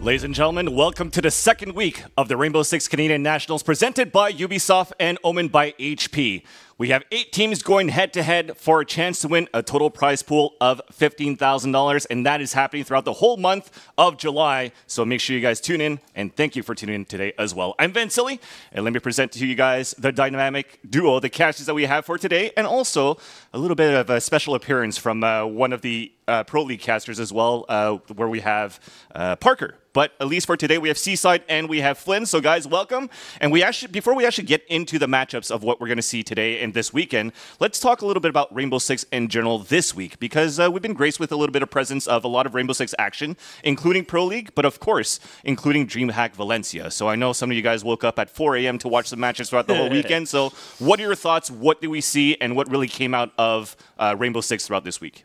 Ladies and gentlemen, welcome to the second week of the Rainbow Six Canadian Nationals presented by Ubisoft and owned by HP. We have 8 teams going head-to-head for a chance to win a total prize pool of $15,000, and that is happening throughout the whole month of July. So make sure you guys tune in, and thank you for tuning in today as well. I'm Vansili, and let me present to you guys the dynamic duo, the casters that we have for today, and also a little bit of a special appearance from one of the Pro League casters as well, where we have Parker. But at least for today, we have Seaside and we have Flynn. So guys, welcome. And before we actually get into the matchups of what we're going to see today and this weekend, let's talk a little bit about Rainbow Six in general this week, because we've been graced with a little bit of presence of a lot of Rainbow Six action, including Pro League, but of course, including DreamHack Valencia. So I know some of you guys woke up at 4 a.m. to watch the matches throughout the whole weekend. So what are your thoughts? What do we see? And what really came out of Rainbow Six throughout this week?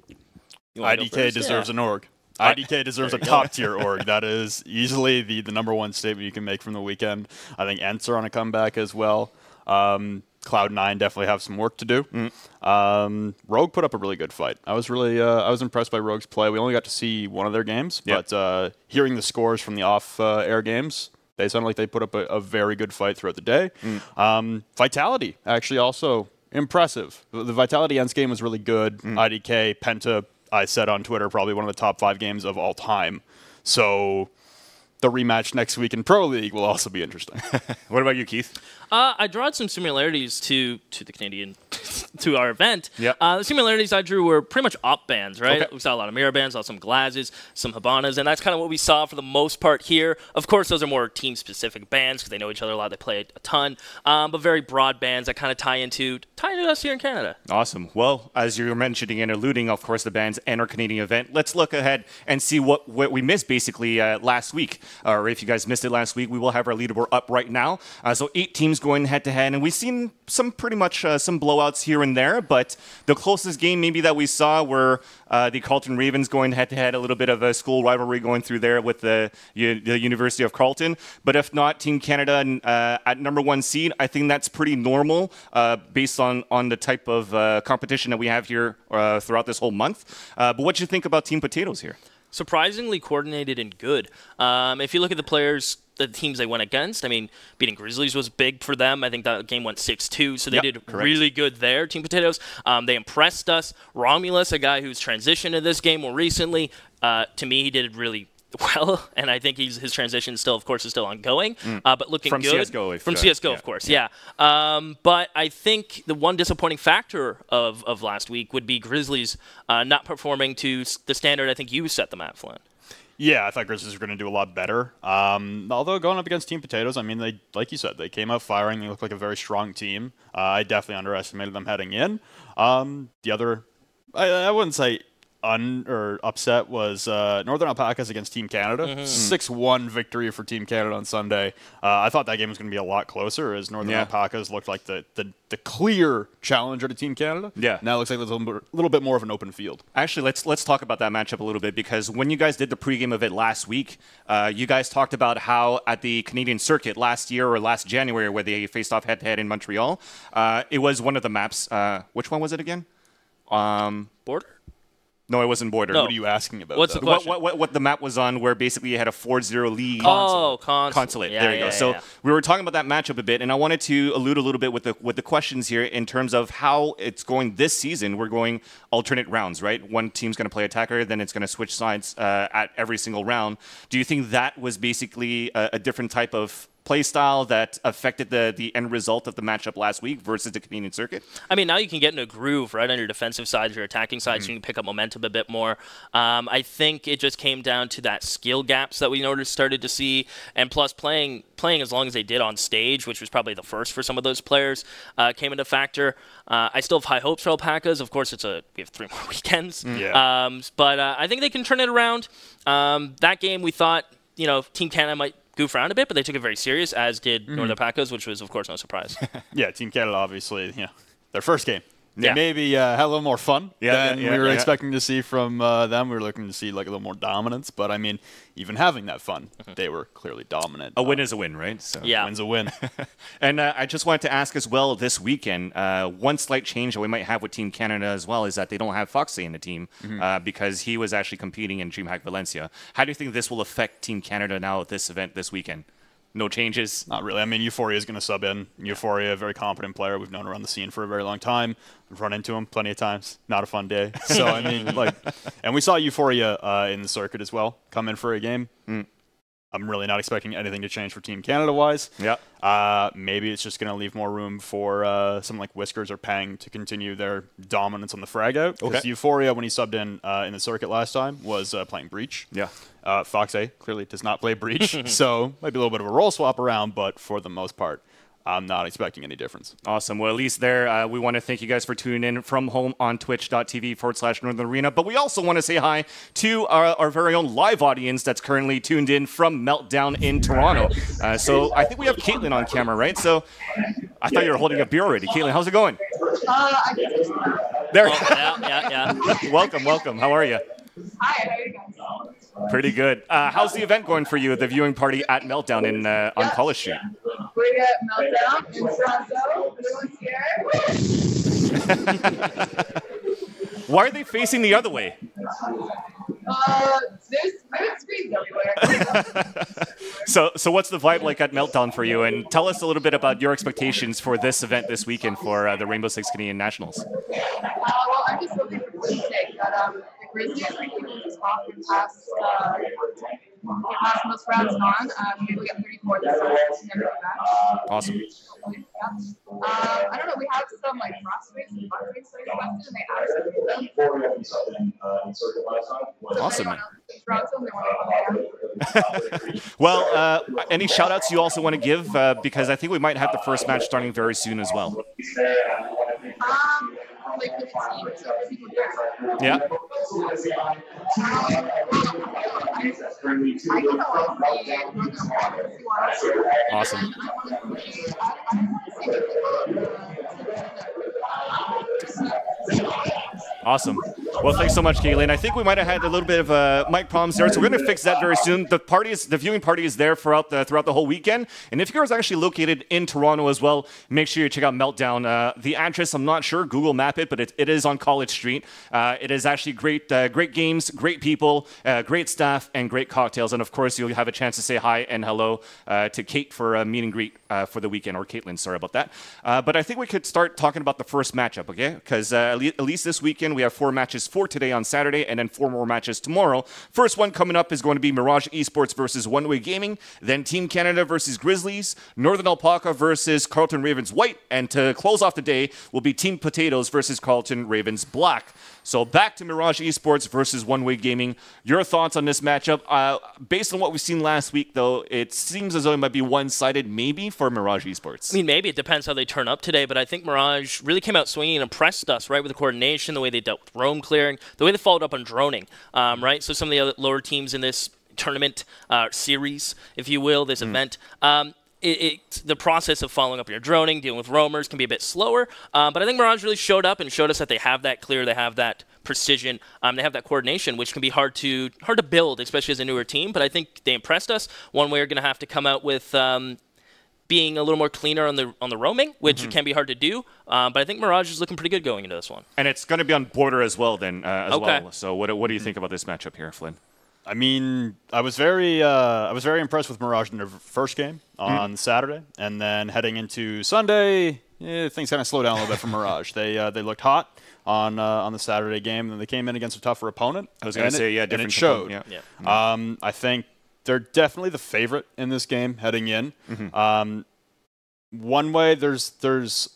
IDK deserves an org. IDK deserves a top-tier org. That is easily the number one statement you can make from the weekend. I think Ents are on a comeback as well. Cloud9 definitely have some work to do. Rogue put up a really good fight. I was impressed by Rogue's play. We only got to see one of their games, but hearing the scores from the off-air games, they sounded like they put up a very good fight throughout the day. Vitality, actually, also impressive. The Vitality Ents game was really good. IDK, Penta, I said on Twitter, probably one of the top 5 games of all time. So the rematch next week in Pro League will also be interesting. What about you, Keith? I drew some similarities to the Canadian, to our event. Yeah. The similarities I drew were pretty much op bands, right? Okay. We saw a lot of Mirror bands, saw some Glazes, some Habanas, and that's kind of what we saw for the most part here. Of course, those are more team-specific bands because they know each other a lot, they play a ton, but very broad bands that kind of tie into us here in Canada. Awesome. Well, as you were mentioning and alluding, of course, the bands and our Canadian event, let's look ahead and see what we missed basically last week. Or if you guys missed it last week, we will have our leaderboard up right now. So 8 teams going head-to-head, and we've seen some pretty much some blowouts here and there, but the closest game maybe that we saw were the Carleton Ravens going head-to-head, a little bit of a school rivalry going through there with the University of Carleton. But if not, Team Canada at number 1 seed, I think that's pretty normal based on the type of competition that we have here throughout this whole month. But what do you think about Team Potatoes here? Surprisingly coordinated and good. If you look at the players, the teams they went against, I mean, beating Grizzlies was big for them. I think that game went 6-2, so they did really good there, Team Potatoes. They impressed us. Romulus, a guy who's transitioned to this game more recently, to me, he did really well, and I think his transition still, of course, is still ongoing, but looking from good. From CSGO, of course, yeah. But I think the one disappointing factor of last week would be Grizzlies not performing to the standard I think you set them at, Flynn. Yeah, I thought Grizzlies were going to do a lot better. Although going up against Team Potatoes, I mean, they, like you said, they came out firing. They looked like a very strong team. I definitely underestimated them heading in. The other, I wouldn't say upset was Northern Alpacas against Team Canada. 6-1 victory for Team Canada on Sunday. I thought that game was going to be a lot closer as Northern Alpacas looked like the clear challenger to Team Canada. Yeah. Now it looks like there's a little bit more of an open field. Actually, let's talk about that matchup a little bit, because when you guys did the pregame of it last week, you guys talked about how at the Canadian circuit last year or last January where they faced off head-to-head in Montreal, it was one of the maps. Which one was it again? Border? No, it wasn't Border. No. What are you asking about? What's the question? What the map was on where basically you had a 4-0 lead. Consulate. Yeah, there you go. So we were talking about that matchup a bit, and I wanted to allude a little bit with the questions here in terms of how it's going this season. We're going alternate rounds, right? One team's going to play attacker, then it's going to switch sides at every single round. Do you think that was basically a different type of play style that affected the end result of the matchup last week versus the Canadian circuit? I mean, now you can get in a groove, right, on your defensive side, your attacking side, so you can pick up momentum a bit more. I think it just came down to that skill gaps that we started to see, and plus playing as long as they did on stage, which was probably the first for some of those players, came into factor. I still have high hopes for Alpacas. Of course, we have 3 more weekends. But I think they can turn it around. That game, we thought, Team Canada might goof around a bit, but they took it very serious, as did Northern Alpacas, which was, of course, no surprise. Yeah, Team Canada, obviously, their first game. They maybe had a little more fun than we were expecting to see from them. We were looking to see like a little more dominance, but I mean, even having that fun, they were clearly dominant. A win is a win, right? So yeah, a win's a win. And I just wanted to ask as well this weekend, one slight change that we might have with Team Canada as well is that they don't have Foxy in the team because he was actually competing in DreamHack Valencia. How do you think this will affect Team Canada now at this event this weekend? No changes? Not really. I mean, Euphoria is going to sub in. Euphoria, a very competent player. We've known around the scene for a very long time. I've run into him plenty of times. Not a fun day. So, I mean, and we saw Euphoria in the circuit as well come in for a game. I'm really not expecting anything to change for Team Canada-wise. Yeah. Maybe it's just going to leave more room for someone like Whiskers or Pang to continue their dominance on the frag out. Because Euphoria, when he subbed in the circuit last time, was playing Breach. Yeah. Fox A clearly does not play Breach, so might be a little bit of a role swap around, but for the most part, I'm not expecting any difference. Awesome. Well, at least there, we want to thank you guys for tuning in from home on twitch.tv/Northern Arena. But we also want to say hi to our very own live audience that's currently tuned in from Meltdown in Toronto. So I think we have Caitlin on camera, right? So I thought you were holding a beer already. Caitlin, how's it going? There. Yeah. Welcome. How are you? Hi, how are you guys? Pretty good. How's the event going for you, the viewing party at Meltdown on College Street? We're at Meltdown in Toronto. Everyone's here. Why are they facing the other way? There's screens everywhere. So what's the vibe like at Meltdown for you? And tell us a little bit about your expectations for this event this weekend for the Rainbow Six Canadian Nationals. Well, I'm just looking for the sake that the Grizzlies are keeping us off and past most rounds on. Maybe we get 34 this time. Never come back. Awesome. I don't know. We have some like rosters and butt rates that are requested, and they added them. Awesome. Awesome. Well, any shout outs you also want to give? Because I think we might have the first match starting very soon as well. Like the team, so people there. Yeah. Awesome. Awesome. Well, thanks so much, Caitlin. I think we might have had a little bit of mic problems there, so we're going to fix that very soon. The viewing party is there throughout the whole weekend. And if you're actually located in Toronto as well, make sure you check out Meltdown. The address, I'm not sure, Google Map it, but it is on College Street. It is actually great games, great people, great staff, and great cocktails. And of course, you'll have a chance to say hi and hello to Kate for a meet and greet for the weekend, or Caitlin, sorry about that. But I think we could start talking about the first matchup, okay? Because at least this weekend, we have 4 matches for today on Saturday, and then 4 more matches tomorrow. First one coming up is going to be Mirage Esports versus One Way Gaming, then Team Canada versus Grizzlies, Northern Alpaca versus Carleton Ravens White, and to close off the day will be Team Potatoes versus Carleton Ravens Black. So back to Mirage Esports versus One Way Gaming. Your thoughts on this matchup? Based on what we've seen last week, though, it seems as though it might be one-sided maybe for Mirage Esports. I mean, maybe. It depends how they turn up today, but I think Mirage really came out swinging and impressed us, right, with the coordination, the way they dealt with roam clearing, the way they followed up on droning, right? So some of the other lower teams in this tournament series, if you will, this event, the process of following up your droning, dealing with roamers can be a bit slower, but I think Mirage really showed up and showed us that they have that clear, they have that precision, they have that coordination, which can be hard to build, especially as a newer team. But I think they impressed us. One way you're going to have to come out with being a little more cleaner on the roaming, which can be hard to do. But I think Mirage is looking pretty good going into this one. And it's going to be on border as well, then as well. So what do you think about this matchup here, Flynn? I mean, I was very impressed with Mirage in their first game on Saturday, and then heading into Sunday, things kind of slowed down a little bit for Mirage. They looked hot on the Saturday game, and they came in against a tougher opponent. I was going to say, different. And it showed. Yeah. I think they're definitely the favorite in this game heading in. One way, there's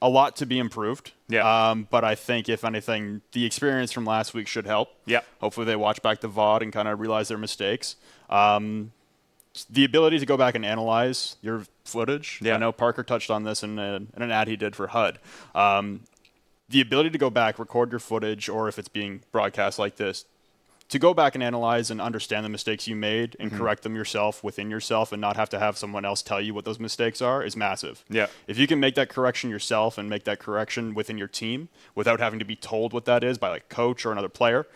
a lot to be improved. Yeah. But I think, if anything, the experience from last week should help. Yeah. Hopefully they watch back the VOD and kind of realize their mistakes. The ability to go back and analyze your footage. Yeah. I know Parker touched on this in an ad he did for HUD. The ability to go back, record your footage, or if it's being broadcast like this, to go back and analyze and understand the mistakes you made and correct them yourself within yourself and not have to have someone else tell you what those mistakes are is massive. Yeah. If you can make that correction yourself and make that correction within your team without having to be told what that is by like coach or another player,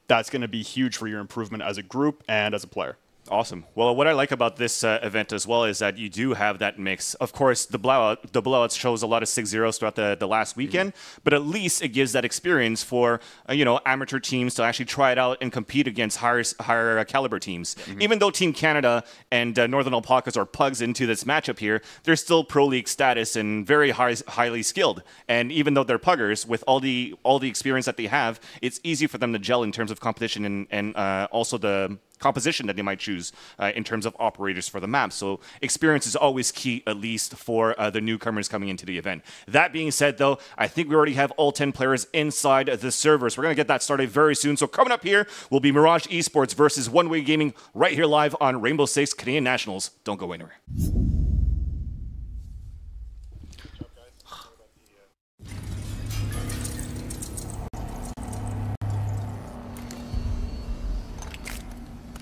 that's going to be huge for your improvement as a group and as a player. Awesome. Well, what I like about this event as well is that you do have that mix. Of course, the blowouts shows a lot of 6-0s throughout the last weekend, but at least it gives that experience for amateur teams to actually try it out and compete against higher caliber teams. Even though Team Canada and Northern Alpacas are pugs into this matchup here, they're still pro league status and very highly skilled. And even though they're puggers, with all the experience that they have, it's easy for them to gel in terms of competition and also the composition that they might choose in terms of operators for the map. So experience is always key, at least for the newcomers coming into the event. That being said, though, I think we already have all 10 players inside the servers. We're going to get that started very soon. So coming up here will be Mirage Esports versus One Way Gaming right here live on Rainbow Six Canadian Nationals. Don't go anywhere.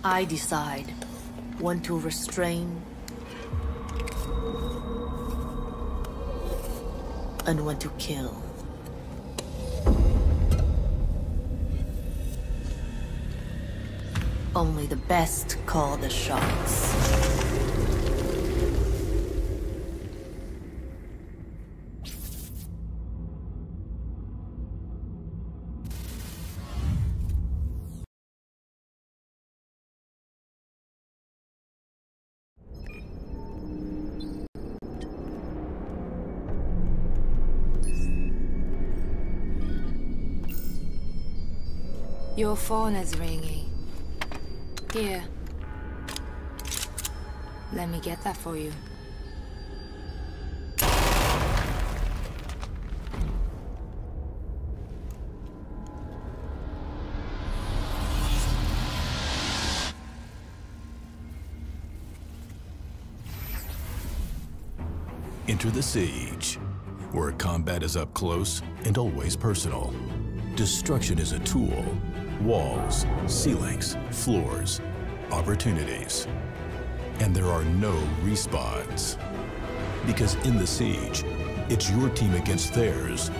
I decide when to restrain and when to kill. Only the best call the shots. Your phone is ringing. Here. Let me get that for you. Enter the Siege, where combat is up close and always personal. Destruction is a tool. Walls, ceilings, floors, opportunities. And there are no respawns. Because in the Siege, it's your team against theirs,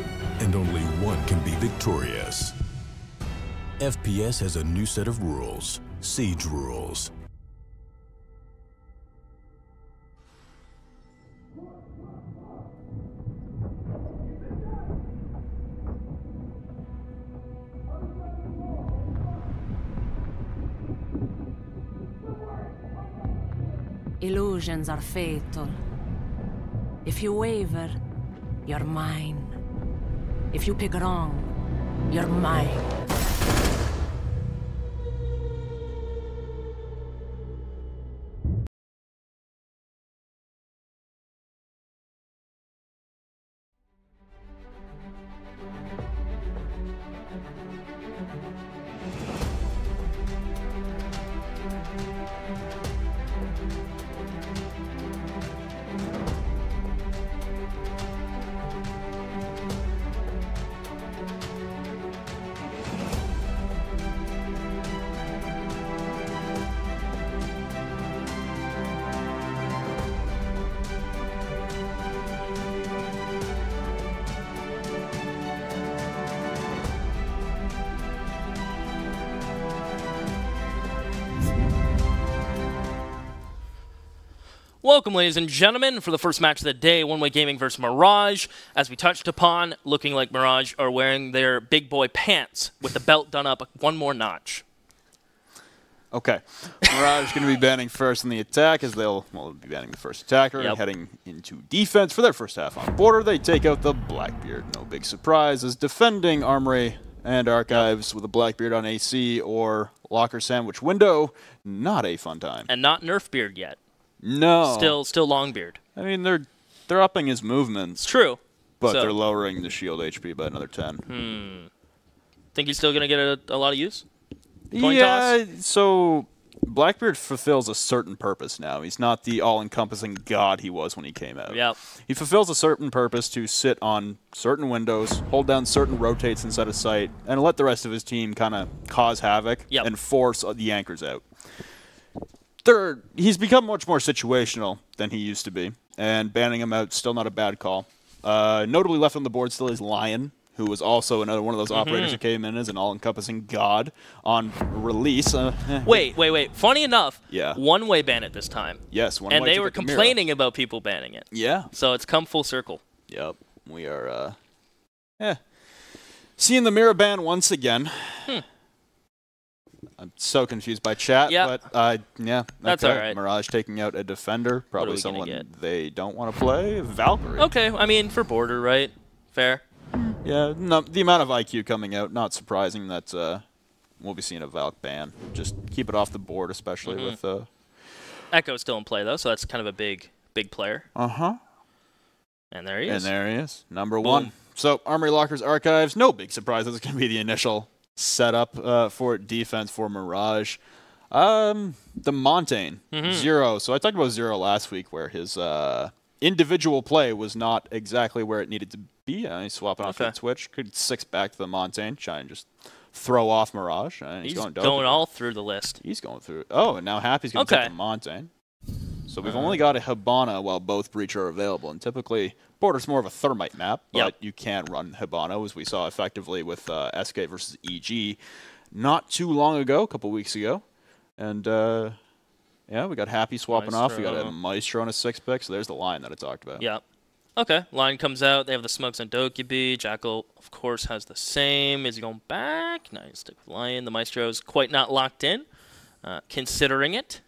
and only one can be victorious. FPS has a new set of rules, Siege rules. Illusions are fatal. If you waver, you're mine. If you pick wrong, you're mine. Welcome, ladies and gentlemen, for the first match of the day, One Way Gaming versus Mirage. As we touched upon, looking like Mirage are wearing their big boy pants with the belt done up one more notch. Okay. Mirage is going to be banning first in the attack, as they'll be banning the first attacker and heading into defense for their first half on border. They take out the Blackbeard. No big surprise, as defending Armory and Archives with a Blackbeard on AC or Locker Sandwich window, not a fun time. And not Nerfbeard yet. No. Still Longbeard. I mean, they're upping his movements. It's true. But they're lowering the shield HP by another 10. Think he's still going to get a lot of use? Yeah, so Blackbeard fulfills a certain purpose now. He's not the all-encompassing god he was when he came out. Yep. He fulfills a certain purpose to sit on certain windows, hold down certain rotates inside of sight, and let the rest of his team kind of cause havoc and force the anchors out. He's become much more situational than he used to be, and banning him out still not a bad call. Notably left on the board still is Lion, who was also another one of those operators who came in as an all-encompassing god on release. Wait. Funny enough, yeah. One Way banned it this time. Yes, One Way. And they were complaining about people banning it. Yeah. So it's come full circle. Yep. We are, seeing the Mira ban once again. I'm so confused by chat, but yeah. That's all right. Mirage taking out a defender, probably someone they don't want to play. Valkyrie. Okay, I mean, for border, right? Fair. Yeah, no, the amount of IQ coming out, not surprising that we'll be seeing a Valk ban. Just keep it off the board, especially with... Echo's still in play, though, so that's kind of a big player. Uh-huh. And there he is. And there he is, number one. So, Armory Lockers Archives, no big surprise. That's going to be the initial setup for defense for Mirage. The Montaigne, 0. So I talked about 0 last week, where his individual play was not exactly where it needed to be. He's swapping off the Twitch. Could 6 back to the Montaigne, try and just throw off Mirage. He's going all through the list. He's going through it. Oh, and now Happy's going to take the Montaigne. So we've only got a Hibana while both Breach are available. And typically, Border's more of a Thermite map, but you can run Hibana, as we saw effectively with SK versus EG not too long ago, a couple weeks ago. And, yeah, we got Happy swapping off. We got a Maestro and a 6-pick. So there's the line that I talked about. Yeah. Okay, line comes out. They have the smokes on Dokkaebi. Jackal, of course, has the same. Is he going back? No, stick with Lion. The Maestro's quite not locked in, considering it.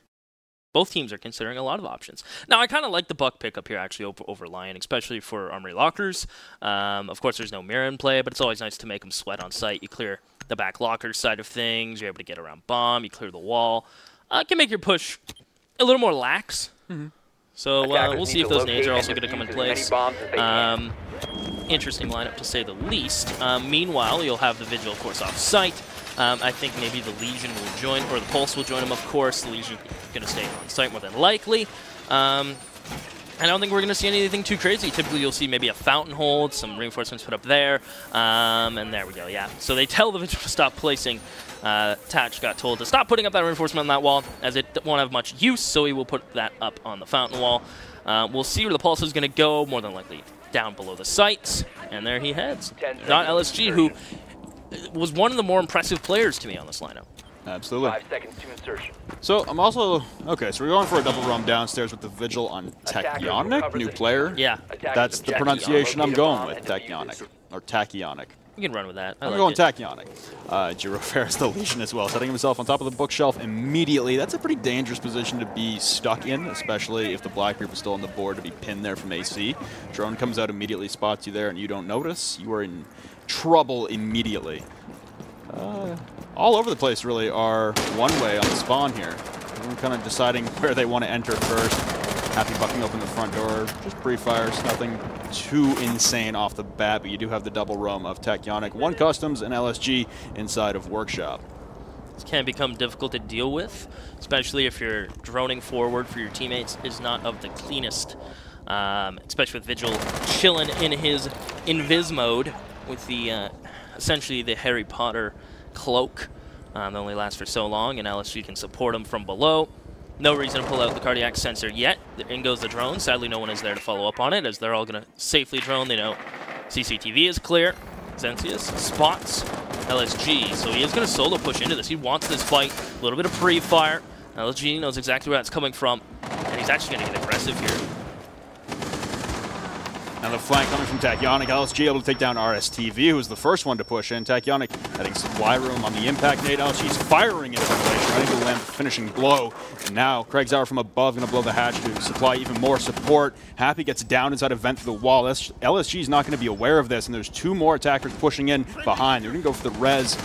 Both teams are considering a lot of options. Now, I kind of like the Buck pickup here, actually, over Lion, especially for Armory Lockers. Of course, there's no mirror in play, but it's always nice to make them sweat on site. You clear the back locker side of things. You're able to get around bomb. You clear the wall. It can make your push a little more lax. So we'll see if those nades are also going to come in place. Interesting lineup, to say the least. Meanwhile, you'll have the Vigil, of course, off site. I think maybe the Legion will join, or the Pulse will join him, of course. The Legion going to stay on site more than likely. I don't think we're going to see anything too crazy. Typically, you'll see maybe a fountain hold, some reinforcements put up there, and there we go, yeah. So they tell the Vigil to stop placing. Tatch got told to stop putting up that reinforcement on that wall, as it won't have much use, so he will put that up on the fountain wall. We'll see where the Pulse is going to go, more than likely down below the sites, and there he heads. Not LSG, who was one of the more impressive players to me on this lineup. Absolutely. 5 seconds to insertion. So I'm also, okay, so we're going for a double roam downstairs with the Vigil on Tachyon, new player. Yeah. That's the pronunciation I'm going with, Tachyon, or Tachyon. You can run with that. I'm going Tachyon. Jiro Ferris, the Legion as well, setting himself on top of the bookshelf immediately. That's a pretty dangerous position to be stuck in, especially if the black group is still on the board to be pinned there from AC. Drone comes out immediately, spots you there, and you don't notice. You are in trouble immediately. All over the place, really, are one way on the spawn here. Everyone kind of deciding where they want to enter first. Happy bucking open the front door, just pre-fires, nothing too insane off the bat, but you do have the double roam of Tachyon, 1 Customs and LSG inside of Workshop. This can become difficult to deal with, especially if your droning forward for your teammates is not of the cleanest, especially with Vigil chilling in his invis mode with the essentially the Harry Potter cloak that only lasts for so long, and LSG can support him from below. No reason to pull out the cardiac sensor yet. In goes the drone. Sadly, no one is there to follow up on it, as they're all going to safely drone. They know CCTV is clear. Zentheus spots LSG, so he is going to solo push into this. He wants this fight. A little bit of pre-fire. LSG knows exactly where it's coming from, and he's actually going to get aggressive here. Now the flank coming from Tachyon, LSG able to take down RSTV, who was the first one to push in. Tachyon heading supply room on the impact nade. LSG's firing into ventilation, trying to land the finishing blow. And now Craig Zauer from above going to blow the hatch to supply even more support. Happy gets down inside a vent through the wall. LSG's not going to be aware of this, and there's 2 more attackers pushing in behind. They're going to go for the res.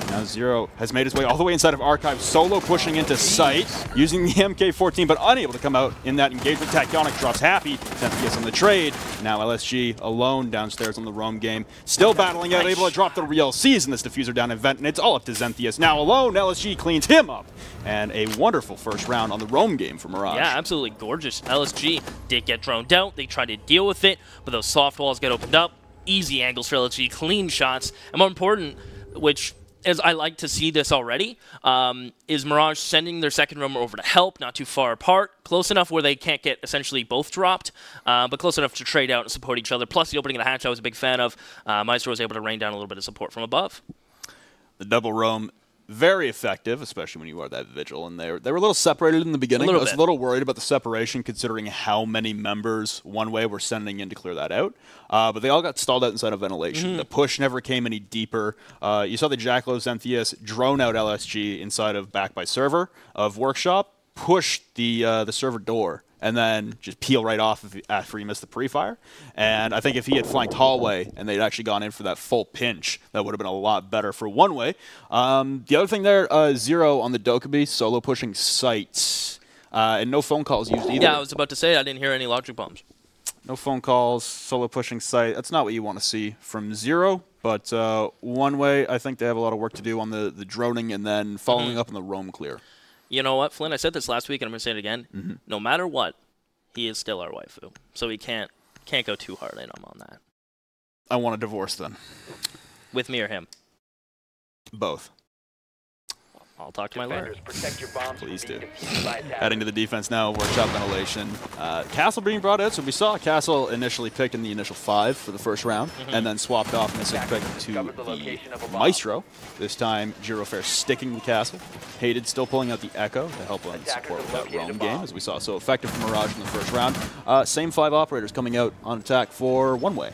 Now Zero has made his way all the way inside of Archive, solo pushing into sight, using the MK14, but unable to come out in that engagement. Tachyon drops Happy, Zentheus on the trade. Now LSG alone downstairs on the roam game, still battling out, able to drop the real C's in this diffuser down event, and it's all up to Zentheus. Now alone, LSG cleans him up, and a wonderful first round on the roam game for Mirage. Yeah, absolutely gorgeous. LSG did get droned out. They tried to deal with it, but those soft walls get opened up. Easy angles for LSG, clean shots, and more important, which as I like to see this already, is Mirage sending their second roamer over to help, not too far apart, close enough where they can't get essentially both dropped, but close enough to trade out and support each other. Plus, the opening of the hatch I was a big fan of. Maestro was able to rain down a little bit of support from above. The double roam, very effective, especially when you are that Vigil. And they were a little separated in the beginning. I was a little worried about the separation, considering how many members one way were sending in to clear that out. But they all got stalled out inside of ventilation. The push never came any deeper. You saw the Jackalo Zentheus drone out LSG inside of back by server of Workshop, push the server door, and then just peel right off after he missed the pre-fire. And I think if he had flanked hallway and they'd actually gone in for that full pinch, that would have been a lot better for one way. The other thing there, Zero on the Dokkaebi, solo pushing sites. And no phone calls used either. Yeah, I was about to say, I didn't hear any logic bombs. No phone calls, solo pushing site. That's not what you want to see from Zero. But one way, I think they have a lot of work to do on the droning and then following up on the roam clear. You know what, Flynn? I said this last week, and I'm going to say it again. No matter what, he is still our waifu. So we can't go too hard in him on that. I want a divorce then. With me or him? Both. I'll talk to my lawyer. Please do. Heading to the defense now, workshop ventilation. Castle being brought out, so we saw Castle initially picked in the initial 5 for the first round, and then swapped off in the second pick to the Maestro. This time, Girofair sticking the Castle. Hated still pulling out the Echo to help on support with that roam game, as we saw so effective from Mirage in the first round. Same 5 operators coming out on attack for one way.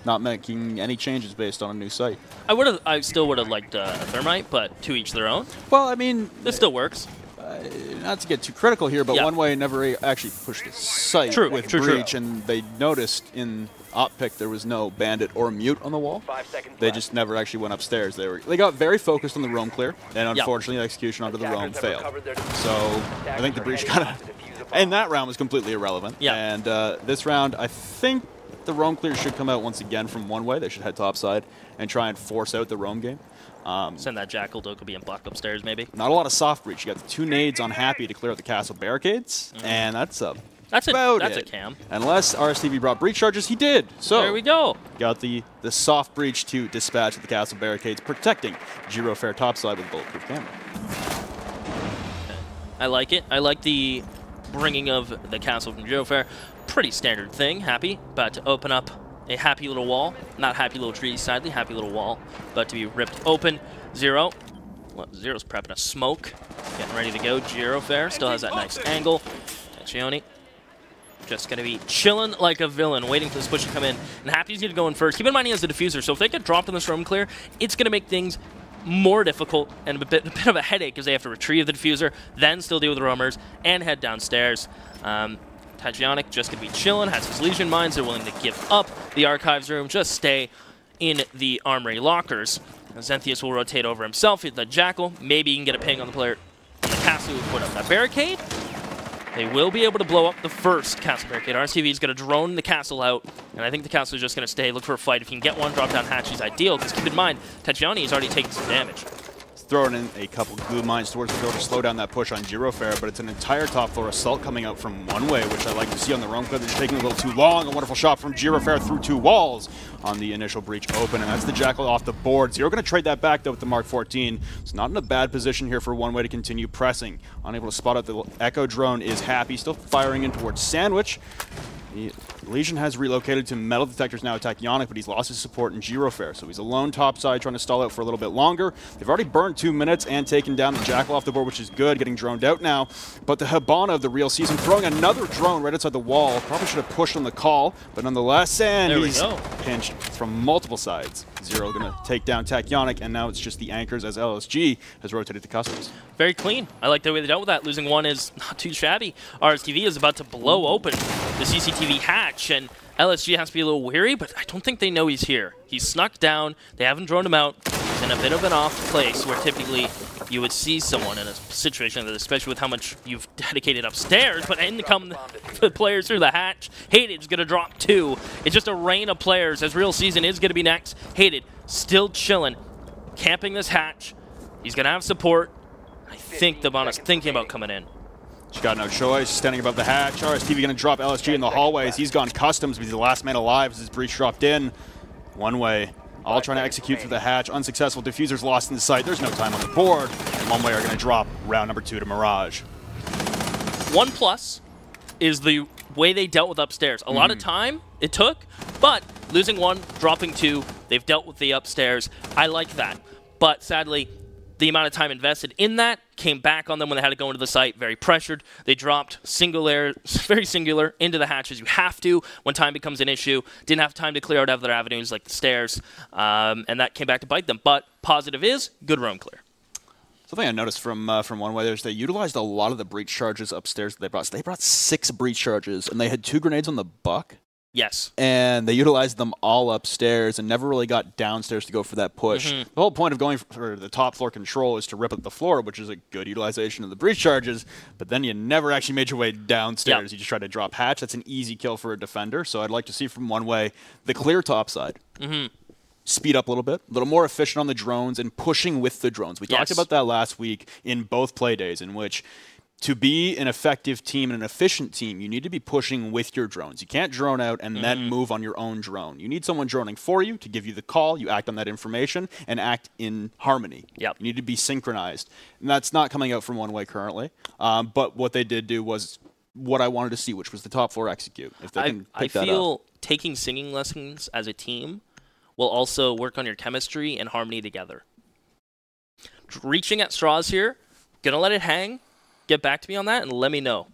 Not making any changes based on a new site. I still would have liked a Thermite, but to each their own. Well, I mean, this still works. Not to get too critical here, but one way never actually pushed the site with Breach, and they noticed in op pick there was no bandit or mute on the wall. They just never actually went upstairs. They got very focused on the roam clear, and unfortunately the execution onto the roam failed. So I think the Breach kind of, and that round was completely irrelevant. And this round, I think the roam clear should come out once again from one way. They should head topside and try and force out the roam game. Send that Jackal to be in block upstairs, maybe. Not a lot of soft breach. You got the 2 nades on Happy to clear out the castle barricades, and that's about a cam. Unless RSTV brought breach charges, he did. So there we go. Got the soft breach to dispatch of the castle barricades, protecting Girofair topside with bulletproof camera. I like it. I like the bringing of the castle from Girofair. Pretty standard thing, Happy, but to open up a happy little wall, not happy little trees, sadly, happy little wall, but to be ripped open. Zero. Well, Zero's prepping a smoke, getting ready to go. Girofair still has that nice angle. Tachioni just going to be chilling like a villain, waiting for this push to come in. And Happy's going to go in first. Keep in mind he has the diffuser, so if they get dropped in this roam clear, it's going to make things more difficult and a bit of a headache because they have to retrieve the diffuser, then still deal with the roamers, and head downstairs. Tachionic just going to be chilling, has his Legion mines. They're willing to give up the archives room, just stay in the armory lockers. Xenthius will rotate over himself, hit the Jackal. Maybe he can get a ping on the player. The Castle will put up that barricade. They will be able to blow up the first castle barricade. RSTV is going to drone the castle out, and I think the castle is just going to stay, look for a fight. If he can get one, drop down hatch is ideal, because keep in mind, Tachioni is already taking some damage. Throwing in a couple glue mines towards the field to slow down that push on Girofair, but it's an entire top floor assault coming out from one way, which I like to see on the roam clip. It's taking a little too long. A wonderful shot from Girofair through 2 walls on the initial breach open, and that's the Jackal off the board. Zero going to trade that back, though, with the Mark 14. It's not in a bad position here for one way to continue pressing. Unable to spot out the Echo drone is Happy, still firing in towards Sandwich. The Legion has relocated to metal detectors now attack Yannick, but he's lost his support in Girofair, so he's alone topside trying to stall out for a little bit longer. They've already burned 2 minutes and taken down the Jackal off the board, which is good, getting droned out now. But the Hibana of the real season throwing another drone right outside the wall. Probably should have pushed on the call, but nonetheless, and he's pinched from multiple sides. Zero going to take down Tachyon, and now it's just the anchors as LSG has rotated to Customs. Very clean. I like the way they dealt with that. Losing one is not too shabby. RSTV is about to blow open the CCTV hatch, and LSG has to be a little weary, but I don't think they know he's here. He's snuck down. They haven't droned him out. He's in a bit of an off place where typically you would see someone in a situation like that, especially with how much you've dedicated upstairs, but in come the players through the hatch. Hated is going to drop 2. It's just a rain of players as Real Season is going to be next. Hated still chilling, camping this hatch. He's going to have support. I think the Bonus thinking about coming in. She's got no choice. Standing above the hatch. RSTV going to drop LSG in the hallways. He's gone Customs, but he's the last man alive as his breach dropped in. One way. All trying to execute through the hatch. Unsuccessful. Diffuser's lost in the sight. There's no time on the board. And one way are going to drop round number 2 to Mirage. 1+ is the way they dealt with upstairs. A lot of time it took, but losing 1, dropping 2, they've dealt with the upstairs. I like that. But sadly, the amount of time invested in that came back on them when they had to go into the site, very pressured. They dropped very singular into the hatches. You have to when time becomes an issue. Didn't have time to clear out other avenues like the stairs, and that came back to bite them. But positive is good roam clear. Something I noticed from one way is they utilized a lot of the breach charges upstairs that they brought. So they brought 6 breach charges, and they had 2 grenades on the buck. Yes. And they utilized them all upstairs and never really got downstairs to go for that push. The whole point of going for the top floor control is to rip up the floor, which is a good utilization of the breach charges, but then you never actually made your way downstairs. You just try to drop hatch. That's an easy kill for a defender, so I'd like to see from one way the clear top side. Speed up a little bit, a little more efficient on the drones and pushing with the drones. We talked about that last week in both play days, in which to be an effective team and an efficient team, you need to be pushing with your drones. You can't drone out and then move on your own drone. You need someone droning for you to give you the call. You act on that information and act in harmony. Yep. You need to be synchronized. And that's not coming out from One Way currently. But what they did do was what I wanted to see, which was the top floor execute. If they can pick that up. I feel taking singing lessons as a team will also work on your chemistry and harmony together. Reaching at straws here, gonna let it hang. Get back to me on that and let me know.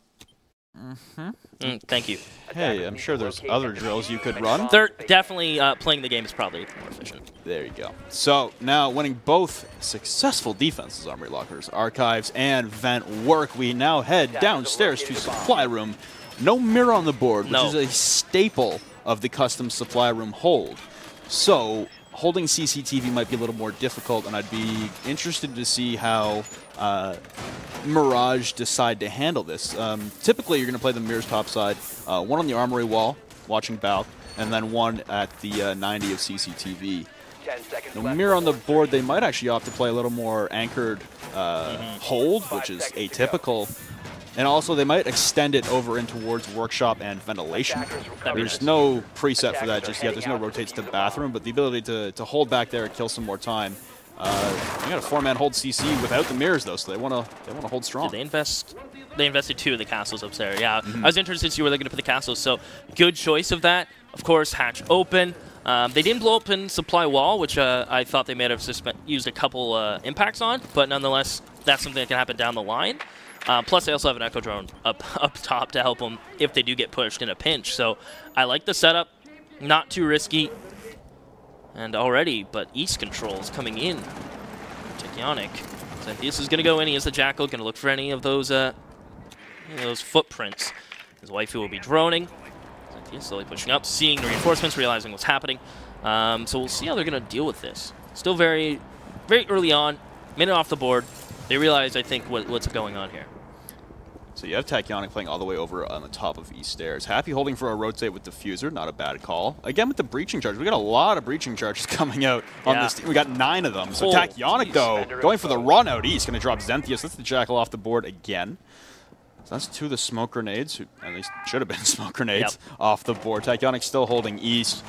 Thank you. Hey, I'm sure there's other drills you could run. They're definitely playing the game is probably more efficient. There you go. So now winning both successful defenses, Armory Lockers, Archives, and Vent work, we now head downstairs to Supply Room. No mirror on the board, which is a staple of the custom Supply Room hold. So holding CCTV might be a little more difficult, and I'd be interested to see how Mirage decide to handle this. Typically, you're going to play the mirrors topside, one on the armory wall, watching Balk, and then one at the 90 of CCTV. The mirror on the board, they might actually opt to play a little more anchored hold, which is atypical. And also, they might extend it over in towards workshop and ventilation. There's no preset for that just yet. There's no rotates to bathroom, but the ability to hold back there and kill some more time. You got a 4-man hold CC without the mirrors though, so they want to hold strong. Did they invested 2 of the castles up there. Yeah, I was interested to see where they're going to put the castles. So good choice of that. Of course, hatch open. They didn't blow open supply wall, which I thought they may have used a couple impacts on, but nonetheless, that's something that can happen down the line. Plus, they also have an Echo drone up top to help them if they do get pushed in a pinch. So I like the setup. Not too risky. And already, but East controls coming in. Tekionic. Xanthius is going to go in. He is the Jackal. Going to look for any of those footprints. His waifu will be droning. Xanthius slowly pushing up, seeing the reinforcements, realizing what's happening. So we'll see how they're going to deal with this. Still very, very early on. Minute off the board. They realize, I think, what's going on here. So you have Tachyon playing all the way over on the top of East Stairs. Happy holding for a rotate with Diffuser, not a bad call. Again with the breaching charge, we got a lot of breaching charges coming out on this team. We got 9 of them. So Tachyon, though, going for the run out East, going to drop Xanthius. That's the Jackal off the board again. So that's 2 of the smoke grenades, who at least should have been smoke grenades, off the board. Tachyon still holding East.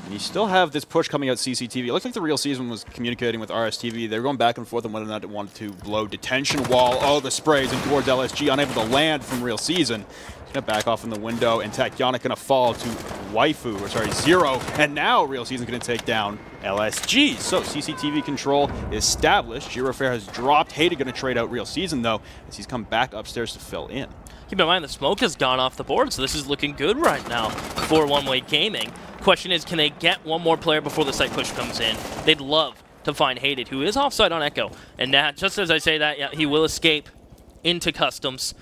And you still have this push coming out CCTV. It looks like the Real Season was communicating with RSTV. They were going back and forth on whether or not it wanted to blow detention wall. Oh, the sprays in towards LSG, unable to land from Real Season. He's going to back off in the window, and Tachyon going to fall to Waifu, or sorry, Zero. And now Real Season going to take down LSG. So CCTV control established. Girofair has dropped. Hated going to trade out Real Season, though, as he's come back upstairs to fill in. Keep in mind, the smoke has gone off the board, so this is looking good right now for One Way Gaming. Question is, can they get one more player before the site push comes in? They'd love to find Hated, who is offside on Echo. And now, just as I say that, yeah, he will escape into customs.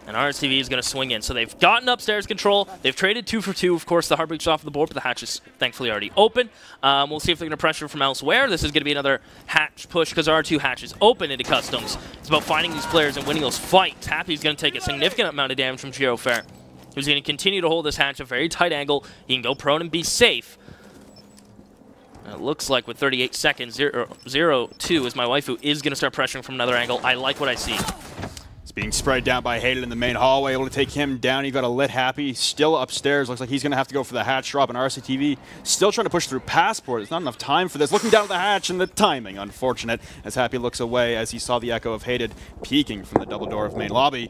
And RSTV is going to swing in. So they've gotten upstairs control. They've traded 2 for 2. Of course, the Heartbreak's off the board, but the hatch is thankfully already open. We'll see if they're going to pressure from elsewhere. This is going to be another hatch push because there are 2 hatches open into customs. It's about finding these players and winning those fights. Happy's going to take a significant amount of damage from Girofair, who's going to continue to hold this hatch at a very tight angle. He can go prone and be safe. It looks like with 38 seconds, 0-2 is my waifu is going to start pressuring from another angle. I like what I see. It's being sprayed down by Hated in the main hallway, able to take him down. You've got a lit Happy still upstairs. Looks like he's going to have to go for the hatch drop, and RCTV still trying to push through Passport. There's not enough time for this. Looking down at the hatch, and the timing, unfortunate, as Happy looks away as he saw the echo of Hated peeking from the double door of main lobby. You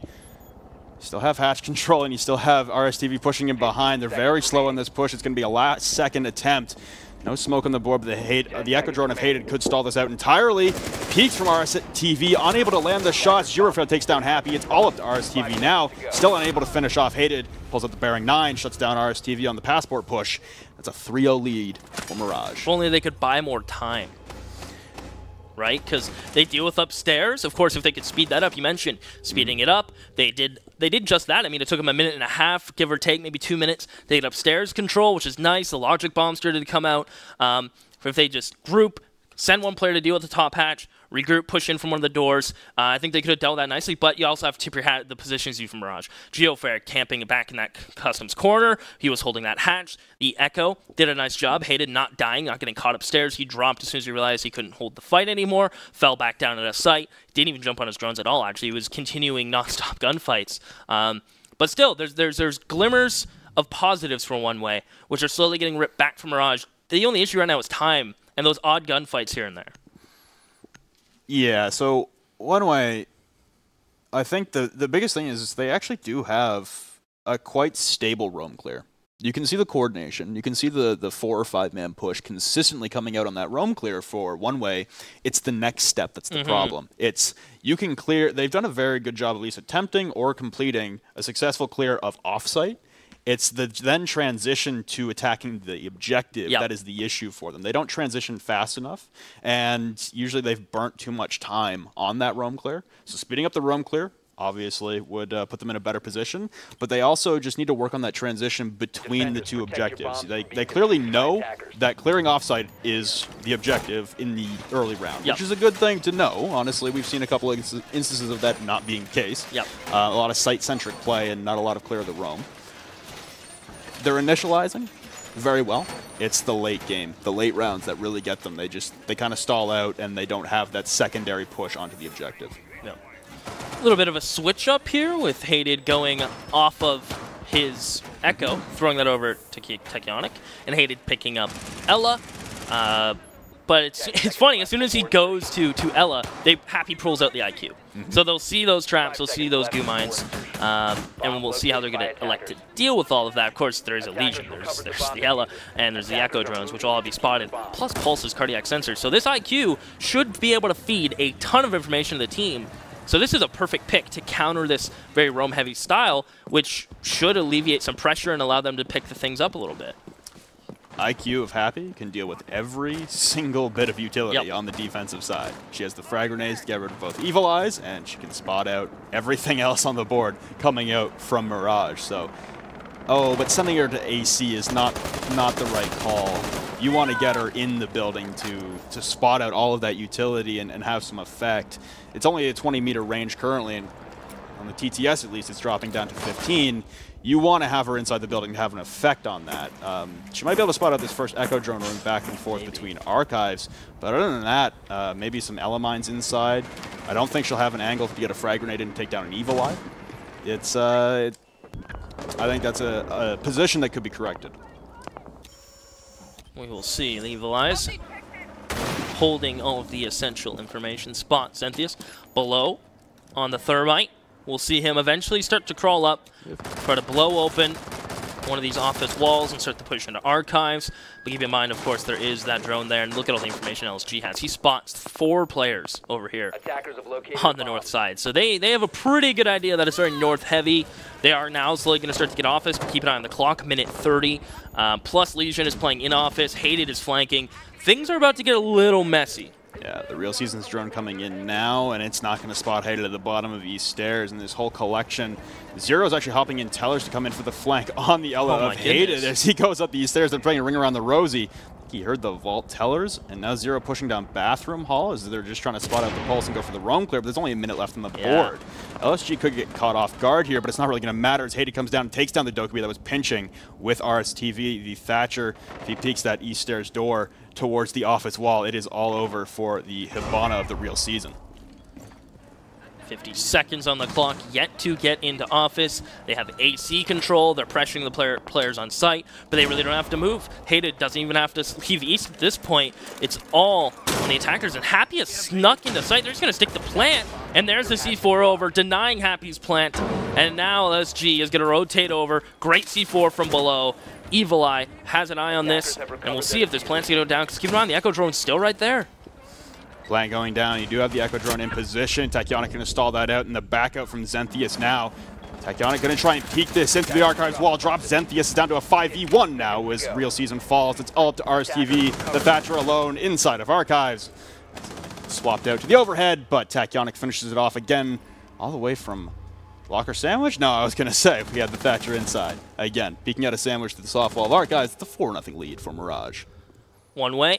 still have hatch control, and you still have RSTV pushing him behind. They're very slow on this push. It's going to be a last-second attempt. No smoke on the board, but the Echo Drone of Hated could stall this out entirely. Peeks from RSTV, unable to land the shots. Girofair takes down Happy. It's all up to RSTV now. Still unable to finish off Hated. Pulls up the bearing 9, shuts down RSTV on the Passport push. That's a 3-0 lead for Mirage. If only they could buy more time, right? Because they deal with upstairs. Of course, if they could speed that up, you mentioned speeding it up. They did just that. I mean, it took them a minute and a half, give or take, maybe 2 minutes. They get upstairs control, which is nice. The logic bomb started to come out. If they just group, send one player to deal with the top hatch, regroup, push in from one of the doors. I think they could have dealt that nicely, but you also have to protect the positions you from Mirage. Geofair camping back in that customs corner. He was holding that hatch. The Echo did a nice job. Hated not dying, not getting caught upstairs. He dropped as soon as he realized he couldn't hold the fight anymore. Fell back down at a site. Didn't even jump on his drones at all, actually. He was continuing non-stop gunfights. But still, there's glimmers of positives for One Way, which are slowly getting ripped back from Mirage. The only issue right now is time and those odd gunfights here and there. Yeah, so One Way, I think the biggest thing is they actually do have a quite stable roam clear. You can see the coordination. You can see the 4 or 5 man push consistently coming out on that roam clear for One Way. It's the next step that's the problem. It's you can clear. They've done a very good job at least attempting or completing a successful clear of offsite. It's the then transition to attacking the objective that is the issue for them. They don't transition fast enough, and usually they've burnt too much time on that roam clear. So speeding up the roam clear obviously would put them in a better position, but they also just need to work on that transition between the two objectives. They clearly know that clearing offsite is the objective in the early round, which is a good thing to know. Honestly, we've seen a couple of instances of that not being the case. A lot of site-centric play and not a lot of clear of the roam. They're initializing very well. It's the late game, the late rounds that really get them. They kind of stall out and they don't have that secondary push onto the objective. A little bit of a switch up here with Hated going off of his Echo, throwing that over to Tachyonic, and Hated picking up Ella. But it's funny, as soon as he goes to Ella, Happy pulls out the IQ. So they'll see those traps, they'll see those goo mines, and we'll see how they're going to elect to deal with all of that. Of course, there is a Legion, there's the Ella, and there's the Echo drones, which will all be spotted, plus Pulse's cardiac sensor. So this IQ should be able to feed a ton of information to the team. So this is a perfect pick to counter this very roam-heavy style, which should alleviate some pressure and allow them to pick the things up a little bit. IQ of Happy can deal with every single bit of utility on the defensive side. She has the frag grenades to get rid of both Evil Eyes, and she can spot out everything else on the board coming out from Mirage. So, but sending her to AC is not the right call. You want to get her in the building to spot out all of that utility and have some effect. It's only a 20-meter range currently, and on the TTS at least it's dropping down to 15. You want to have her inside the building to have an effect on that. She might be able to spot out this first Echo drone running back and forth between archives, but other than that, maybe some Ella mines inside. I don't think she'll have an angle to get a frag grenade and take down an Evil Eye. I think that's a position that could be corrected. We will see. The Evil Eyes holding all of the essential information. Spot Xenthius below on the Thermite. We'll see him eventually start to crawl up, try to blow open one of these office walls and start to push into archives. But keep in mind, of course, there is that drone there, and look at all the information LSG has. He spots 4 players over here on the north side. So they have a pretty good idea that it's very north heavy. They are now slowly going to start to get office, but keep an eye on the clock, minute 30. Plus Legion is playing in office, Hated is flanking. Things are about to get a little messy. Yeah, the Real Seasons drone coming in now, and it's not going to spot Hated at the bottom of East Stairs. And this whole collection, Zero's actually hopping in Tellers to come in for the flank on the Ella of Hated as he goes up the East Stairs. They're playing a ring around the Rosie. He heard the Vault Tellers, and now Zero pushing down Bathroom Hall as they're just trying to spot out the Pulse and go for the roam clear, but there's only a minute left on the board. LSG could get caught off guard here, but it's not really going to matter as Hated comes down and takes down the Dokkaebi that was pinching with RSTV. The Thatcher, if he peeks that East Stairs door towards the office wall, it is all over for the Hibana of the Real Season. 50 seconds on the clock yet to get into office. They have AC control. They're pressuring the players on site, but they really don't have to move. Hated doesn't even have to leave East at this point. It's all on the attackers, and Happy has snuck into site. They're just going to stick the plant, and there's the C4 over, denying Happy's plant, and now LSG is going to rotate over. Great C4 from below. Evil Eye has an eye on this, and we'll see if this plant's going to go down, because keep in mind, the Echo drone's still right there. Plan going down. You do have the Echo drone in position. Tachyonic going to stall that out, and the back out from Xenthius now. Tachyonic going to try and peek this into the Archives wall. Drops Xenthius down to a 5v1 now as Real Season falls. It's all up to RSTV. The Thatcher alone inside of Archives. Swapped out to the overhead, but Tachyonic finishes it off again all the way from Locker Sandwich? No, I was going to say we had the Thatcher inside. Again, peeking out a sandwich to the soft wall of Archives. It's a 4-0 lead for Mirage. One way.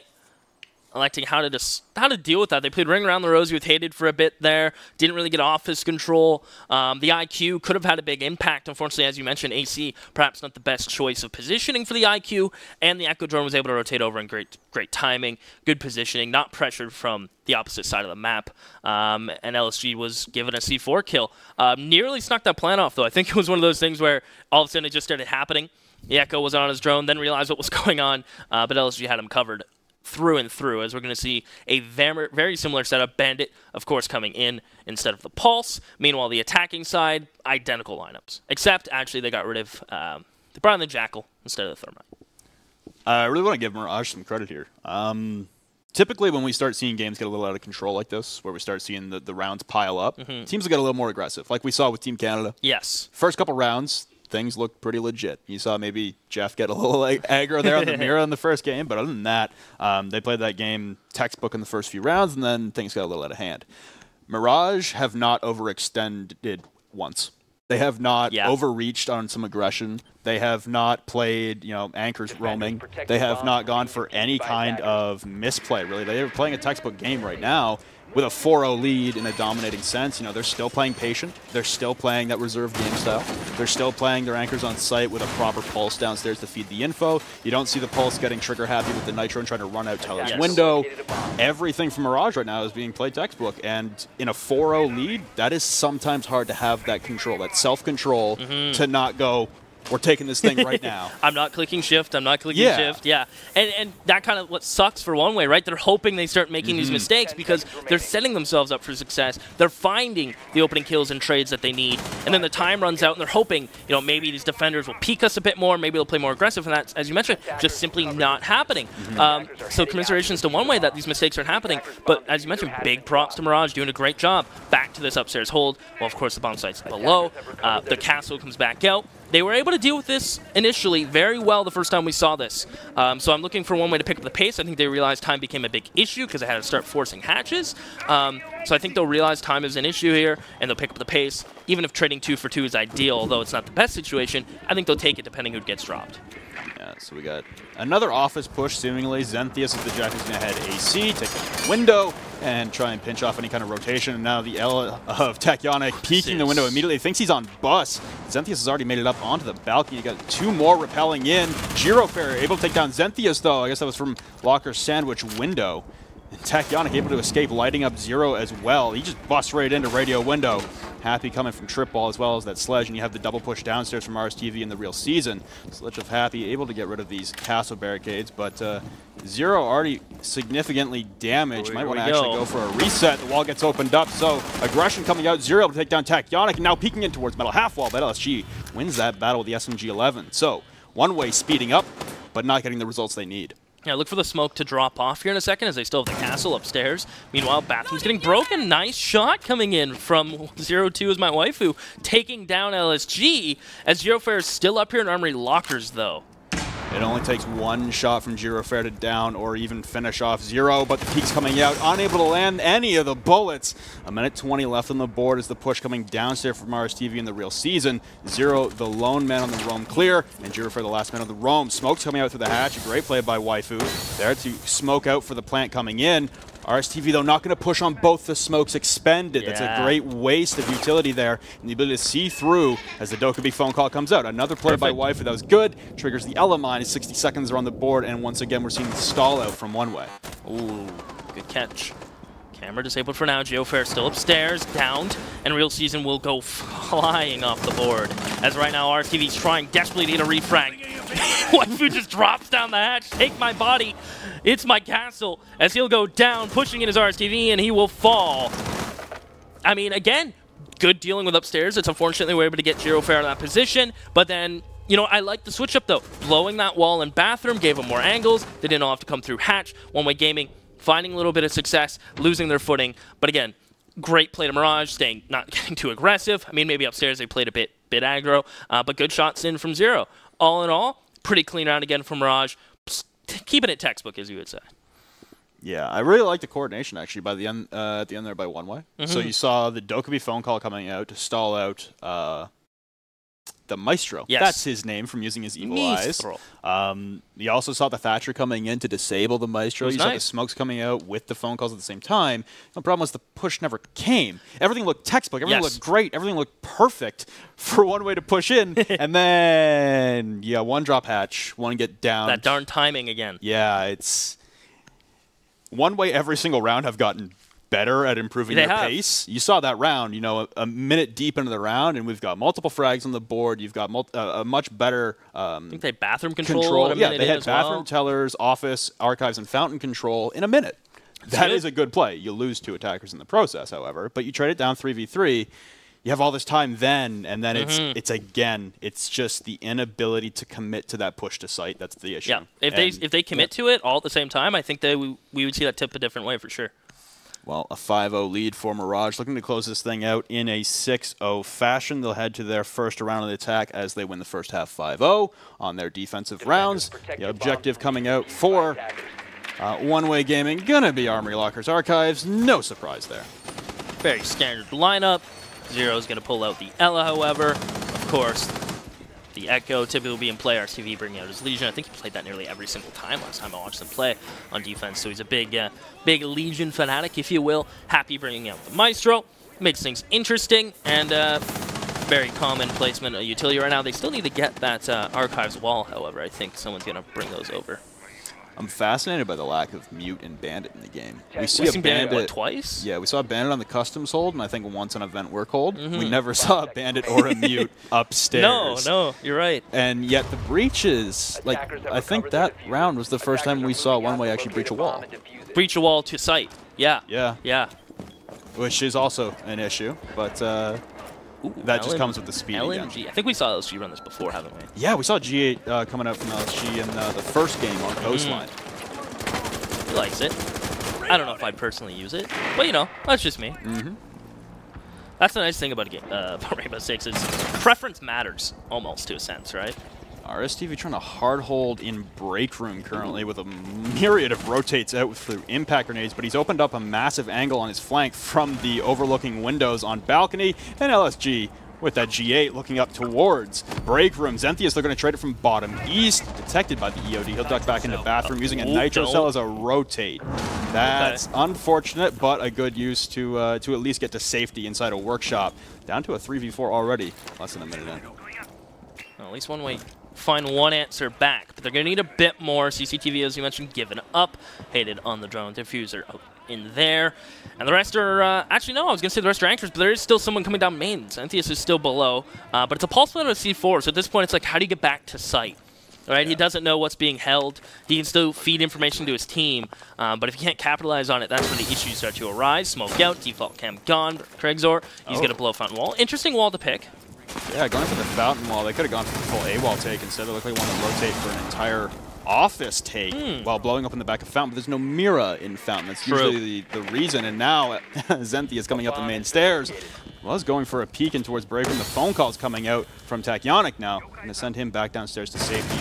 electing how to deal with that. They played Ring Around the Rosie with Hated for a bit there. Didn't really get office control. The IQ could have had a big impact. Unfortunately, as you mentioned, AC perhaps not the best choice of positioning for the IQ, and the Echo Drone was able to rotate over in great timing, good positioning, not pressured from the opposite side of the map. And LSG was given a C4 kill. Nearly snuck that plan off, though. I think it was one of those things where all of a sudden it just started happening. The Echo was on his drone, then realized what was going on, but LSG had him covered through and through, as we're going to see a very similar setup. Bandit, of course, coming in instead of the Pulse. Meanwhile, the attacking side, identical lineups. Except, actually, they got rid of they brought in the Jackal instead of the Thermite. I really want to give Mirage some credit here. Typically, when we start seeing games get a little out of control like this, where we start seeing the rounds pile up, teams will get a little more aggressive, like we saw with Team Canada. Yes. First couple rounds, things looked pretty legit. You saw maybe Jeff get a little aggro there on the mirror in the first game, but other than that, they played that game textbook in the first few rounds, and then things got a little out of hand. Mirage have not overextended once. They have not overreached on some aggression. They have not played, anchors roaming. They have not gone for any kind of misplay, really. They are playing a textbook game right now with a 4-0 lead in a dominating sense. They're still playing patient. They're still playing that reserve game style. They're still playing their anchors on site with a proper pulse downstairs to feed the info. You don't see the pulse getting trigger happy with the Nitro and trying to run out Tyler's window. Everything from Mirage right now is being played textbook, and in a 4-0 lead, that is sometimes hard to have that control, that self-control to not go, we're taking this thing right now. I'm not clicking shift. I'm not clicking shift. Yeah. And that kind of what sucks for one way, right? They're hoping they start making these mistakes because they're setting themselves up for success. They're finding the opening kills and trades that they need. And then the time runs out and they're hoping, maybe these defenders will peek us a bit more. Maybe they'll play more aggressive. And that's, as you mentioned, just simply not happening. So commiserations to one way that these mistakes aren't happening. But as you mentioned, big props to Mirage doing a great job. Back to this upstairs hold. Well, of course, the bomb site's below. The castle comes back out. They were able to deal with this initially very well the first time we saw this. So I'm looking for one way to pick up the pace. I think they realized time became a big issue because they had to start forcing hatches. So I think they'll realize time is an issue here, and they'll pick up the pace. Even if trading 2 for 2 is ideal, although it's not the best situation, I think they'll take it depending who gets dropped. Yeah, so we got another office push, seemingly. Xenthius with the Jack is going to head AC, take the window, and try and pinch off any kind of rotation. And now the L of Tachyon peeking the window immediately. Thinks he's on bus. Xenthius has already made it up onto the balcony. You got 2 more repelling in. Girofair able to take down Xenthius, though. I guess that was from Locker's sandwich window. And Tachyon able to escape, lighting up Zero as well. He just busts right into radio window. Happy coming from Trip Ball as well as that Sledge, and you have the double push downstairs from RSTV in the real season. Sledge of Happy able to get rid of these castle barricades, but Zero already significantly damaged. Might want to actually go for a reset. The wall gets opened up, so aggression coming out. Zero able to take down Tachyon, and now peeking in towards metal half wall, but LSG wins that battle with the SMG-11. So one way speeding up, but not getting the results they need. Yeah, look for the smoke to drop off here in a second as they still have the castle upstairs. Meanwhile, bathroom's getting broken. Nice shot coming in from 0-2 is my waifu, taking down LSG as Girofair is still up here in Armory Lockers, though. It only takes one shot from Girofair to down or even finish off Zero, but the peak's coming out, unable to land any of the bullets. 1:20 left on the board as the push coming downstairs from RSTV in the real season. Zero, the lone man on the roam clear, and Girofair, the last man on the roam. Smoke's coming out through the hatch. A great play by Waifu. There to smoke out for the plant coming in. RSTV, though, not going to push on both the smokes expended. That's a great waste of utility there, and the ability to see through as the Dokkaebi phone call comes out. Another play by Waifu that was good. Triggers the Ella mine. 60 seconds are on the board, and once again, we're seeing the stall out from one way. Ooh, good catch. Camera disabled for now. Girofair still upstairs, downed, and Real Season will go flying off the board. As right now, RSTV's trying desperately to get a refrag. Waifu just drops down the hatch. Take my body. It's my castle. As he'll go down, pushing in his RSTV, and he will fall. I mean, again, good dealing with upstairs. It's unfortunate they were able to get Girofair in that position, but then, I like the switch up, though. Blowing that wall in bathroom gave him more angles. They didn't all have to come through hatch. One-way gaming, finding a little bit of success, losing their footing. But again, great play to Mirage, not getting too aggressive. I mean, maybe upstairs they played a bit aggro, but good shots in from Zero. All in all, pretty clean round again from Mirage. Keeping it textbook, as you would say. Yeah, I really like the coordination, actually, by the end, at the end there by one way. So you saw the Dokkaebi phone call coming out to stall out the Maestro. Yes. That's his name from using his evil Maestro. eyes. You also saw the Thatcher coming in to disable the Maestro. You saw the smokes coming out with the phone calls at the same time. The problem was the push never came. Everything looked textbook. Everything looked great. Everything looked perfect for one way to push in. And then, yeah, one drop hatch, one get down. That darn timing again. Yeah, it's... One way every single round have gotten better at improving their pace. You saw that round, you know, a minute deep into the round, and we've got multiple frags on the board. You've got a much better I think they had bathroom control. Yeah, they had bathroom tellers, office, archives, and fountain control in a minute. That is a good play. You lose 2 attackers in the process, however, but you trade it down 3v3. You have all this time then, and then it's just the inability to commit to that push to site. That's the issue. Yeah, if they commit to it all at the same time, I think we would see that tip a different way for sure. Well, a 5-0 lead for Mirage, looking to close this thing out in a 6-0 fashion. They'll head to their first round of the attack as they win the first half 5-0 on their defensive rounds. The objective coming out for One-Way Gaming, gonna be Armory Lockers Archives. No surprise there. Very standard lineup. Zero's gonna pull out the Ella, however. Of course, the Echo typically will be in play. RTV bringing out his Legion. I think he played that nearly every single time last time I watched him play on defense. So he's a big Legion fanatic, if you will. Happy bringing out the Maestro. Makes things interesting and very common placement of utility right now. They still need to get that Archives wall, however. I think someone's going to bring those over. I'm fascinated by the lack of Mute and Bandit in the game. We see a Bandit what, twice? Yeah, we saw a Bandit on the Customs hold, and I think once on Event Work hold. We never saw a Bandit or a Mute upstairs. No, you're right. And yet the breaches, like, I think that round was the first time we saw One-Way actually breach a wall. Breach a wall to site. Yeah. Yeah. Which is also an issue, but that just comes with the speed LNG. again. I think we saw LSG run this before, haven't we? Yeah, we saw G8 coming out from LSG in the first game on Coastline. He likes it. I don't know if I'd personally use it, but you know, that's just me. That's the nice thing about a game, Rainbow Six is preference matters almost to a sense, right? RSTV trying to hard hold in break room currently with a myriad of rotates out through impact grenades, but he's opened up a massive angle on his flank from the overlooking windows on balcony, and LSG with that G8 looking up towards break room. Zentheus, they're going to trade it from bottom east, detected by the EOD. He'll duck back into bathroom using a nitro cell as a rotate. That's unfortunate, but a good use to at least get to safety inside a workshop. Down to a 3v4 already, less than a minute in. Well, at least One-Way find one answer back, but they're going to need a bit more. CCTV, as you mentioned, given up. Hated on the drone diffuser in there. And the rest are, actually, no, I was going to say the rest are anchors, but there is still someone coming down main. Xanthius is still below, but it's a pulse split on a C4, so at this point, it's like, how do you get back to site? Right? He doesn't know what's being held. He can still feed information to his team, but if he can't capitalize on it, that's when the issues start to arise. Smoke out, default cam gone. Craigsor, he's going to blow Fountain Wall. Interesting wall to pick. Yeah, going for the Fountain Wall. They could have gone for the full A-wall take. Instead, they look like they want to rotate for an entire office take while blowing up in the back of Fountain. But there's no Mira in Fountain. That's usually the reason. And now Zenthi is coming up the main stairs. Was going for a peek in towards break room. The phone call's coming out from Tachyonic now. Going to send him back downstairs to safety.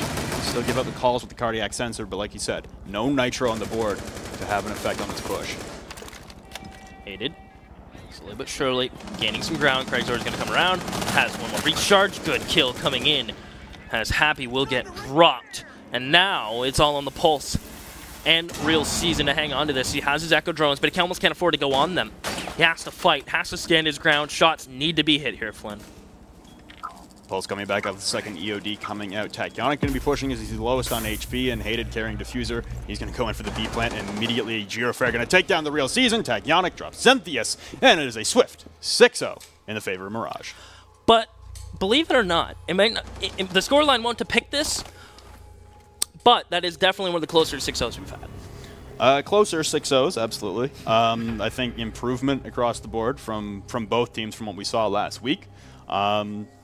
Still give out the calls with the cardiac sensor, but like you said, no nitro on the board to have an effect on this push. Hated. Slowly but surely, gaining some ground. Craigsor is going to come around. Has one more recharge. Good kill coming in. As Happy will get dropped. And now it's all on the pulse. And Real Season to hang on to this. He has his Echo drones, but he almost can't afford to go on them. He has to fight, has to stand his ground. Shots need to be hit here, Flynn. Pulse coming back up, the second EOD coming out. Tachyonic going to be pushing as he's the lowest on HP, and Hated carrying Diffuser. He's going to go in for the B plant, and immediately Girofrere going to take down the Real Season. Tachyonic drops Zentheus, and it is a swift 6-0 in the favor of Mirage. But believe it or not, the scoreline won't depict this, but that is definitely one of the closer 6-0s we've had. Closer 6-0s, absolutely. I think improvement across the board from both teams from what we saw last week.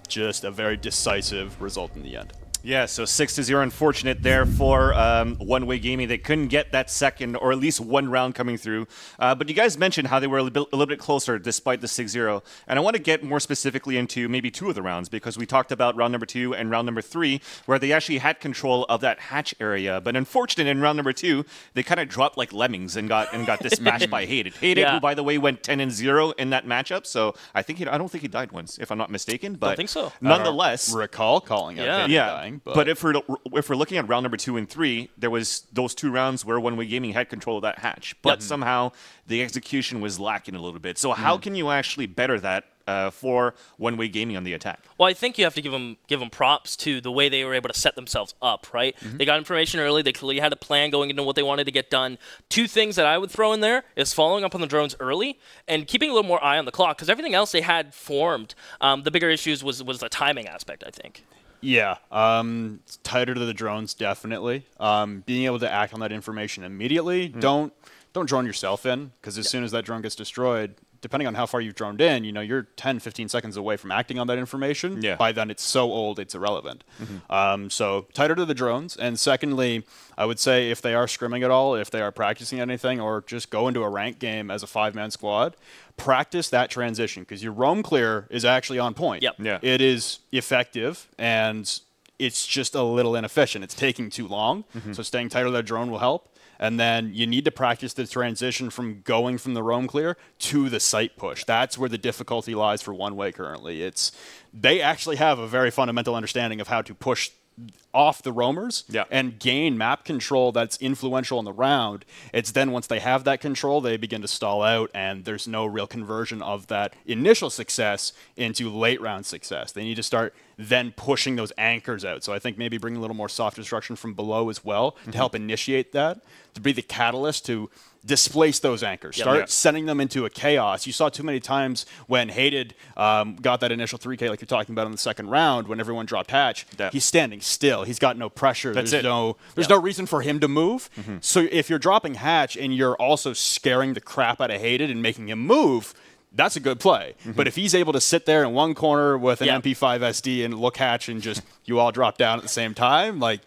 Just a very decisive result in the end. Yeah, so 6-0, unfortunate there for One Way Gaming. They couldn't get that second or at least one round coming through. But you guys mentioned how they were a little bit closer despite the 6-0. And I want to get more specifically into maybe two of the rounds, because we talked about round number 2 and round number 3, where they actually had control of that hatch area. But unfortunate, in round number 2, they kind of dropped like lemmings and got dispatched by Hated. Hated, who by the way went 10-0 in that matchup. So I don't think he died once, if I'm not mistaken. But don't think so. Nonetheless, I don't recall calling out Hated dying. But if we're looking at round number 2 and 3, there was those 2 rounds where One Way Gaming had control of that hatch, but somehow the execution was lacking a little bit. So how can you actually better that for One Way Gaming on the attack? Well, I think you have to give them props to the way they were able to set themselves up, right? They got information early. They clearly had a plan going into what they wanted to get done. 2 things that I would throw in there is following up on the drones early and keeping a little more eye on the clock, because everything else they had formed. The bigger issues was the timing aspect, I think. Yeah, tighter to the drones, definitely. Being able to act on that information immediately. Don't drone yourself in, because as soon as that drone gets destroyed, depending on how far you've droned in, you're 10, 15 seconds away from acting on that information. Yeah. By then, it's so old, it's irrelevant. So tighter to the drones. And secondly, I would say if they are scrimming at all, if they are practicing anything, or just go into a ranked game as a 5-man squad, practice that transition, because your roam clear is actually on point. Yep. Yeah. It is effective, and it's just a little inefficient. It's taking too long, so staying tighter to that drone will help. And then you need to practice the transition from going from the roam clear to the site push. That's where the difficulty lies for One Way currently. They actually have a very fundamental understanding of how to push off the roamers and gain map control that's influential in the round. It's then once they have that control, they begin to stall out, and there's no real conversion of that initial success into late round success. They need to start then pushing those anchors out. So I think maybe bringing a little more soft destruction from below as well to help initiate that, to be the catalyst to displace those anchors. Start sending them into a chaos. You saw too many times when Hated got that initial 3K, like you're talking about in the second round, when everyone dropped hatch. He's standing still. He's got no pressure. There's no reason for him to move. So if you're dropping hatch and you're also scaring the crap out of Hated and making him move, that's a good play. But if he's able to sit there in one corner with an MP5 SD and look hatch and just you all drop down at the same time, like,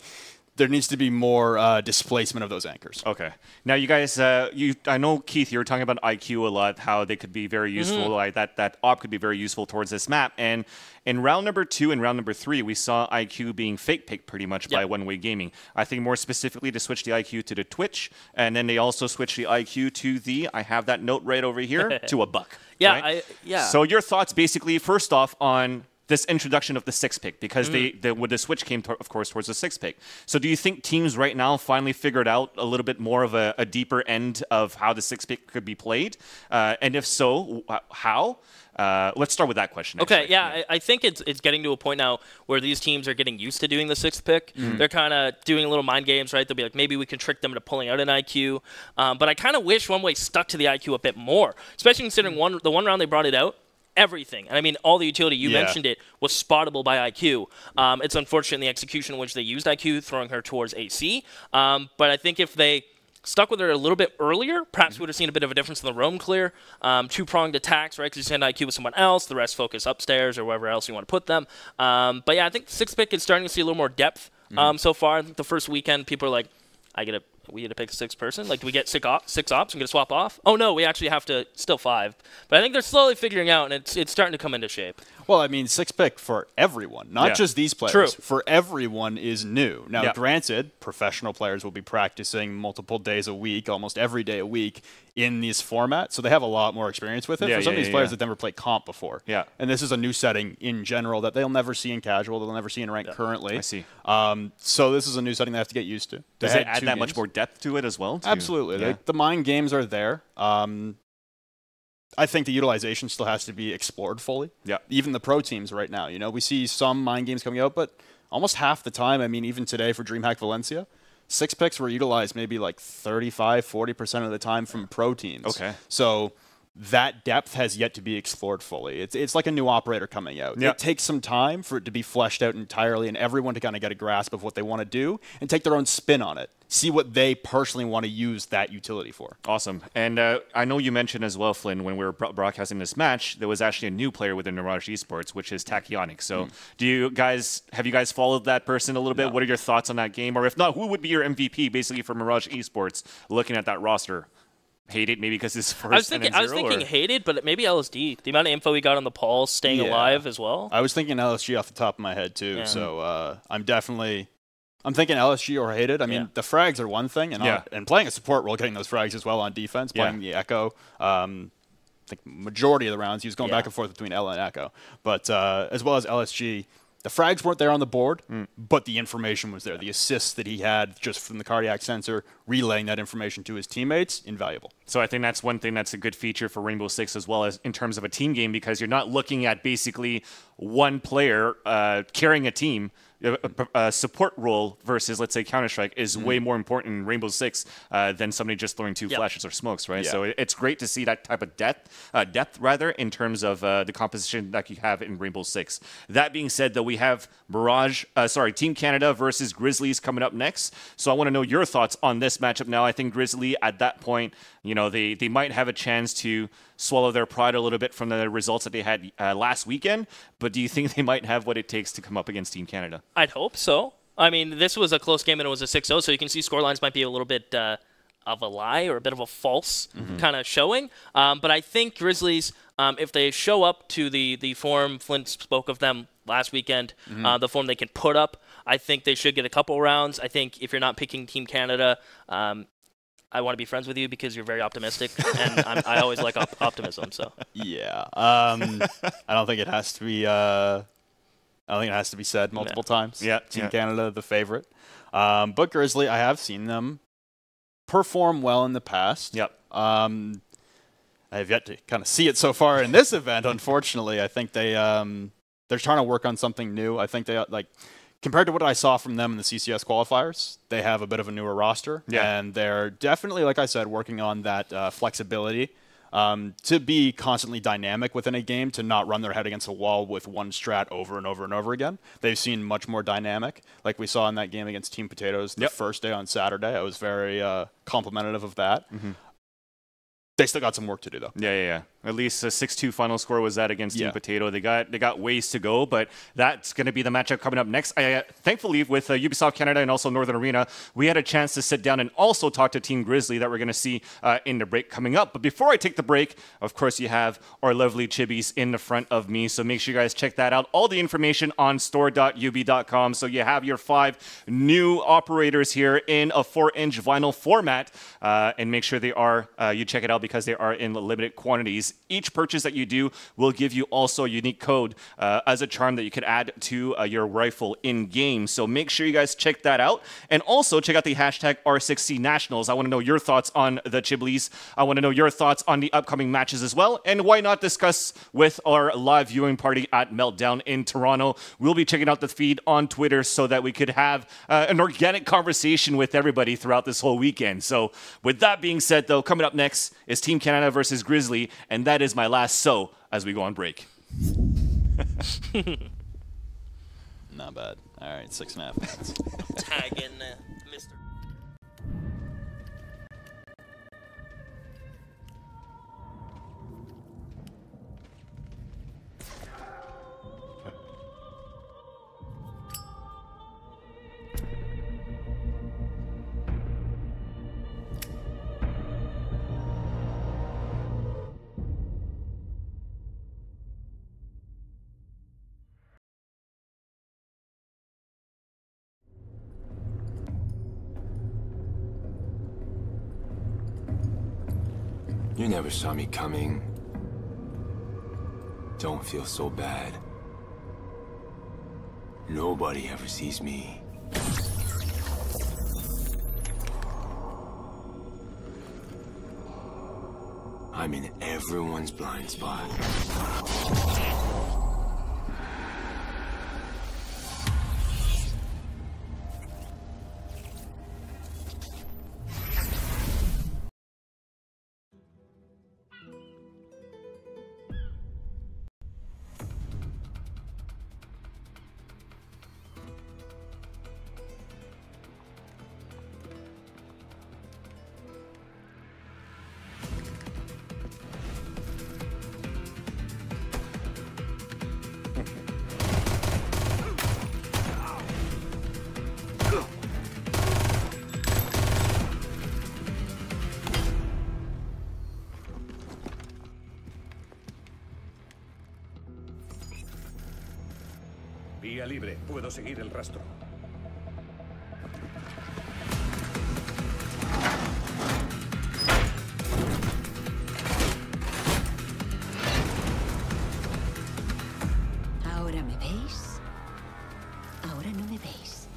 there needs to be more displacement of those anchors. Okay. Now, you guys, I know, Keith, you were talking about IQ a lot, how they could be very useful, like that op could be very useful towards this map. And in round number 2 and round number 3, we saw IQ being fake picked pretty much by One Way Gaming. I think more specifically to switch the IQ to the Twitch, and then they also switched the IQ to I have that note right over here, to a buck. Yeah, right? yeah. So your thoughts, basically, first off, on this introduction of the 6-pick, because with the switch came, of course, towards the 6-pick. So do you think teams right now finally figured out a little bit more of a deeper end of how the 6-pick could be played? And if so, how? Let's start with that question. Okay, I think it's getting to a point now where these teams are getting used to doing the 6th pick. They're kind of doing little mind games, right? They'll be like, maybe we can trick them into pulling out an IQ. But I kind of wish One Way stuck to the IQ a bit more, especially considering the one round they brought it out, everything. And I mean, all the utility, you mentioned it, was spottable by IQ. It's unfortunate in the execution in which they used IQ, throwing her towards AC. But I think if they stuck with her a little bit earlier, perhaps we would have seen a bit of a difference in the roam clear. 2-pronged attacks, right? Because you send IQ with someone else, the rest focus upstairs or wherever else you want to put them. But yeah, I think the 6th pick is starting to see a little more depth so far. I think the first weekend, people are like, we had to pick a 6th person? Like, do we get 6 ops and get to swap off? Oh, no, we actually have to still 5. But I think they're slowly figuring out, and it's starting to come into shape. Well, I mean, 6-pick for everyone, not just these players. True. For everyone is new. Now, granted, professional players will be practicing multiple days a week, almost every day a week, in this format, so they have a lot more experience with it. For some of these players that never played comp before. And this is a new setting in general that they'll never see in casual, they'll never see in ranked currently. I see. So this is a new setting they have to get used to. Does it add that much more depth to it as well? Absolutely. The mind games are there. I think the utilization still has to be explored fully. Even the pro teams right now, we see some mind games coming out, but almost half the time, I mean, even today for DreamHack Valencia, 6 picks were utilized maybe like 35, 40% of the time from pro teams. Okay. So that depth has yet to be explored fully. It's like a new operator coming out. Yep. It takes some time for it to be fleshed out entirely and everyone to kind of get a grasp of what they want to do and take their own spin on it. See what they personally want to use that utility for. Awesome. And I know you mentioned as well, Flynn, when we were broadcasting this match, there was actually a new player within Mirage Esports, which is Tachyon. So have you guys followed that person a little bit? What are your thoughts on that game? Or if not, who would be your MVP basically for Mirage Esports looking at that roster? Hated maybe because it's first. I was thinking hated, but maybe LSD. The amount of info we got on the Paul staying alive as well. I was thinking LSG off the top of my head too. Yeah. So I'm thinking LSG or hated. I mean, the frags are one thing, and playing a support role, getting those frags as well on defense, playing the Echo. I think majority of the rounds he was going back and forth between L and Echo, but as well as LSG. The frags weren't there on the board, but the information was there. The assists that he had just from the cardiac sensor, relaying that information to his teammates, invaluable. So I think that's one thing that's a good feature for Rainbow Six as well as in terms of a team game, because you're not looking at basically one player carrying a team. A support role versus, let's say, Counter-Strike is way more important in Rainbow Six than somebody just throwing two flashes or smokes, right? Yeah. So it's great to see that type of depth in terms of the composition that you have in Rainbow Six. That being said, though, we have Team Canada versus Grizzlies coming up next. So I want to know your thoughts on this matchup now. I think Grizzly, at that point, they might have a chance to swallow their pride a little bit from the results that they had last weekend, but do you think they might have what it takes to come up against Team Canada? I'd hope so. I mean, this was a close game and it was a 6-0, so you can see scorelines might be a little bit of a lie or a bit of a false kind of showing. But I think Grizzlies, if they show up to the form, Flint spoke of them last weekend, the form they can put up, I think they should get a couple rounds. I think if you're not picking Team Canada, I want to be friends with you because you're very optimistic, and I always like optimism. So yeah, I don't think it has to be. I think it has to be said multiple times. Yeah, Team Canada, the favorite. But Grizzly, I have seen them perform well in the past. Yep. I have yet to kind of see it so far in this event. Unfortunately, I think they're trying to work on something new. I think they compared to what I saw from them in the CCS qualifiers, they have a bit of a newer roster, and they're definitely, like I said, working on that flexibility to be constantly dynamic within a game, to not run their head against a wall with one strat over and over and over again. They've seen much more dynamic, like we saw in that game against Team Potatoes the first day on Saturday. I was very complimentary of that. They still got some work to do, though. Yeah. At least a 6-2 final score was that against Team Potato. They got ways to go, but that's going to be the matchup coming up next. Thankfully, with Ubisoft Canada and also Northern Arena, we had a chance to sit down and also talk to Team Grizzly that we're going to see in the break coming up. But before I take the break, of course, you have our lovely chibis in the front of me, so make sure you guys check that out. All the information on store.ub.com. So you have your 5 new operators here in a 4-inch vinyl format, and make sure they are, you check it out because they are in limited quantities. Each purchase that you do will give you also a unique code as a charm that you could add to your rifle in-game. So make sure you guys check that out. And also check out the hashtag R6C Nationals. I want to know your thoughts on the Chiblies. I want to know your thoughts on the upcoming matches as well. And why not discuss with our live viewing party at Meltdown in Toronto. We'll be checking out the feed on Twitter so that we could have an organic conversation with everybody throughout this whole weekend. So with that being said, though, coming up next is Team Canada versus Grizzly, and that is my last so as we go on break. Not bad. All right, 6.5 minutes. Tag in Mr. You never saw me coming. Don't feel so bad. Nobody ever sees me. I'm in everyone's blind spot. libre. Puedo seguir el rastro. ¿Ahora me veis? Ahora no me veis.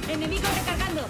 ¡Enemigo recargando!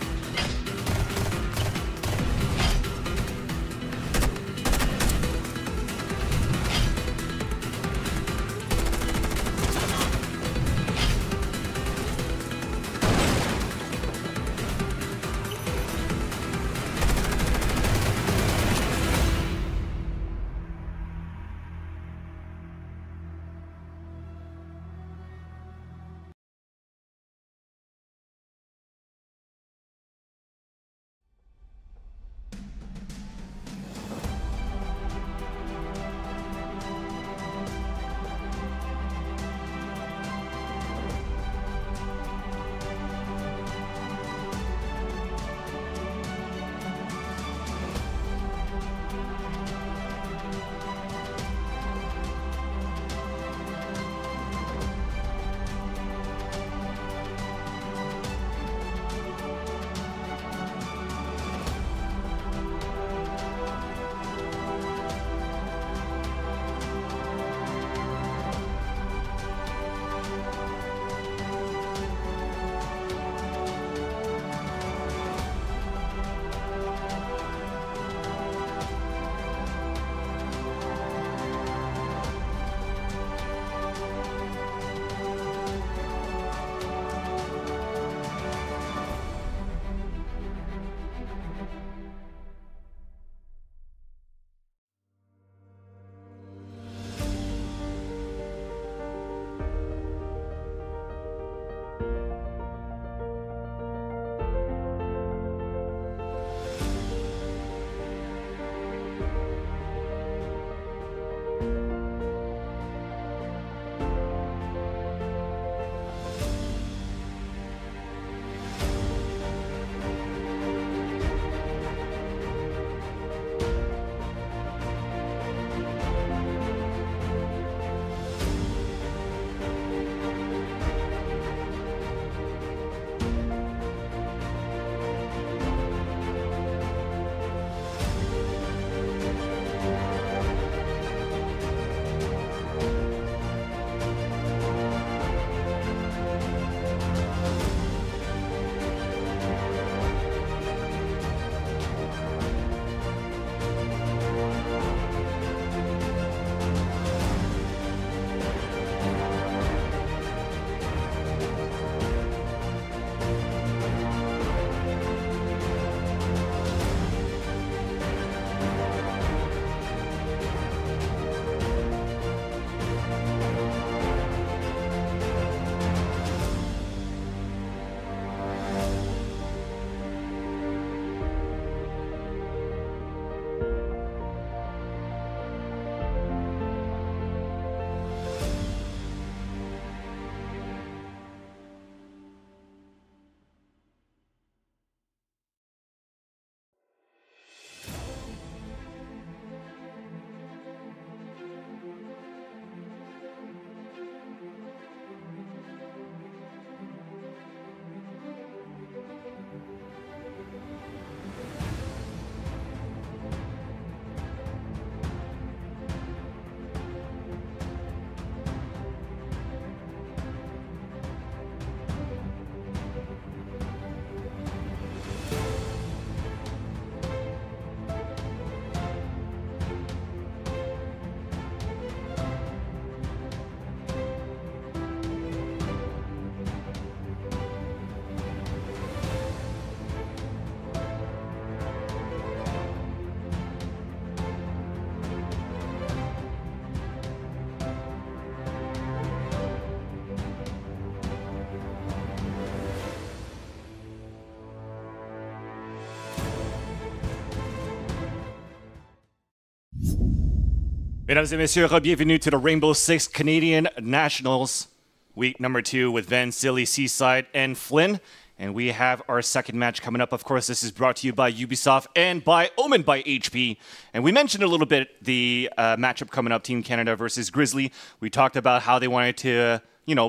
Mesdames et messieurs, bienvenue to the Rainbow Six Canadian Nationals, week number 2 with Van Silly, Seaside, and Flynn. And we have our second match coming up. Of course, this is brought to you by Ubisoft and by Omen by HP. And we mentioned a little bit the matchup coming up, Team Canada versus Grizzly. We talked about how they wanted to,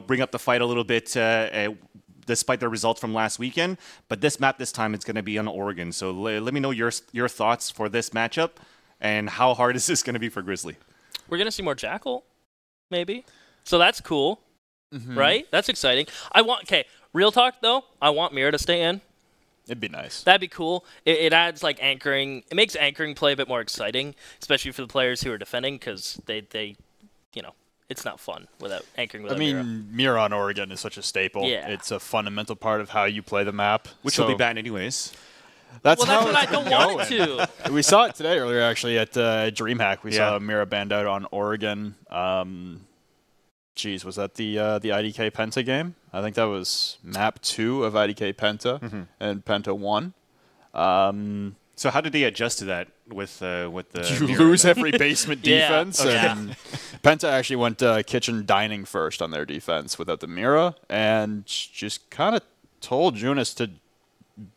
bring up the fight a little bit despite their results from last weekend. But this map this time is going to be on Oregon. So let me know your thoughts for this matchup and how hard is this going to be for Grizzly? We're going to see more Jackal, maybe. So that's cool, right? That's exciting. Real talk, though, I want Mira to stay in. It'd be nice. That'd be cool. It adds, anchoring. It makes anchoring play a bit more exciting, especially for the players who are defending, because they it's not fun without anchoring without Mira. Mira on Oregon is such a staple. Yeah. It's a fundamental part of how you play the map. Which will be banned anyways. That's what I don't want it to. We saw it today earlier, actually, at DreamHack. We saw Mira banned out on Oregon. Was that the IDK Penta game? I think that was map 2 of IDK Penta, and Penta 1. So how did they adjust to that with the you lose every basement defense, and Penta actually went kitchen dining first on their defense without the Mira, and just kind of told Junis to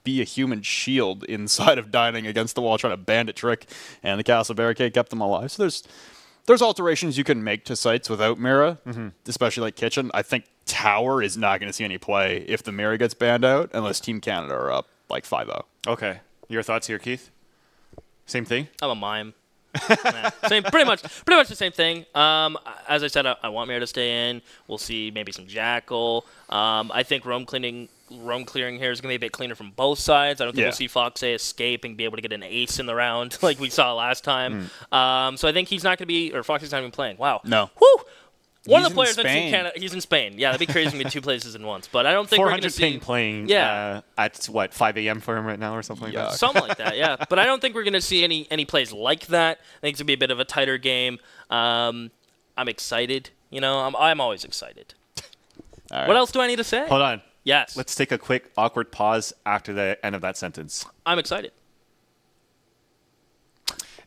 be a human shield inside of dining against the wall, trying to bandit trick, and the castle barricade kept them alive. So there's alterations you can make to sites without Mira, especially like kitchen. I think tower is not going to see any play if the Mira gets banned out, unless Team Canada are up 5-0. Okay. Your thoughts here, Keith? Same thing? I'm a mime. Pretty much the same thing. As I said, I want Mira to stay in. We'll see maybe some Jackal. I think roam clearing here is going to be a bit cleaner from both sides. I don't think we'll see Foxay escape and be able to get an ace in the round like we saw last time. So I think he's not going to be, or Foxay's not even playing. Wow. No. Woo! One of the players on Team Canada, he's in Spain. Yeah, that'd be crazy to be 2 places in once. But I don't think we're going to see 400 ping playing at, 5 a.m. for him right now or something like that? Something like that, yeah. But I don't think we're going to see any plays like that. I think it's going to be a bit of a tighter game. I'm excited. I'm always excited. Right. What else do I need to say? Hold on. Yes. Let's take a quick awkward pause after the end of that sentence. I'm excited.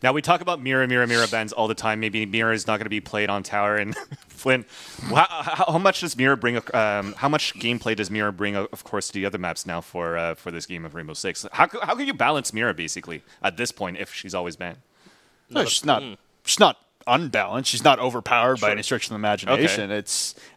Now, we talk about Mira bans all the time. Maybe Mira is not going to be played on tower. And Flynn, how much does Mira bring? How much gameplay does Mira bring, of course, to the other maps now for this game of Rainbow Six? How can you balance Mira, basically, at this point, if she's always banned? No, she's not unbalanced. She's not overpowered by any stretch of the imagination. Okay.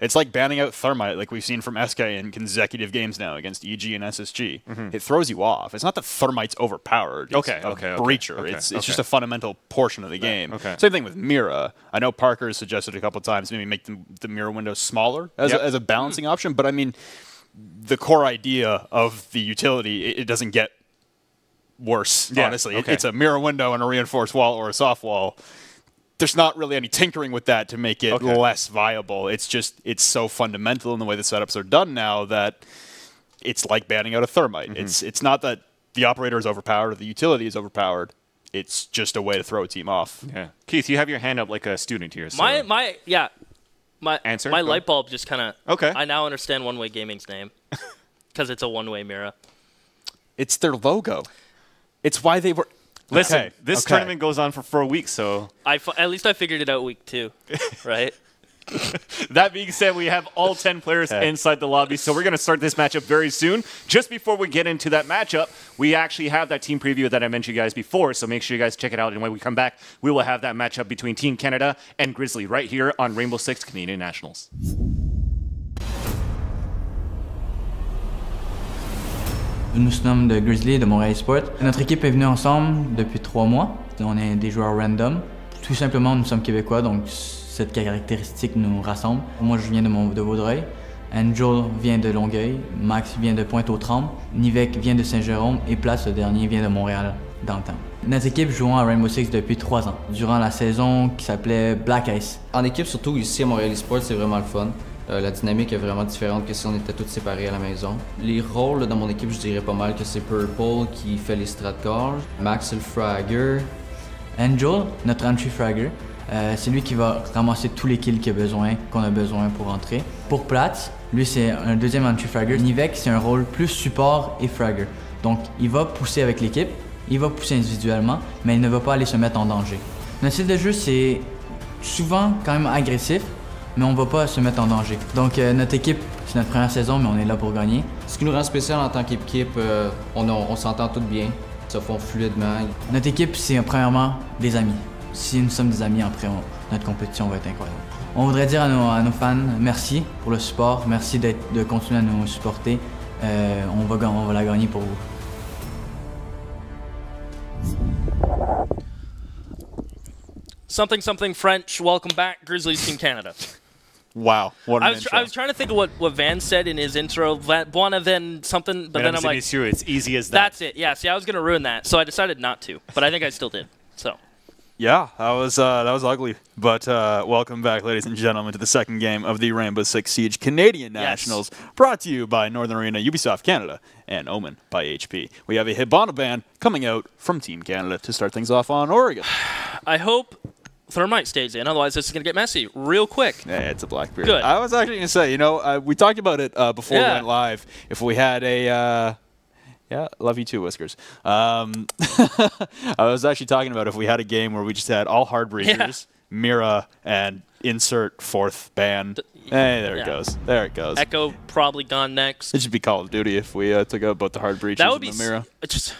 It's like banning out Thermite, like we've seen from SK in consecutive games now against EG and SSG. It throws you off. It's not that Thermite's overpowered. It's a breacher. It's just a fundamental portion of the game. Same thing with Mira. I know Parker has suggested a couple times maybe make the Mira window smaller as a balancing option, but I mean, the core idea of the utility, it doesn't get worse, honestly. It's a Mira window and a reinforced wall or a soft wall. There's not really any tinkering with that to make it less viable. It's so fundamental in the way the setups are done now that it's like banning out a Thermite. It's not that the operator is overpowered or the utility is overpowered. It's just a way to throw a team off. Yeah. Keith, you have your hand up like a student here. So. My answer. My light bulb just kind of. Okay. I now understand One Way Gaming's name because it's a one-way Mira. It's their logo. It's why they were. Listen, this tournament goes on for 4 weeks, so... At least I figured it out week 2, right? That being said, we have all 10 players inside the lobby, so we're going to start this matchup very soon. Just before we get into that matchup, we actually have that team preview that I mentioned you guys before, so make sure you guys check it out. And when we come back, we will have that matchup between Team Canada and Grizzly right here on Rainbow Six Canadian Nationals. Nous sommes de Grizzly, de Mirage Esports. Notre équipe est venue ensemble depuis 3 mois. On est des joueurs random. Tout simplement, nous sommes Québécois, donc cette caractéristique nous rassemble. Moi, je viens de Vaudreuil. Angel vient de Longueuil. Max vient de Pointe-aux-Trembles. Nivek vient de Saint-Jérôme. Et Place, le dernier, vient de Montréal, downtown. Notre équipe joue à Rainbow Six depuis 3 ans, durant la saison qui s'appelait Black Ice. En équipe, surtout ici à Mirage Esports, c'est vraiment le fun. La dynamique est vraiment différente que si on était tous séparés à la maison. Les rôles dans mon équipe, je dirais pas mal que c'est Purple qui fait les strat-calls, Max c'est le fragger. Angel, notre entry fragger, c'est lui qui va ramasser tous les kills qu'on a besoin pour entrer. Pour Platz, lui c'est un deuxième entry fragger. Nivek, c'est un rôle plus support et fragger. Donc il va pousser avec l'équipe, il va pousser individuellement, mais il ne va pas aller se mettre en danger. Notre style de jeu, c'est souvent quand même agressif, mais on ne va pas se mettre en danger. Donc notre équipe C'est notre première saison, mais on est là pour gagner. Ce qui nous rend spécial en tant qu'équipe, on s'entend tous bien, ça fond fluidement. Notre équipe, c'est premièrement des amis. Si nous sommes des amis, après, notre compétition va être incroyable. On voudrait dire à nos fans merci pour le support, merci de continuer à nous supporter. On va la gagner pour vous. Something French. Welcome back, Grizzlies Team Canada. Wow, what an I was trying to think of what Van said in his intro. Buona then something, but then I'm like, it's easy as that. That's it. Yeah. See, I was gonna ruin that, so I decided not to. But I think I still did. So. Yeah, that was ugly. But welcome back, ladies and gentlemen, to the second game of the Rainbow Six Siege Canadian Nationals, brought to you by Northern Arena, Ubisoft Canada, and Omen by HP. We have a Hibana band coming out from Team Canada to start things off on Oregon. I hope Thermite stays in, otherwise this is going to get messy real quick. Yeah, it's a Blackbeard. Good. I was actually going to say, we talked about it before we went live. If we had a... yeah, love you too, Whiskers. I was actually talking about if we had a game where we just had all hard breachers, Mira, and insert fourth band. Hey, there it goes. There it goes. Echo probably gone next. It should be Call of Duty if we took out both the hard breachers and the Mira. Just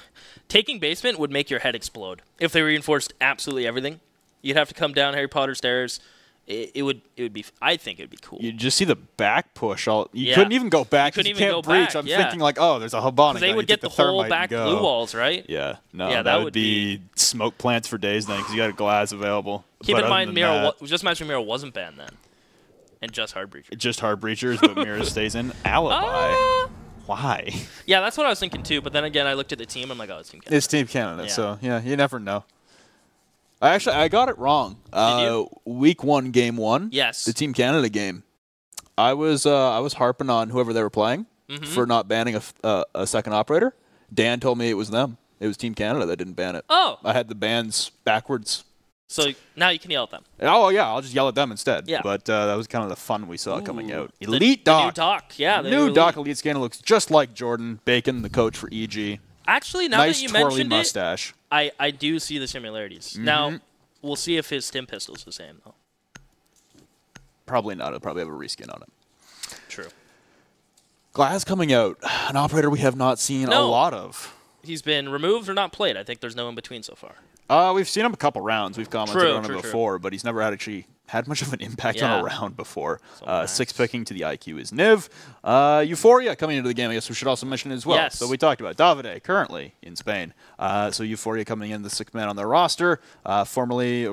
taking basement would make your head explode if they reinforced absolutely everything. You'd have to come down Harry Potter stairs. It would be. I think it would be cool. You just see the back push. You couldn't even go back because you can't breach. I'm thinking like, oh, there's a Hibana. They would get the whole back blue walls, right? Yeah. No, that would be smoke plants for days then because you got a glass available. Keep in mind, Mira. Just imagine Mira wasn't banned then, and just hard breachers. Just hard breachers, but Mira stays in. Alibi. Why? Yeah, that's what I was thinking too. But then again, I looked at the team. I'm like, oh, it's Team Canada. It's Team Canada. So yeah, you never know. I got it wrong. Week 1, game 1. Yes. The Team Canada game. I was harping on whoever they were playing for not banning a second operator. Dan told me it was them. It was Team Canada that didn't ban it. Oh. I had the bans backwards. So now you can yell at them. Oh yeah, I'll just yell at them instead. Yeah. But that was kind of the fun we saw coming out. Elite Doc. The new Doc. Yeah. New Doc Elite Scanner looks just like Jordan Bacon, the coach for EG. Actually, now nice that you twirly mentioned mustache. I do see the similarities. Now, we'll see if his stim pistol's the same, though. Probably not. It'll probably have a reskin on it. True. Glass coming out. An operator we have not seen a lot of. He's been removed or not played. I think there's no in between so far. We've seen him a couple rounds. We've commented on him before, but he's never actually had much of an impact on a round before. So 6 picking to the IQ is Niv. Euphoria coming into the game, I guess we should also mention it as well. Yes. So we talked about Davide, currently in Spain. So Euphoria coming in, the 6th man on their roster, formerly,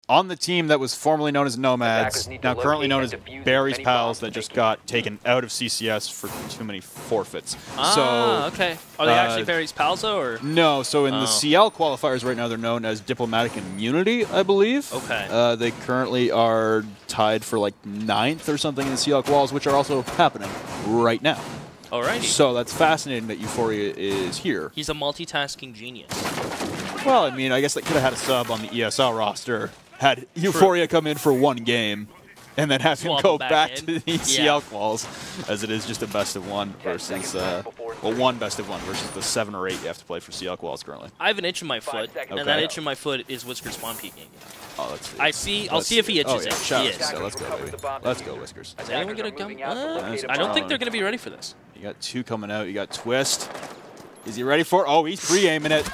on the team that was formerly known as Nomads, now currently known as Barry's Pals, that just got taken out of CCS for too many forfeits. Okay. Are they actually Barry's Pals, though? Or? No, so in the CL qualifiers right now, they're known as Diplomatic Immunity, I believe. Okay. They currently are tied for like 9th or something in the CL quals, which are also happening right now. Alrighty. So that's fascinating that Euphoria is here. He's a multitasking genius. Well, I mean, I guess they could have had a sub on the ESL roster. Had Euphoria come in for 1 game and then have him go back to the ECL quals, as it is just a best of 1 versus, one best of 1 versus the 7 or 8 you have to play for CL quals currently. I have an itch in my foot, and that itch in my foot is Whiskers spawn peeking. Oh, let's see. I'll see if he itches it. He is. So let's go, baby. Let's go, Whiskers. Is anyone going to come? I don't think they're going to be ready for this. You got 2 coming out. You got Twist. Is he ready for it? Oh, he's pre-aiming it.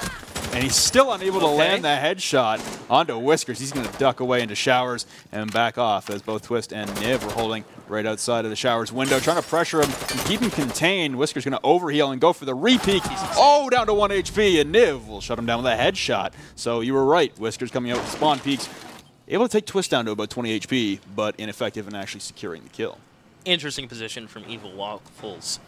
And he's still unable to land that headshot onto Whiskers. He's going to duck away into Showers and back off as both Twist and Niv are holding right outside of the Showers window, trying to pressure him and keep him contained. Whiskers going to overheal and go for the re-peek. Oh, down to 1 HP, and Niv will shut him down with a headshot. So you were right. Whiskers coming out with spawn peaks. Able to take Twist down to about 20 HP, but ineffective in actually securing the kill. Interesting position from Evil Waffles.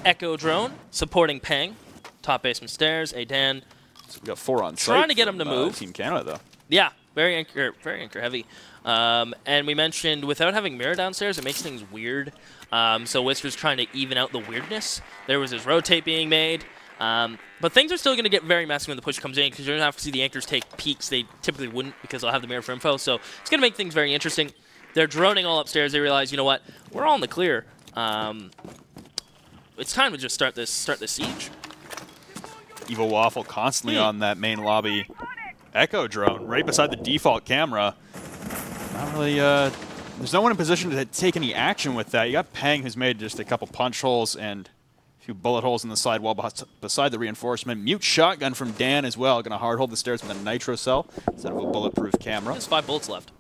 Echo Drone supporting Peng. Top basement stairs. Adan. So we got 4 on site. Trying to get him to move. Team Canada, though. Yeah, very anchor heavy. And we mentioned without having Mirror downstairs, it makes things weird. So Whisker's trying to even out the weirdness. There was his rotate being made. But things are still going to get very messy when the push comes in because you're going to have to see the anchors take peeks. They typically wouldn't because they'll have the mirror for info. So it's going to make things very interesting. They're droning all upstairs. They realize, you know what? We're all in the clear. It's time to just start this siege. Evil Waffle constantly on that main lobby Echo drone right beside the default camera. Not really there's no one in position to take any action with that. You got Pang, who's made just a couple punch holes and a few bullet holes in the side wall beside the reinforcement. Mute shotgun from Dan as well. Going to hard hold the stairs with a nitro cell instead of a bulletproof camera. There's 5 bullets left.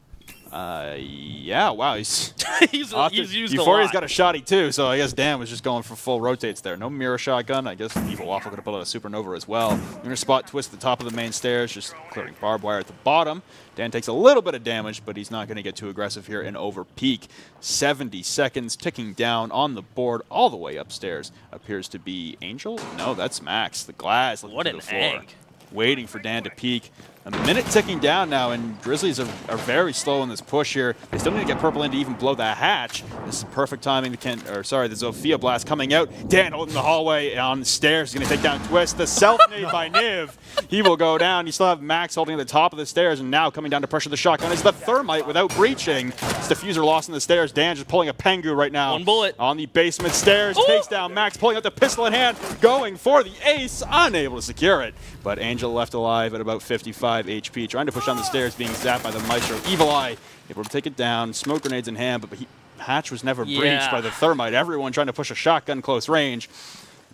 Yeah, wow. He's he's used a Euphoria's lot. got a shotty too, so I guess Dan was just going for full rotates there. No mirror shotgun. I guess Evil Waffle could have pulled out a supernova as well. We're going to spot twist at the top of the main stairs, just clearing barbed wire at the bottom. Dan takes a little bit of damage, but he's not going to get too aggressive here and over peak. 70 seconds ticking down on the board all the way upstairs. Appears to be Angel? No, that's Max. The glass looking What to an the floor. egg. Waiting for Dan to peek. A minute ticking down now, and Grizzlies are very slow in this push here. They still need to get purple in to even blow that hatch. This is perfect timing. The Zofia blast coming out. Dan holding the hallway on the stairs. He's going to take down Twist. The self-nade by Niv. He will go down. You still have Max holding at the top of the stairs, and now coming down to pressure the shotgun is the Thermite without breaching. It's Diffuser lost in the stairs. Dan just pulling a Pengu right now. 1 bullet. On the basement stairs. Ooh. Takes down Max, pulling out the pistol in hand, going for the ace. Unable to secure it. But Angel left alive at about 55 HP. Trying to push down the stairs, being zapped by the Maestro. Evil Eye able to take it down. Smoke grenades in hand, but hatch was never breached by the Thermite. Everyone trying to push a shotgun close range.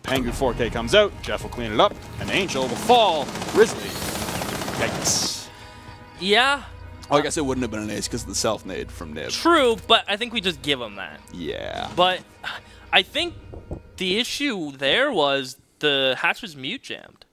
Pengu 4K comes out. Jeff will clean it up. And Angel will fall. Grizzly. Yikes. Yeah. Oh, I guess it wouldn't have been an ace because of the self-nade from Nib. True, but I think we just give him that. Yeah. But I think the issue there was the hatch was mute jammed.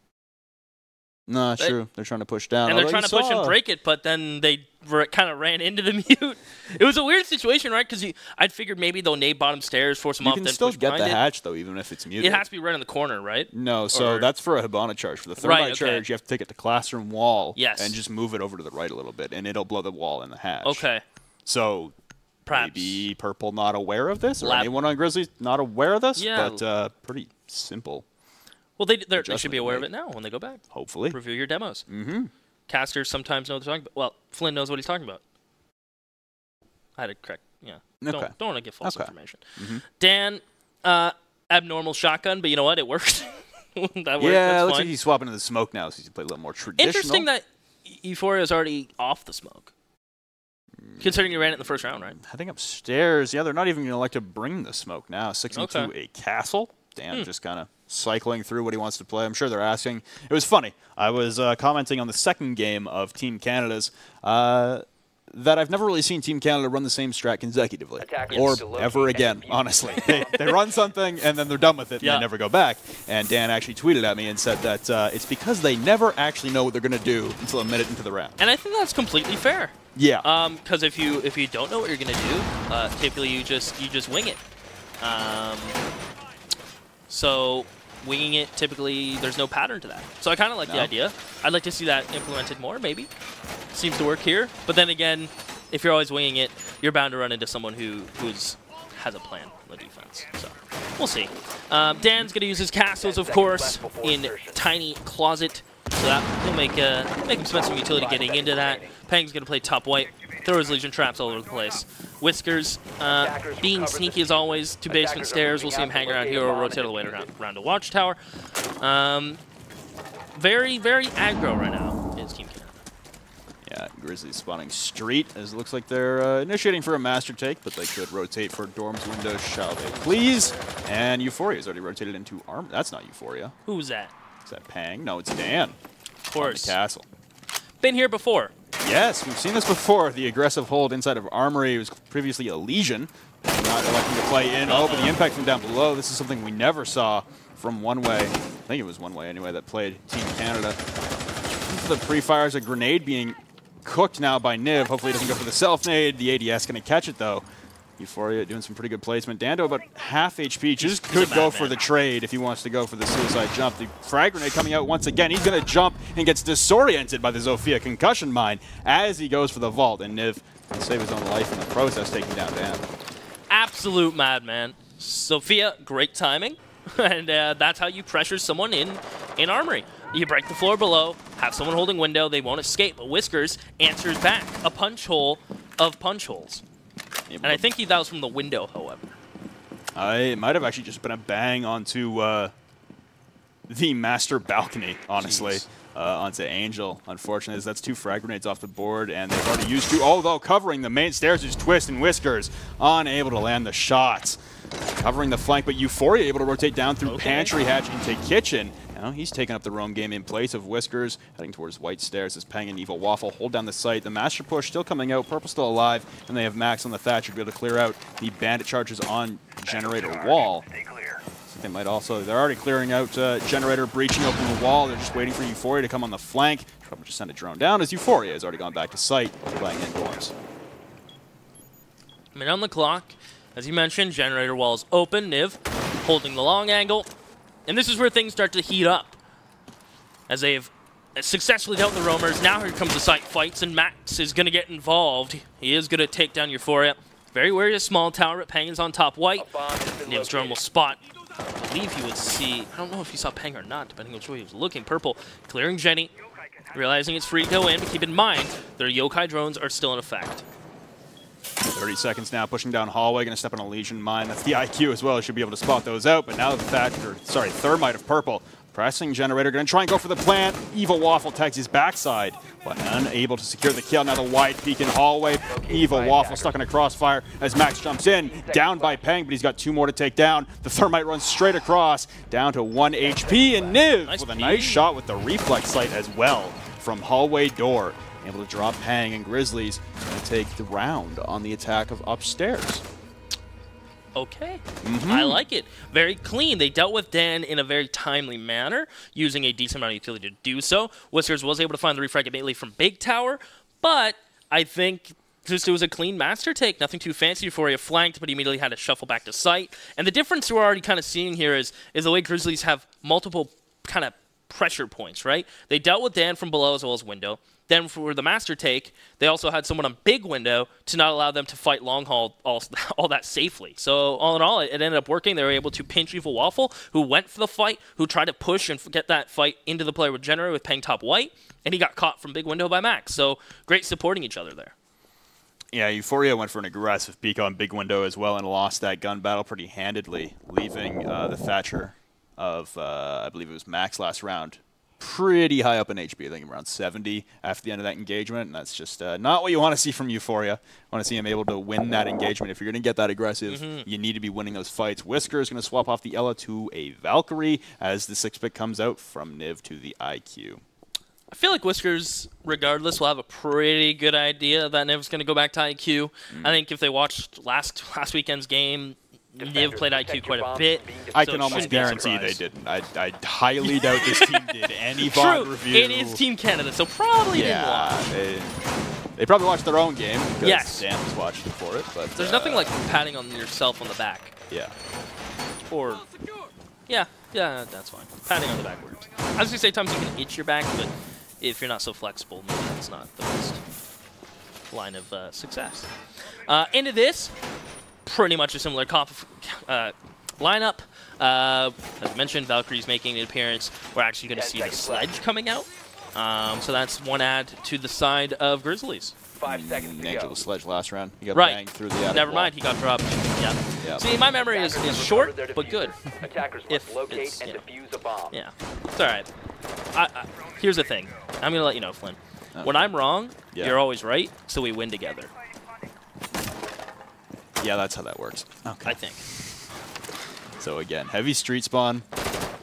No, true. They're trying to push down. And they're trying to push and break it, but then they kind of ran into the mute. It was a weird situation, right? Because I'd figured maybe they'll nade bottom stairs, force them off, then push You can still get the it. hatch, though, even if it's muted. It has to be right in the corner, right? No, so that's for a Hibana charge. For the Thermite charge, you have to take it to classroom wall and just move it over to the right a little bit, and it'll blow the wall in the hatch. Okay. So perhaps maybe Purple not aware of this, or anyone on Grizzly not aware of this, but pretty simple. Well, they should be aware of it now when they go back. Hopefully. Review your demos. Mm-hmm. Casters sometimes know what they're talking about. Well, Flynn knows what he's talking about. I had to correct. Yeah. Okay. Don't want to give false information. Mm-hmm. Dan, abnormal shotgun, but you know what? It worked. That worked. Yeah, it looks like he's swapping to the smoke now, so he's play a little more traditional. Interesting that Euphoria is already off the smoke. Considering you ran it in the first round, right? Heading upstairs. Yeah, they're not even going to like to bring the smoke now. 6-2 a castle. Dan just kind of cycling through what he wants to play. I'm sure they're asking. It was funny. I was commenting on the second game of Team Canada's that I've never really seen Team Canada run the same strat consecutively. Or ever again, honestly. They run something, and then they're done with it, and they never go back. And Dan actually tweeted at me and said that it's because they never actually know what they're going to do until a minute into the round. And I think that's completely fair. Yeah. Because if you don't know what you're going to do, typically you just wing it. So winging it, typically, there's no pattern to that. So I kind of like the idea. I'd like to see that implemented more, maybe. Seems to work here. But then again, if you're always winging it, you're bound to run into someone who has a plan on the defense. So we'll see. Dan's going to use his castles, of course, in Tiny Closet. So that he'll make him spend some utility getting into that. Pang's going to play top white. Throw his Legion traps all over the place. Whiskers, being sneaky as always, to basement stairs. We'll see him hang around here or rotate all the way around to Watchtower. Very, very aggro right now is Team Canada. Yeah, Grizzlies spawning street, as it looks like they're initiating for a master take, but they could rotate for Dorm's window, shall they please? And Euphoria's already rotated into Arm. That's not Euphoria. Who's that? Is that Pang? No, it's Dan. Of course. On the castle. Been here before. Yes, we've seen this before. The aggressive hold inside of Armory was previously a Legion. Not electing to play in. Oh, but the impact from down below. This is something we never saw from One Way. I think it was One Way anyway that played Team Canada. Into the pre-fires, a grenade being cooked now by Niv. Hopefully it doesn't go for the self-nade. The ADS going to catch it though. Euphoria doing some pretty good placement. Dando about half HP. Just could go for the trade if he wants to go for the suicide jump. The frag grenade coming out once again. He's going to jump and gets disoriented by the Zofia concussion mine as he goes for the vault. And Niv can save his own life in the process, taking down Dan. Absolute madman. Sophia, great timing. And that's how you pressure someone in Armory. You break the floor below, have someone holding window, they won't escape. But Whiskers answers back. A punch hole of punch holes. And I think that was from the window, however. It might have actually just been a bang onto the master balcony, honestly. onto Angel. Unfortunately, that's 2 frag grenades off the board, and they've already used 2. Although covering the main stairs is Twist and Whiskers, unable to land the shots. Covering the flank, but Euphoria able to rotate down through Pantry Hatch into Kitchen. Now he's taking up the roam game in place of Whiskers, heading towards White Stairs as Peng and Evil Waffle hold down the site. The Master Push still coming out, Purple still alive, and they have Max on the Thatcher to be able to clear out the Bandit charges on Generator Wall. They might also, they're already clearing out Generator, breaching open the wall. They're just waiting for Euphoria to come on the flank. Trouble just send a drone down as Euphoria has already gone back to site, playing indoors. Minute on the clock. As you mentioned, Generator Wall is open. Niv holding the long angle. And this is where things start to heat up. As they've successfully dealt with the roamers, now here comes the site fights, and Max is going to get involved. He is going to take down Euphoria. Very wary of small tower, but Peng is on top white. Niv's drone will spot. I believe he would see, I don't know if he saw Peng or not, depending on which way he was looking. Purple clearing Jenny, realizing it's free to go in, but keep in mind, their yokai drones are still in effect. 30 seconds now, pushing down hallway, going to step on a Legion mine. That's the IQ as well, should be able to spot those out, but now the Thermite of Purple. Pressing Generator, going to try and go for the plant. Evil Waffle tags his backside, but unable to secure the kill. Now the wide peek in hallway. Evil Waffle stuck in a crossfire as Max jumps in. Down by Peng, but he's got 2 more to take down. The Thermite runs straight across, down to 1 HP, and Niv with a nice shot with the reflex sight as well from hallway door. Able to drop Peng, and Grizzlies to take the round on the attack of upstairs. Okay, I like it. Very clean. They dealt with Dan in a very timely manner, using a decent amount of utility to do so. Whiskers was able to find the refrag immediately from Big Tower, but I think just it was a clean master take. Nothing too fancy. Euphoria flanked, but he immediately had to shuffle back to site. And the difference we're already kind of seeing here is the way Grizzlies have multiple kind of pressure points, right? They dealt with Dan from below as well as window. Then for the master take, they also had someone on big window to not allow them to fight long haul all that safely. So all in all, it ended up working. They were able to pinch Evil Waffle, who went for the fight, who tried to push and get that fight into the player with Generator with Peng top white, and he got caught from big window by Max. So great supporting each other there. Yeah, Euphoria went for an aggressive peek on big window as well and lost that gun battle pretty handedly, leaving the Thatcher of, I believe it was Max last round, pretty high up in HP, I think around 70 after the end of that engagement, and that's just not what you want to see from Euphoria. You want to see him able to win that engagement. If you're going to get that aggressive, you need to be winning those fights. Whisker is going to swap off the Ella to a Valkyrie as the 6-pick comes out from Niv to the IQ. I feel like Whiskers, regardless, will have a pretty good idea that Niv's going to go back to IQ. I think if they watched last weekend's game, Niv played IQ quite a bit. I can almost guarantee they didn't. I highly doubt this team did any VOD review. It is Team Canada, so probably didn't watch. They probably watched their own game because Sam was watching for it. But there's nothing like patting on yourself on the back. Yeah. Or, yeah, that's fine. Patting on the back works. I was going to say times you can itch your back, but if you're not so flexible, maybe that's not the best line of success. Into this. Pretty much a similar lineup. As I mentioned, Valkyrie's making an appearance. We're actually going to see the sledge coming out. So that's one add to the side of Grizzlies. 5 seconds to Angel go. Sledge last round. He got banged through the attic Never wall. mind, he got dropped. Yeah. See, my memory is short, but good. If locate and defuse a bomb. Yeah, it's all right. Here's the thing. I'm going to let you know, Flynn. When I'm wrong, you're always right, so we win together. Yeah, that's how that works. Okay. I think. So again, heavy street spawn.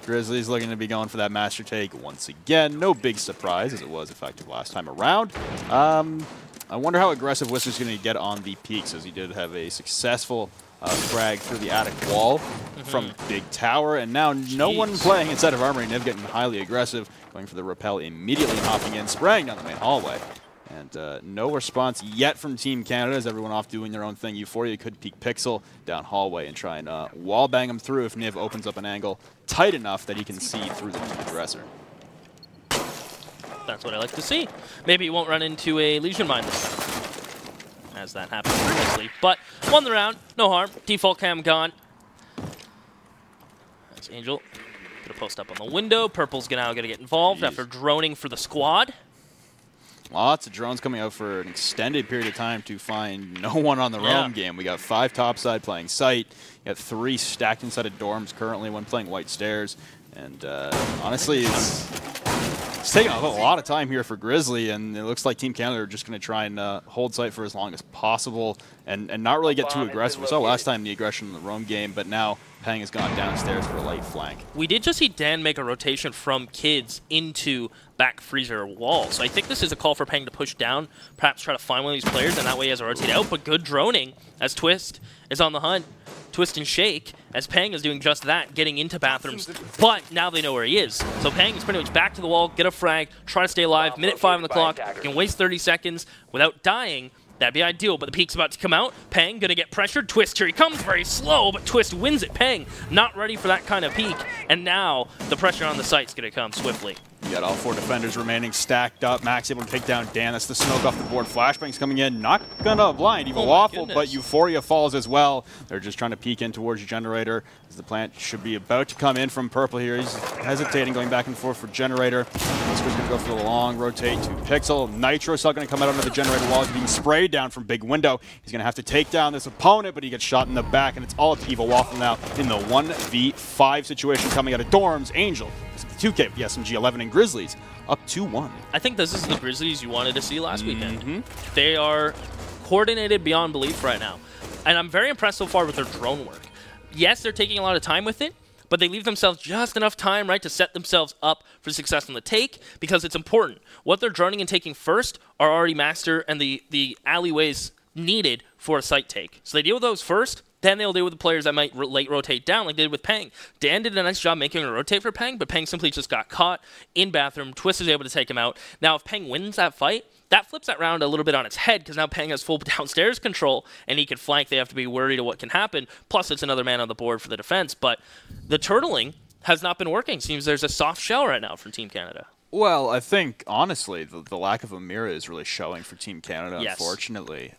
Grizzlies looking to be going for that master take once again. No big surprise, as it was effective last time around. I wonder how aggressive Whisker's going to get on the peaks, as he did have a successful frag through the attic wall from Big Tower, and now no one playing inside of Armory. Niv getting highly aggressive, going for the rappel immediately, hopping in, spraying down the main hallway. And no response yet from Team Canada, as everyone off doing their own thing. Euphoria could peek Pixel down hallway and try and wall bang him through if Niv opens up an angle tight enough that he can see through the dresser. That's what I like to see. Maybe he won't run into a Legion Mine this time, as that happened previously. But won the round, no harm. Default cam gone. That's Angel. Gonna post up on the window. Purple's now gonna get involved after droning for the squad. Lots of drones coming out for an extended period of time to find no one on the roam game. We got 5 topside playing site. You got 3 stacked inside of dorms currently, one playing White Stairs. And honestly, It's taking a lot of time here for Grizzly, and it looks like Team Canada are just going to try and hold site for as long as possible and not really get too aggressive. We saw last time the aggression in the roam game, but now Peng has gone downstairs for a light flank. We did just see Dan make a rotation from kids into back freezer wall, so I think this is a call for Peng to push down, perhaps try to find one of these players, and that way he has a rotate out, but good droning as Twist is on the hunt. Twist and shake, as Peng is doing just that, getting into bathrooms, but now they know where he is. So Peng is pretty much back to the wall, get a frag, try to stay alive, minute 5 on the clock, you can waste 30 seconds without dying. That'd be ideal, but the peek's about to come out. Peng gonna get pressured. Twist, here he comes, very slow, but Twist wins it. Peng not ready for that kind of peek, and now the pressure on the site's gonna come swiftly. You got all 4 defenders remaining stacked up. Max able to take down Dan. That's the smoke off the board. Flashbang's coming in. Not gonna blind Evil Waffle, but Euphoria falls as well. They're just trying to peek in towards your generator. As the plant should be about to come in from Purple here. He's hesitating, going back and forth for generator. Whisker's gonna go for the long rotate to Pixel. Nitro's not gonna come out under the generator wall. He's being sprayed down from Big Window. He's gonna have to take down this opponent, but he gets shot in the back, and it's all up to Evil Waffle now in the 1v5 situation coming out of Dorms. Angel. 2K with the SMG-11 and Grizzlies up 2-1. I think this is the Grizzlies you wanted to see last weekend. They are coordinated beyond belief right now. And I'm very impressed so far with their drone work. Yes, they're taking a lot of time with it, but they leave themselves just enough time, right, to set themselves up for success on the take, because it's important. What they're droning and taking first are already master and the alleyways needed for a site take. So they deal with those first, then they'll deal with the players that might late rotate down like they did with Peng. Dan did a nice job making a rotate for Peng, but Peng simply just got caught in bathroom. Twist is able to take him out. Now, if Peng wins that fight, that flips that round a little bit on its head, because now Peng has full downstairs control, and he can flank. They have to be worried of what can happen. Plus, it's another man on the board for the defense. But the turtling has not been working. Seems there's a soft shell right now from Team Canada. Well, I think, honestly, the lack of a mirror is really showing for Team Canada, yes. Unfortunately.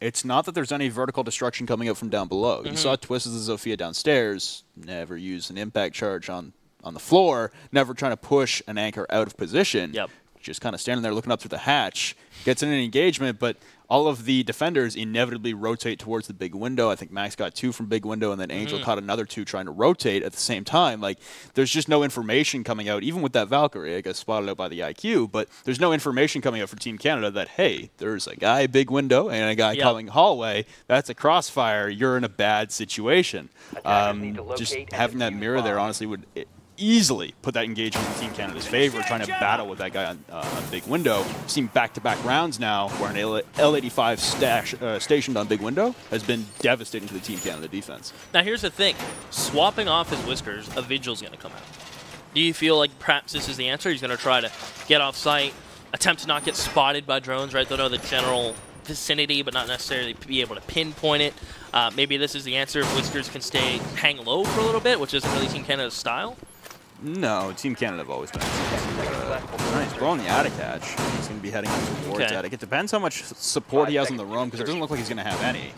It's not that there's any vertical destruction coming out from down below. You saw Twist as the Zofia downstairs, never use an impact charge on the floor, never trying to push an anchor out of position. Yep. Just kind of standing there looking up through the hatch, gets in an engagement, but all of the defenders inevitably rotate towards the big window. I think Max got 2 from big window, and then Angel caught another 2 trying to rotate at the same time. Like, there's just no information coming out, even with that Valkyrie. I guess spotted out by the IQ, but there's no information coming out for Team Canada that, hey, there's a guy big window and a guy coming hallway. That's a crossfire. You're in a bad situation. Just having that mirror there, honestly, would easily put that engagement in Team Canada's favor, trying to battle with that guy on Big Window. We've seen back-to-back rounds now where an L85 stationed on Big Window has been devastating to the Team Canada defense. Now, here's the thing. Swapping off his Whiskers, a Vigil's going to come out. Do you feel like perhaps this is the answer? He's going to try to get off site, attempt to not get spotted by drones, right? They'll know the general vicinity, but not necessarily be able to pinpoint it. Maybe this is the answer if Whiskers can hang low for a little bit, which isn't really Team Canada's style. No, Team Canada have always been. He's blowing the attic hatch. He's going to be heading towards attic. It depends how much support he has in the room, because it doesn't look like he's going to have any.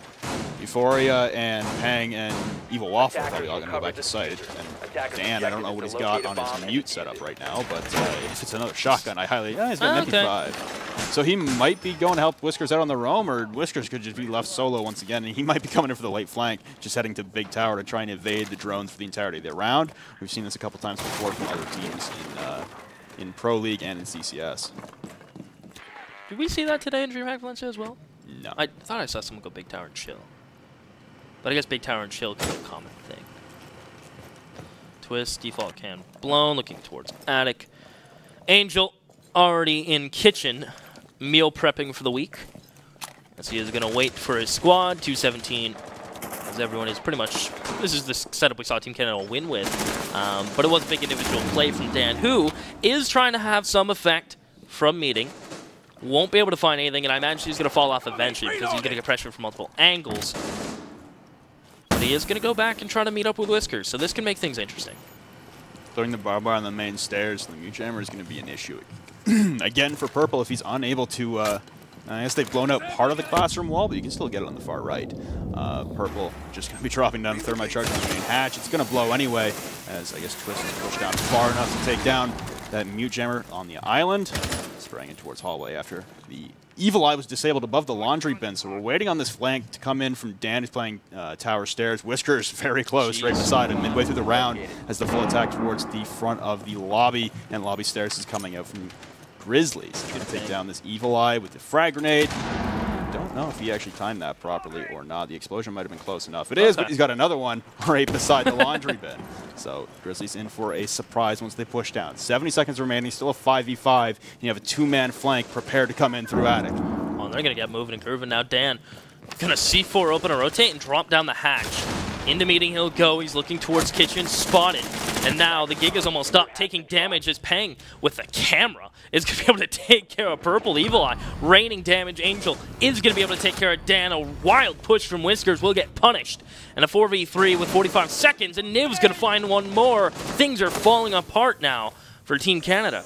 Euphoria and Peng and Evil Waffle are probably all going to go back to site. And Dan, I don't know what he's got on his mute setup right now, but if it's another shotgun, I highly... he's got an MP5. So he might be going to help Whiskers out on the roam, or Whiskers could just be left solo once again, and he might be coming in for the late flank, just heading to the big tower to try and evade the drones for the entirety of the round. We've seen this a couple times before from other teams in Pro League and in CCS. Did we see that today in DreamHack Valencia as well? No. I thought I saw someone go big tower and chill. But I guess big tower and chill can be a common thing. Twist, default cam blown, looking towards attic. Angel already in kitchen, meal prepping for the week. As he is going to wait for his squad, 217. As everyone is pretty much, this is the setup we saw Team Canada win with. But it was a big individual play from Dan, who is trying to have some effect from meeting. Won't be able to find anything, and I imagine he's going to fall off eventually because he's going to get pressure from multiple angles. But he is going to go back and try to meet up with Whiskers, so this can make things interesting. Throwing the barbed on the main stairs, the mute jammer is going to be an issue. Again, for Purple, if he's unable to... I guess they've blown out part of the classroom wall, but you can still get it on the far right. Purple just going to be dropping down the thermite charge on the main hatch. It's going to blow anyway, as I guess Twist is pushed down far enough to take down that mute jammer on the island. Spraying in towards hallway after the Evil Eye was disabled above the laundry bin. So we're waiting on this flank to come in from Dan, who's playing tower stairs. Whiskers very close, right beside him, midway through the round, as the full attack towards the front of the lobby. And lobby stairs is coming out from Grizzlies. He's going to take down this Evil Eye with the frag grenade. Don't know if he actually timed that properly or not. The explosion might have been close enough. It is, but he's got another one right beside the laundry bin. So Grizzlies in for a surprise once they push down. 70 seconds remaining, still a 5v5. And you have a two-man flank prepared to come in through attic. Oh, they're going to get moving and grooving now. Dan going to C4 open and rotate and drop down the hatch. Into meeting he'll go. He's looking towards kitchen, spotted. And now the gig is almost up, taking damage as Peng with the camera is going to be able to take care of Purple Evil Eye. Raining damage, Angel is going to be able to take care of Dan. A wild push from Whiskers will get punished. And a 4v3 with 45 seconds, and Niv's going to find one more. Things are falling apart now for Team Canada.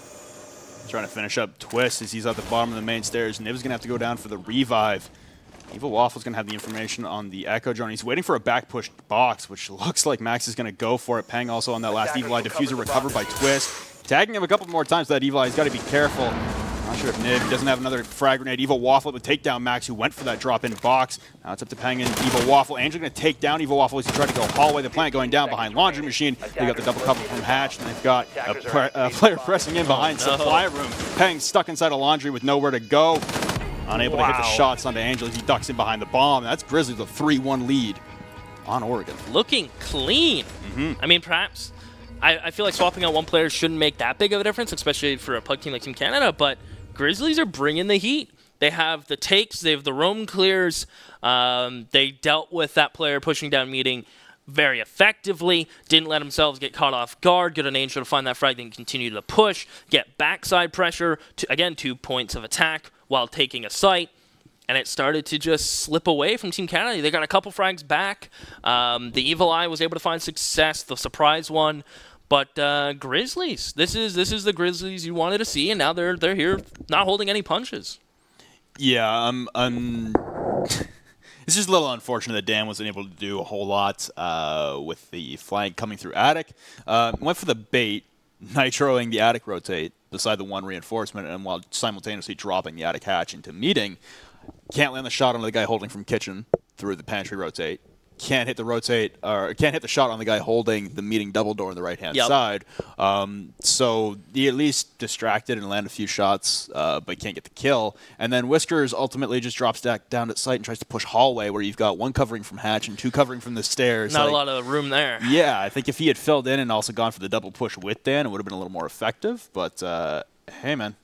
Trying to finish up Twist as he's at the bottom of the main stairs. Niv's going to have to go down for the revive. Evil Waffle's going to have the information on the Echo drone. He's waiting for a back-pushed box, which looks like Max is going to go for it. Peng also on that last Evil Eye diffuser recovered by Twist. Tagging him a couple more times, that Evil Eye. He's got to be careful. Not sure if Niv doesn't have another frag grenade. Evil Waffle would take down Max, who went for that drop-in box. Now it's up to Peng and Evil Waffle. Angel going to take down Evil Waffle as he tried to go hallway. The plant going down behind Laundry Machine. They got the double cover from Hatch, and they've got a player pressing in behind Supply Room. Peng stuck inside a Laundry with nowhere to go. Unable to hit the shots onto Angel as he ducks in behind the bomb. That's Grizzly with a 3-1 lead on Oregon. Looking clean. I mean, perhaps I feel like swapping out one player shouldn't make that big of a difference, especially for a pug team like Team Canada, but Grizzlies are bringing the heat. They have the takes, they have the roam clears. They dealt with that player pushing down meeting very effectively, didn't let themselves get caught off guard, get an Angel to find that frag, then continue to push, get backside pressure, again, 2 points of attack while taking a site, and it started to just slip away from Team Canada. They got a couple frags back. The Evil Eye was able to find success, the surprise one, but Grizzlies, this is the Grizzlies you wanted to see, and now they're here not holding any punches. Yeah, it's just a little unfortunate that Dan wasn't able to do a whole lot with the flank coming through attic. Went for the bait, nitroing the attic rotate beside the one reinforcement, and while simultaneously dropping the attic hatch into meeting. Can't land the shot on the guy holding from kitchen through the pantry rotate. Can't hit the rotate, or can't hit the shot on the guy holding the meeting double door on the right-hand side. So he at least distracted and landed a few shots, but can't get the kill. And then Whiskers ultimately just drops down at site and tries to push hallway, where you've got one covering from hatch and two covering from the stairs. Not a lot of room there. Yeah, I think if he had filled in and also gone for the double push with Dan, it would have been a little more effective. But hey, man,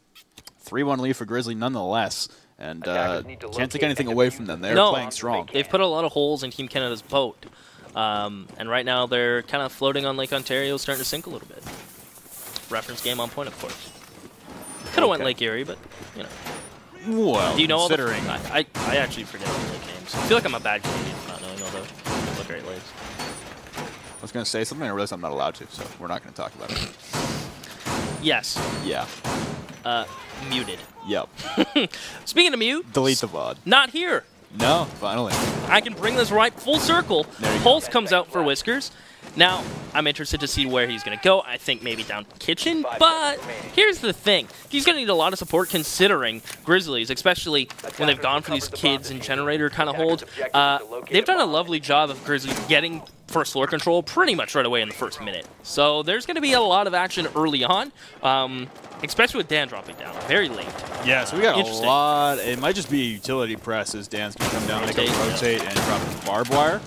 3-1 lead for Grizzly nonetheless. And can't take anything away from them. They're playing strong. They've put a lot of holes in Team Canada's boat. And right now they're kind of floating on Lake Ontario, starting to sink a little bit. Reference game on point, of course. Could have went Lake Erie, but, you know. Well, do you know considering... all the... I actually forget all the lake names. I feel like I'm a bad Canadian for not knowing all the Great Lakes. I was going to say something, I realized I'm not allowed to, so we're not going to talk about it. Yes. Yeah. Muted. Yep. Speaking of mute. Delete the VOD. Not here. No, finally. I can bring this right full circle. Pulse comes out for Whiskers. Now, I'm interested to see where he's going to go. I think maybe down kitchen, but here's the thing. He's going to need a lot of support considering Grizzlies, especially when they've gone for these kids and generator kind of hold. They've done a lovely job of Grizzlies getting first floor control pretty much right away in the first minute. So there's going to be a lot of action early on, especially with Dan dropping down very late. Yeah, so we got a lot. It might just be a utility press as Dan's going to come down, make a rotate, and drop his barbed wire.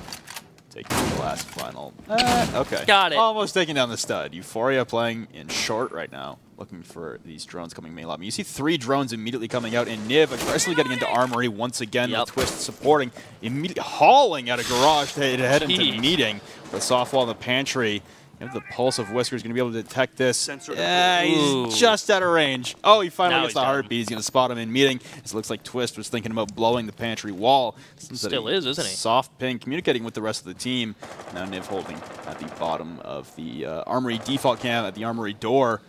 Taking the last final. Okay. Got it. Almost taking down the stud. Euphoria playing in short right now, looking for these drones coming main lobby. You see 3 drones immediately coming out, and Niv aggressively getting into armory once again with Twist supporting, immediately hauling out of garage to head into meeting. The soft wall in the pantry. The pulse of Whisker is going to be able to detect this. He's just out of range. Oh, he finally gets the heartbeat. He's going to spot him in meeting. It looks like Twist was thinking about blowing the pantry wall. Still is, isn't he? Soft ping, communicating with the rest of the team. Now Niv holding at the bottom of the armory default cam at the armory door.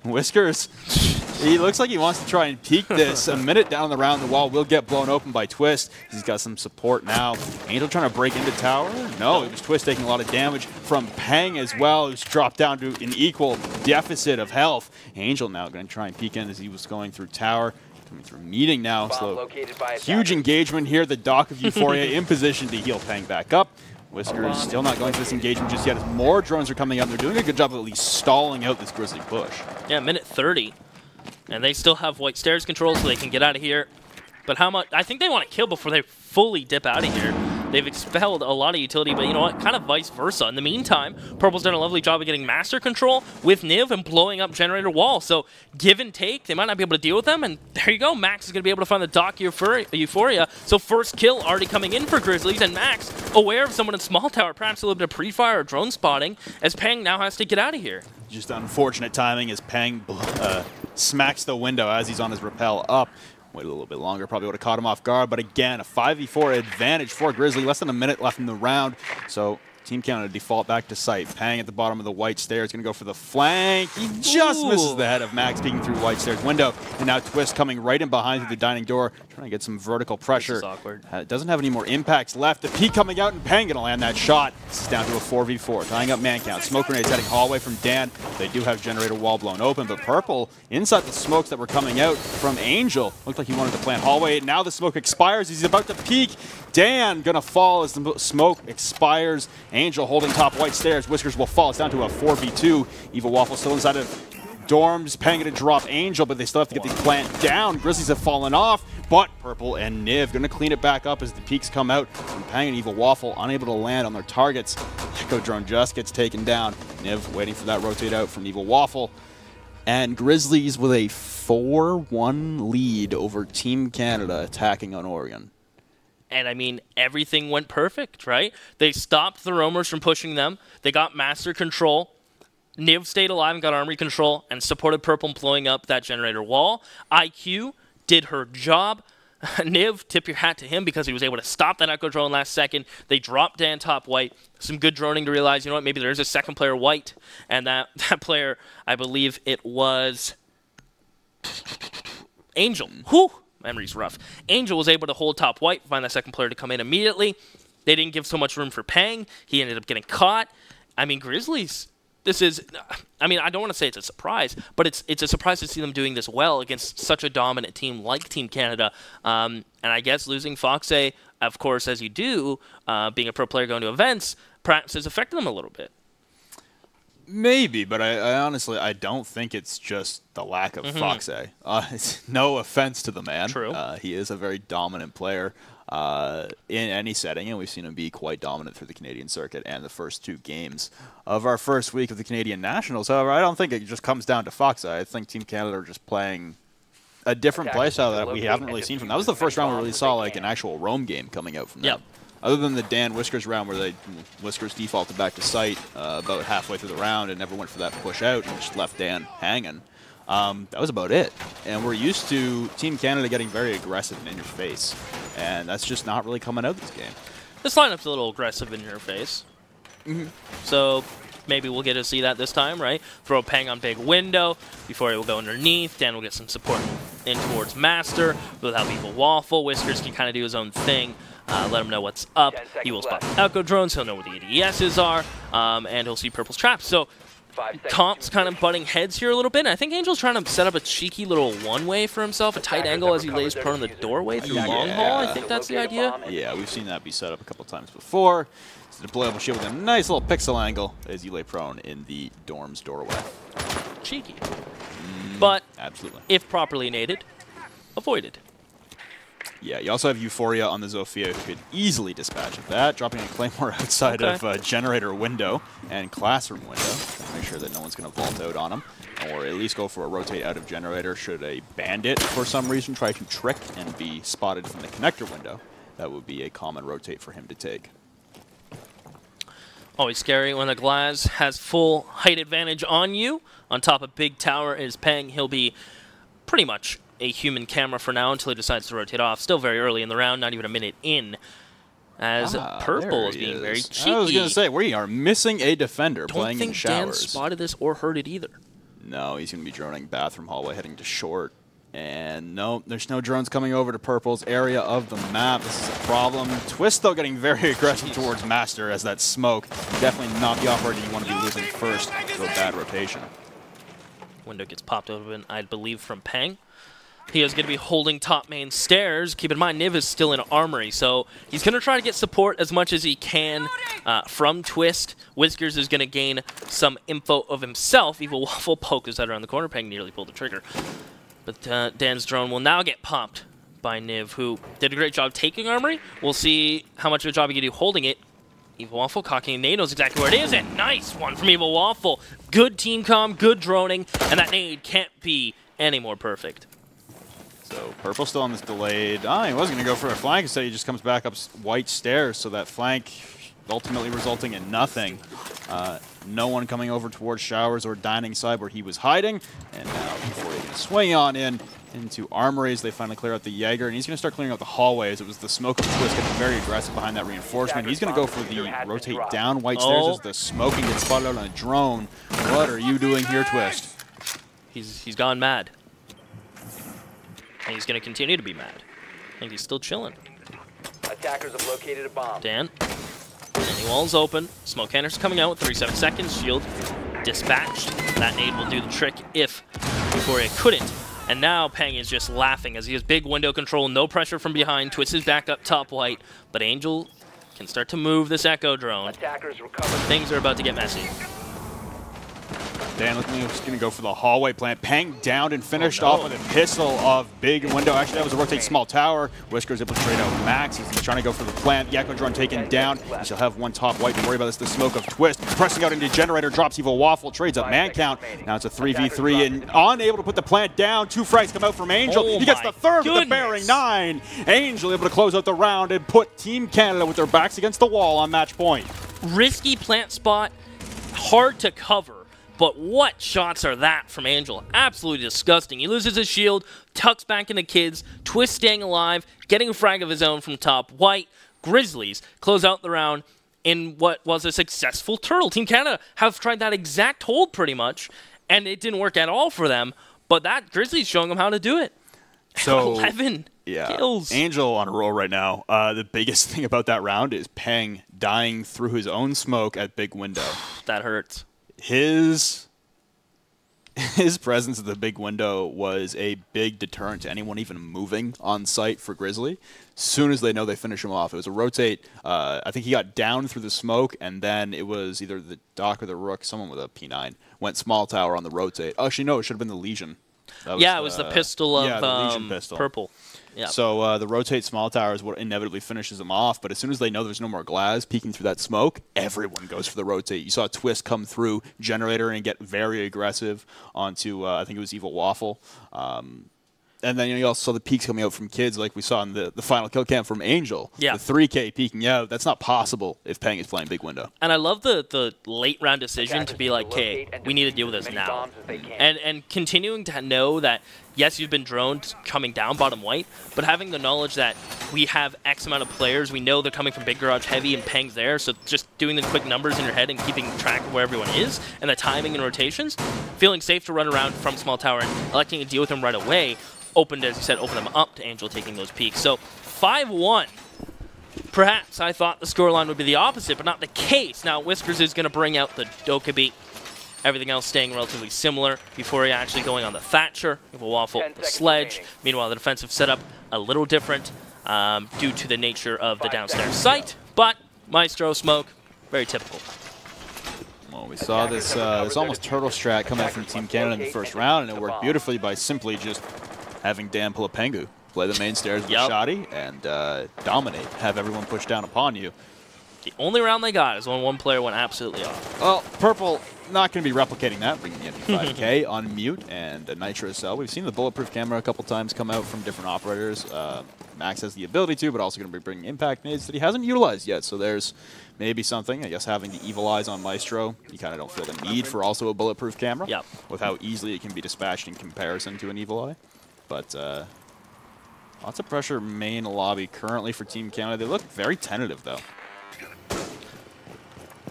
Whiskers He looks like he wants to try and peek this. A minute down the round, the wall will get blown open by Twist. He's got some support now. Angel trying to break into tower? No, it was Twist taking a lot of damage from Peng as well, who's dropped down to an equal deficit of health. Angel now going to try and peek in as he was going through tower. Coming through meeting now. So huge engagement here. The Dock of Euphoria in position to heal Peng back up. Whiskers still not going to this engagement just yet as more drones are coming out. They're doing a good job of at least stalling out this Grizzly push. Yeah, minute 30. And they still have white stairs control so they can get out of here. But how much? I think they want to kill before they fully dip out of here. They've expelled a lot of utility, but you know what? Kind of vice versa. In the meantime, Purple's done a lovely job of getting master control with Niv and blowing up generator wall. So give and take, they might not be able to deal with them. And there you go. Max is going to be able to find the Dock Euphoria. So first kill already coming in for Grizzlies. And Max, aware of someone in small tower, perhaps a little bit of pre-fire or drone spotting, as Peng now has to get out of here. Just unfortunate timing as Peng smacks the window as he's on his rappel up. Wait a little bit longer, probably would have caught him off guard, but again, a 5v4 advantage for Grizzly. Less than a minute left in the round, so Team Canada default back to site. Peng at the bottom of the white stairs, going to go for the flank. He just misses the head of Max peeking through white stairs window, and now Twist coming right in behind through the dining door, trying to get some vertical pressure. This is awkward. Doesn't have any more impacts left. The peek coming out, and Peng going to land that shot. This is down to a 4v4, tying up man count. Smoke grenades heading hallway from Dan. They do have generator wall blown open, but Purple, inside the smokes that were coming out from Angel, looked like he wanted to plant hallway. Now the smoke expires. He's about to peek. Dan gonna fall as the smoke expires. Angel holding top white stairs. Whiskers will fall. It's down to a 4v2. Evil Waffle still inside of dorms. Peng gonna drop Angel, but they still have to get the plant down. Grizzlies have fallen off, but Purple and Niv gonna clean it back up as the peaks come out. And Peng and Evil Waffle unable to land on their targets. Echo Drone just gets taken down. Niv waiting for that rotate out from Evil Waffle. And Grizzlies with a 4-1 lead over Team Canada attacking on Oregon. And I mean, everything went perfect, right? They stopped the roamers from pushing them. They got master control. Niv stayed alive and got armory control and supported Purple blowing up that generator wall. IQ did her job. Niv, tip your hat to him because he was able to stop that Echo Drone last second. They dropped Dan top white. Some good droning to realize, you know what, maybe there is a second player white. And that player, I believe it was Angel. Whew. Memory's rough. Angel was able to hold top white, find that second player to come in immediately. They didn't give so much room for Peng. He ended up getting caught. I mean, Grizzlies, this is, I mean, I don't want to say it's a surprise, but it's a surprise to see them doing this well against such a dominant team like Team Canada. And I guess losing Foxay, of course, as you do, being a pro player going to events, perhaps has affected them a little bit. Maybe, but I honestly, I don't think it's just the lack of Foxay. It's no offense to the man. True. He is a very dominant player in any setting, and we've seen him be quite dominant through the Canadian circuit and the first two games of our first week of the Canadian Nationals. However, I don't think it just comes down to Foxay. I think Team Canada are just playing a different playstyle that we haven't really seen from them. That was the first round we really saw like an actual roam game coming out from them. Yep. Other than the Dan Whiskers round where Whiskers defaulted back to site about halfway through the round and never went for that push out and just left Dan hanging. That was about it. And we're used to Team Canada getting very aggressive and in your face. And that's just not really coming out this game. This lineup's a little aggressive in your face. So maybe we'll get to see that this time, right? Throw Peng on big window before he will go underneath. Dan will get some support in towards Master. Without Evil Waffle, Whiskers can kind of do his own thing. Let him know what's up. He will spot Echo Drones. He'll know where the ADSs are. And he'll see Purple's traps. So Comp's kind of butting heads here a little bit. And I think Angel's trying to set up a cheeky little one-way for himself, a tight angle as he lays prone in the doorway through long haul. I think that's the idea. Yeah, we've seen that be set up a couple times before. It's a deployable shield with a nice little pixel angle as you lay prone in the dorm's doorway. Cheeky. But absolutely, if properly nated, avoided. Yeah, you also have Euphoria on the Zofia who could easily dispatch of that, dropping a Claymore outside of generator window and classroom window. Make sure that no one's going to vault out on him, or at least go for a rotate out of generator should a bandit, for some reason, try to trick and be spotted from the connector window. That would be a common rotate for him to take. Always scary when the Glaz has full height advantage on you. On top of big tower is Peng. He'll be pretty much a human camera for now until he decides to rotate off. Still very early in the round, not even a minute in. As Purple is being very cheeky. I was going to say, we are missing a defender playing in showers. Don't think Dan spotted this or heard it either. No, he's going to be droning bathroom hallway heading to short. And no, there's no drones coming over to Purple's area of the map. This is a problem. Twist, though, getting very aggressive towards Master as that smoke. Definitely not the operator you want to be losing first to a bad rotation. Window gets popped open, I believe, from Peng. He is going to be holding top main stairs. Keep in mind, Niv is still in Armory, so he's going to try to get support as much as he can from Twist. Whiskers is going to gain some info of himself. Evil Waffle poke his head around the corner. Peng nearly pulled the trigger. But Dan's drone will now get popped by Niv, who did a great job taking Armory. We'll see how much of a job he can do holding it. Evil Waffle cocking a nade, knows exactly where it is, and nice one from Evil Waffle. Good team comm, good droning, and that nade can't be any more perfect. So Purple still on this delayed. He wasn't going to go for a flank. Instead, he just comes back up white stairs. So that flank ultimately resulting in nothing. No one coming over towards Showers or dining side where he was hiding. And now before he can swing on into Armories, they finally clear out the Jaeger. And he's going to start clearing out the hallways. It was the smoke of the Twist getting very aggressive behind that reinforcement. He's going to go for the rotate down white stairs as the smoking gets spotted out on a drone. What are you doing here, Twist? He's gone mad. And he's going to continue to be mad. I think he's still chilling. Attackers have located a bomb. Dan. Any walls open. Smoke cannons coming out with 37 seconds. Shield dispatched. That nade will do the trick if Euphoria couldn't. And now Peng is just laughing as he has big window control, no pressure from behind. Twist is back up top white, but Angel can start to move this Echo drone. Things are about to get messy. Dan looking like he's going to go for the hallway plant. Peng downed and finished off with a pistol of big window. Actually, that was a rotate small tower. Whisker's able to trade out Max. He's trying to go for the plant. Yakko drone taken down. He shall have one top white. Don't worry about this. The smoke of Twist. Pressing out into Generator. Drops Evil Waffle. Trades up man count. Now it's a 3v3 and unable to put the plant down. 2 frags come out from Angel. He gets the third with the bearing 9. Angel able to close out the round and put Team Canada with their backs against the wall on match point. Risky plant spot. Hard to cover. But what shots are that from Angel? Absolutely disgusting. He loses his shield, tucks back into kids, Twist staying alive, getting a frag of his own from top white. Grizzlies close out the round in what was a successful turtle. Team Canada have tried that exact hold pretty much, and it didn't work at all for them. But that Grizzlies showing them how to do it. So 11 kills. Angel on a roll right now. The biggest thing about that round is Peng dying through his own smoke at big window. That hurts. His presence at the big window was a big deterrent to anyone even moving on site for Grizzly. As soon as they know they finish him off, it was a rotate. I think he got down through the smoke, and then it was either the Doc or the Rook, someone with a P9, went small tower on the rotate. Actually, no, it should have been the Legion. Yeah, it was the pistol of the Legion pistol. Purple. Yep. So the rotate small tower is what inevitably finishes them off. But as soon as they know there's no more glass peeking through that smoke, everyone goes for the rotate. You saw Twist come through Generator and get very aggressive onto, I think it was Evil Waffle. And then you also saw the peaks coming out from kids like we saw in the final kill cam from Angel. Yeah. The 3K peeking out. That's not possible if Peng is playing big window. And I love the late round decision to be like, okay, we need to deal with this now. And continuing to know that, yes, you've been droned coming down bottom white, but having the knowledge that we have X amount of players, we know they're coming from Big Garage heavy and Peng's there, so just doing the quick numbers in your head and keeping track of where everyone is and the timing and rotations, feeling safe to run around from small tower and electing to deal with them right away, opened, as you said, opened them up to Angel taking those peaks. So 5-1. Perhaps I thought the scoreline would be the opposite, but not the case. Now Whiskers is going to bring out the Dokkaebi. Everything else staying relatively similar before he actually going on the Thatcher. Evil Waffle, the Sledge. Meanwhile, the defensive setup a little different due to the nature of the downstairs site. But Maestro Smoke, very typical. Well, we saw this almost turtle strat come out from Team Canada in the first round, and it worked beautifully by simply just having Dan pull a Pengu, play the main stairs with Shoddy, and dominate, have everyone push down upon you. The only round they got is when one player went absolutely off. Well, Purple not going to be replicating that, bringing in 5K on mute and a Nitro Cell. We've seen the bulletproof camera a couple times come out from different operators. Max has the ability to, but also going to be bringing impact nades that he hasn't utilized yet. So there's maybe something. I guess having the Evil Eyes on Maestro, you kind of don't feel the need for also a bulletproof camera with how easily it can be dispatched in comparison to an Evil Eye. But lots of pressure main lobby currently for Team Canada. They look very tentative, though.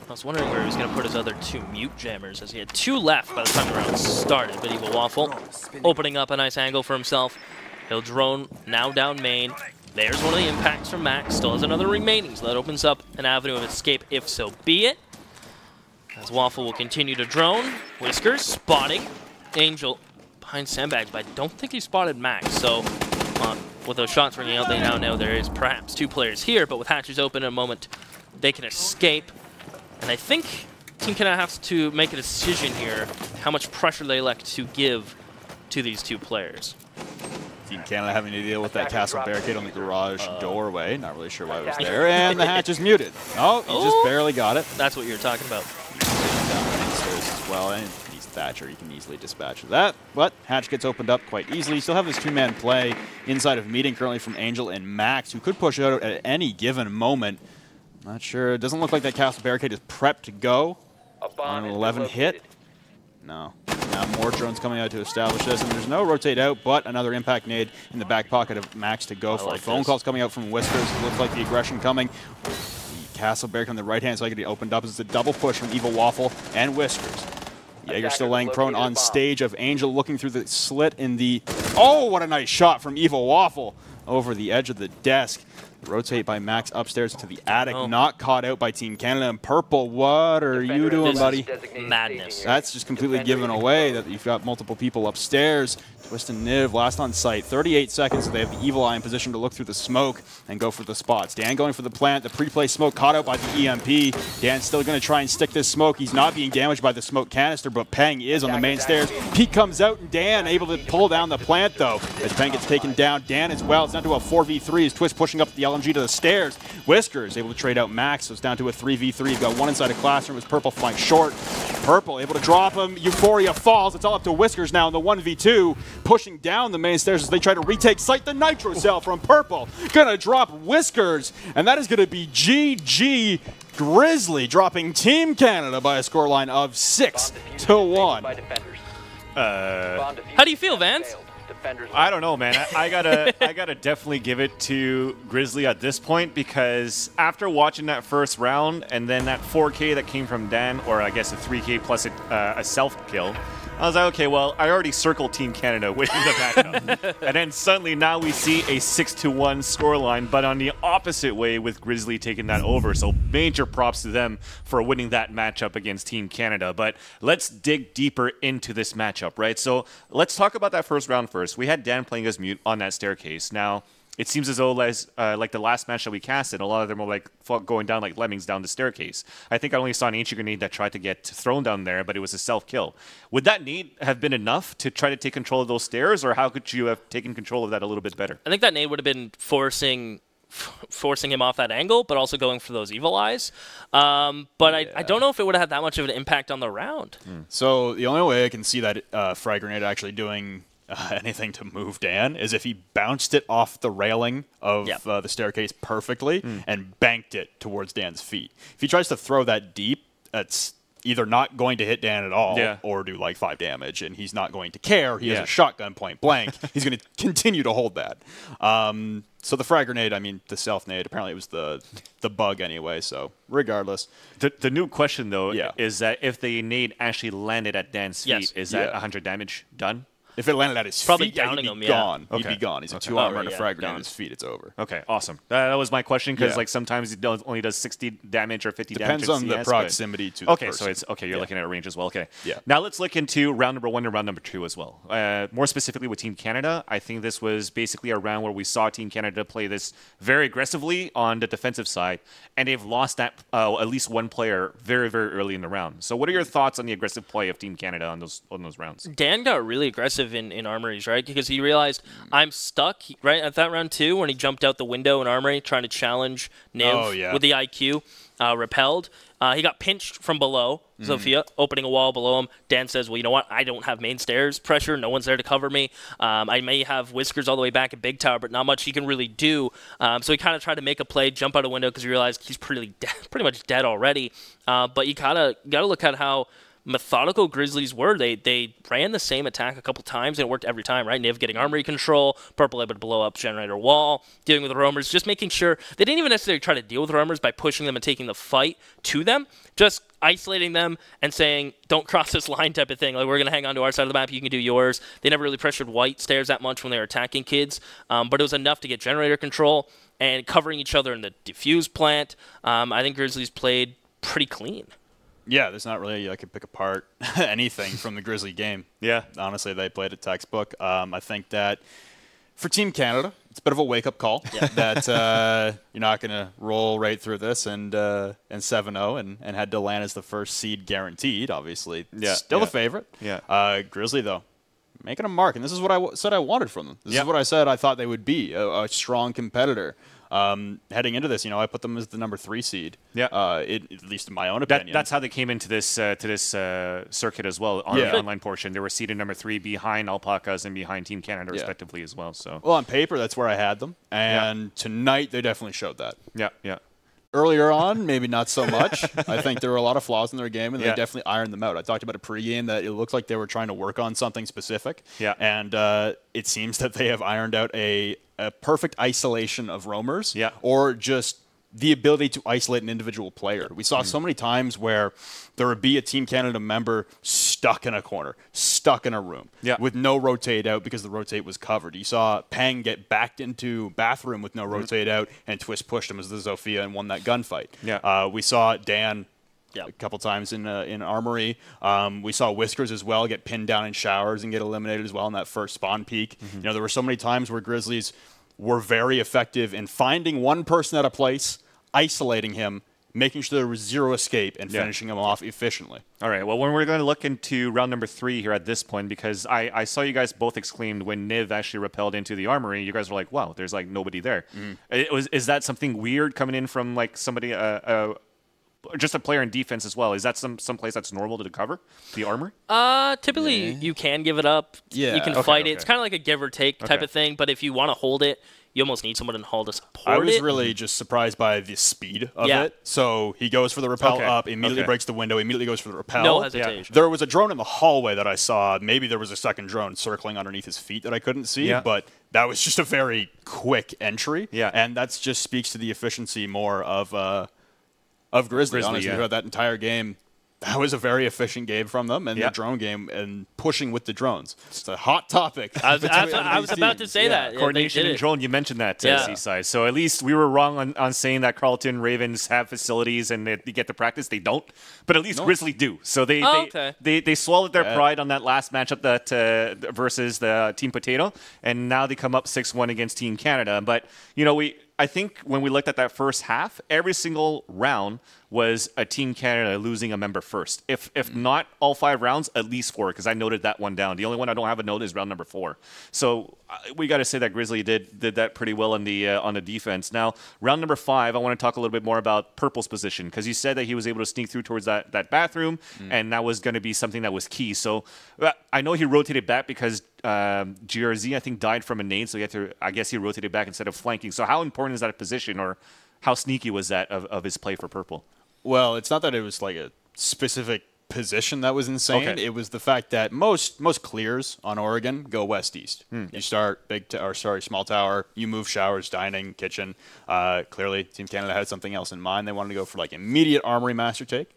I was wondering where he was going to put his other 2 mute jammers, as he had 2 left by the time the round started. But Evil Waffle opening up a nice angle for himself. He'll drone now down main. There's one of the impacts from Max. Still has another remaining, so that opens up an avenue of escape if so be it. As Waffle will continue to drone. Whiskers spotting Angel behind sandbags, but I don't think he spotted Max. So with those shots ringing out, they now know there is perhaps 2 players here, but with hatches open in a moment, they can escape. And I think Team Canada has to make a decision here how much pressure they elect to give to these 2 players. Team Canada having to deal with that castle barricade on the garage doorway. Not really sure why it was there. And the hatch is muted. Oh, he just barely got it. That's what you're talking about. As well, and he's Thatcher. He can easily dispatch that. But hatch gets opened up quite easily. You still have this 2-man play inside of meeting currently from Angel and Max, who could push out at any given moment. Not sure. It doesn't look like that castle barricade is prepped to go. On an 11 hit. No. Now more drones coming out to establish this, and there's no rotate out, but another impact nade in the back pocket of Max to go for. Phone calls coming out from Whiskers. It looks like the aggression coming. The castle barricade on the right-hand side getting opened up. It's a double push from Evil Waffle and Whiskers. Jaeger still laying prone on stage of Angel looking through the slit in the... Oh, what a nice shot from Evil Waffle over the edge of the desk. Rotate by Max upstairs to the attic, not caught out by Team Canada. And Purple, what are you doing, buddy? Madness. That's just completely given away that you've got multiple people upstairs. Twist and Niv, last on site. 38 seconds, so they have the Evil Eye in position to look through the smoke and go for the spots. Dan going for the plant. The pre-play smoke caught out by the EMP. Dan's still going to try and stick this smoke. He's not being damaged by the smoke canister, but Peng is on the main stairs. Pete comes out, and Dan able to pull down the plant, though. As Peng gets taken down, Dan as well. It's down to a 4v3 as Twist pushing up the LMG to the stairs. Whiskers able to trade out Max, so it's down to a 3v3. You've got one inside a classroom with Purple flying short. Purple able to drop him. Euphoria falls. It's all up to Whiskers now in the 1v2. Pushing down the main stairs as they try to retake site. The Nitro Cell from Purple. Gonna drop Whiskers. And that is gonna be GG Grizzly, dropping Team Canada by a scoreline of 6-1. How do you feel, Vance? I don't know, man. I gotta definitely give it to Grizzly at this point, because after watching that first round and then that 4K that came from Dan, or I guess a 3K plus a self kill, I was like, okay, well, I already circled Team Canada winning the matchup. And then suddenly now we see a 6-1 scoreline, but on the opposite way with Grizzly taking that over. So major props to them for winning that matchup against Team Canada. But let's dig deeper into this matchup, right? So let's talk about that first round first. We had Dan playing as mute on that staircase. Now, it seems as though like the last match that we casted, a lot of them were like going down like lemmings down the staircase. I think I only saw an ancient grenade that tried to get thrown down there, but it was a self-kill. Would that nade have been enough to try to take control of those stairs, or how could you have taken control of that a little bit better? I think that nade would have been forcing him off that angle, but also going for those Evil Eyes. But yeah. I don't know if it would have had that much of an impact on the round. So the only way I can see that frag grenade actually doing anything to move Dan is if he bounced it off the railing of the staircase perfectly and banked it towards Dan's feet. If he tries to throw that deep, that's either not going to hit Dan at all or do like 5 damage, and he's not going to care. He has a shotgun point blank. He's going to continue to hold that. So the frag grenade, I mean, the self nade, apparently it was the bug anyway, so regardless. The new question, though, is that if the nade actually landed at Dan's feet, is that 100 damage done? If it landed at his feet, he'd be gone. He'd be gone. He's a 2-armor and a frag grenade on his feet. It's over. Okay, awesome. That was my question, because like sometimes he only does 60 damage or 50 damage. Depends on the proximity to the person. So it's you're looking at a range as well. Okay. Yeah. Now let's look into round number 1 and round number 2 as well. More specifically with Team Canada, I think this was basically a round where we saw Team Canada play this very aggressively on the defensive side, and they've lost that at least one player very, very early in the round. So what are your thoughts on the aggressive play of Team Canada on those rounds? Dan got really aggressive in armories, right? Because he realized I'm stuck, right, at that round 2 when he jumped out the window in Armory trying to challenge Niv with the IQ, repelled. He got pinched from below, Zofia, opening a wall below him. Dan says, well, you know what? I don't have main stairs pressure. No one's there to cover me. I may have Whiskers all the way back at Big Tower, but not much he can really do. So he kind of tried to make a play, jump out a window, because he realized he's pretty much dead already. But you got to look at how methodical Grizzlies were. They ran the same attack a couple times, and it worked every time, right? Niv getting armory control, Purple able to blow up generator wall, dealing with the roamers, just making sure they didn't even necessarily try to deal with roamers by pushing them and taking the fight to them, just isolating them and saying, don't cross this line type of thing. Like, we're going to hang on to our side of the map, you can do yours. They never really pressured white stairs that much when they were attacking kids, but it was enough to get generator control and covering each other in the diffuse plant. I think Grizzlies played pretty clean. Yeah, there's not really, I could pick apart anything from the Grizzly game. Yeah. Honestly, they played a textbook. I think that for Team Canada, it's a bit of a wake-up call that you're not going to roll right through this and 7-0 and had Delan as the first seed guaranteed, obviously. Still a favorite. Yeah. Grizzly, though, making a mark. And this is what I said I wanted from them. This is what I said I thought they would be, a strong competitor. Heading into this, I put them as the number 3 seed. Yeah. At least in my own opinion. That's how they came into this circuit as well on the online portion. They were seeded number 3 behind Alpacas and behind Team Canada respectively as well. So well, on paper, that's where I had them, and tonight they definitely showed that. Yeah. Earlier on, maybe not so much. I think there were a lot of flaws in their game, and they definitely ironed them out. I talked about a pregame that it looked like they were trying to work on something specific. Yeah. And it seems that they have ironed out a perfect isolation of roamers. Yeah. Or just the ability to isolate an individual player. We saw so many times where there would be a Team Canada member stuck in a corner, stuck in a room, with no rotate out because the rotate was covered. You saw Pang get backed into bathroom with no rotate out, and Twist pushed him as the Zofia and won that gunfight. Yeah. We saw Dan a couple times in Armory. We saw Whiskers as well get pinned down in showers and get eliminated as well in that first spawn peak. There were so many times where Grizzlies were very effective in finding one person at a place, isolating him, making sure there was zero escape, and finishing him off efficiently. All right, well, when we're going to look into round number 3 here at this point, because I saw you guys both exclaimed when Niv actually rappelled into the armory, you guys were like, wow, there's like nobody there. Is that something weird coming in from like somebody, just a player in defense as well? Is that some place that's normal to cover, the armor? Typically, you can give it up. Yeah. You can fight it. It's kind of like a give or take type of thing, but if you want to hold it, you almost need someone in Hall to support it. I was really just surprised by the speed of it. So he goes for the rappel up, immediately breaks the window, immediately goes for the rappel. No hesitation. There was a drone in the hallway that I saw. Maybe there was a second drone circling underneath his feet that I couldn't see, but that was just a very quick entry. Yeah. And that just speaks to the efficiency more of Grizzly, honestly. Throughout that entire game, that was a very efficient game from them, and the drone game and pushing with the drones. It's a hot topic. I was about to say that. Coordination and drone, you mentioned that, Seaside. So at least we were wrong on saying that Carleton Ravens have facilities and they get to practice. They don't, but at least Grizzly do. So they swallowed their pride on that last matchup that versus the Team Potato, and now they come up 6-1 against Team Canada. But, I think when we looked at that first half, every single round was a Team Canada losing a member first. If not all 5 rounds, at least 4, because I noted that one down. The only one I don't have a note is round number 4. So we got to say that Grizzly did that pretty well on the defense. Now, round number 5, I want to talk a little bit more about Purple's position, because you said that he was able to sneak through towards that bathroom, and that was going to be something that was key. So I know he rotated back because GRZ, I think, died from a nade, so I guess he rotated back instead of flanking. So how important is that position, or how sneaky was that of his play for Purple? Well, it's not that it was like a specific position that was insane. It was the fact that most clears on Oregon go west-east. You start small tower, you move showers, dining, kitchen. Clearly, Team Canada had something else in mind. They wanted to go for like immediate armory master take.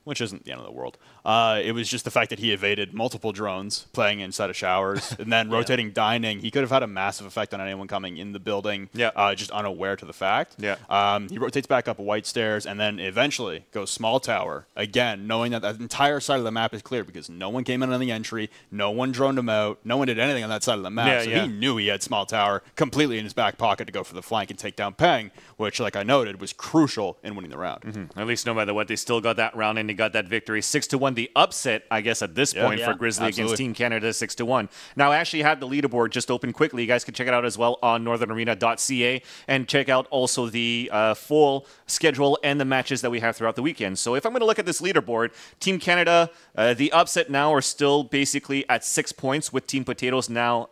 Which isn't the end of the world. It was just the fact that he evaded multiple drones playing inside of showers and then rotating dining. He could have had a massive effect on anyone coming in the building, just unaware to the fact. He rotates back up white stairs and then eventually goes small tower, again, knowing that that entire side of the map is clear because no one came in on the entry, no one droned him out, no one did anything on that side of the map. So he knew he had small tower completely in his back pocket to go for the flank and take down Peng, which, like I noted, was crucial in winning the round. At least no matter what, they still got that round and they got that victory. 6-1, the upset, I guess, at this point for Grizzly against Team Canada, 6-1. Now, I actually have the leaderboard just open quickly. You guys can check it out as well on northernarena.ca and check out also the full schedule and the matches that we have throughout the weekend. So if I'm going to look at this leaderboard, Team Canada, the upset now are still basically at 6 points, with Team Potatoes now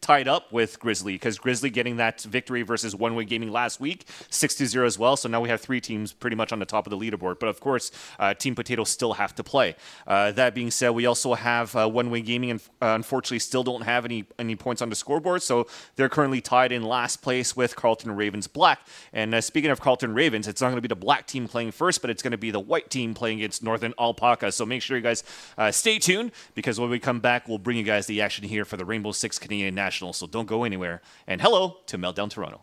tied up with Grizzly, because Grizzly getting that victory versus One Way Gaming last week, 6-0 as well. So now we have 3 teams pretty much on the top of the leaderboard. But of course, Team Team Potato still have to play. That being said, we also have One Wing Gaming, and unfortunately still don't have any points on the scoreboard, so they're currently tied in last place with Carleton Ravens Black. And speaking of Carleton Ravens, it's not going to be the black team playing first, but it's going to be the white team playing against Northern Alpacas. So make sure you guys stay tuned, because when we come back, we'll bring you guys the action here for the Rainbow Six Canadian Nationals. So don't go anywhere. And hello to Meltdown Toronto.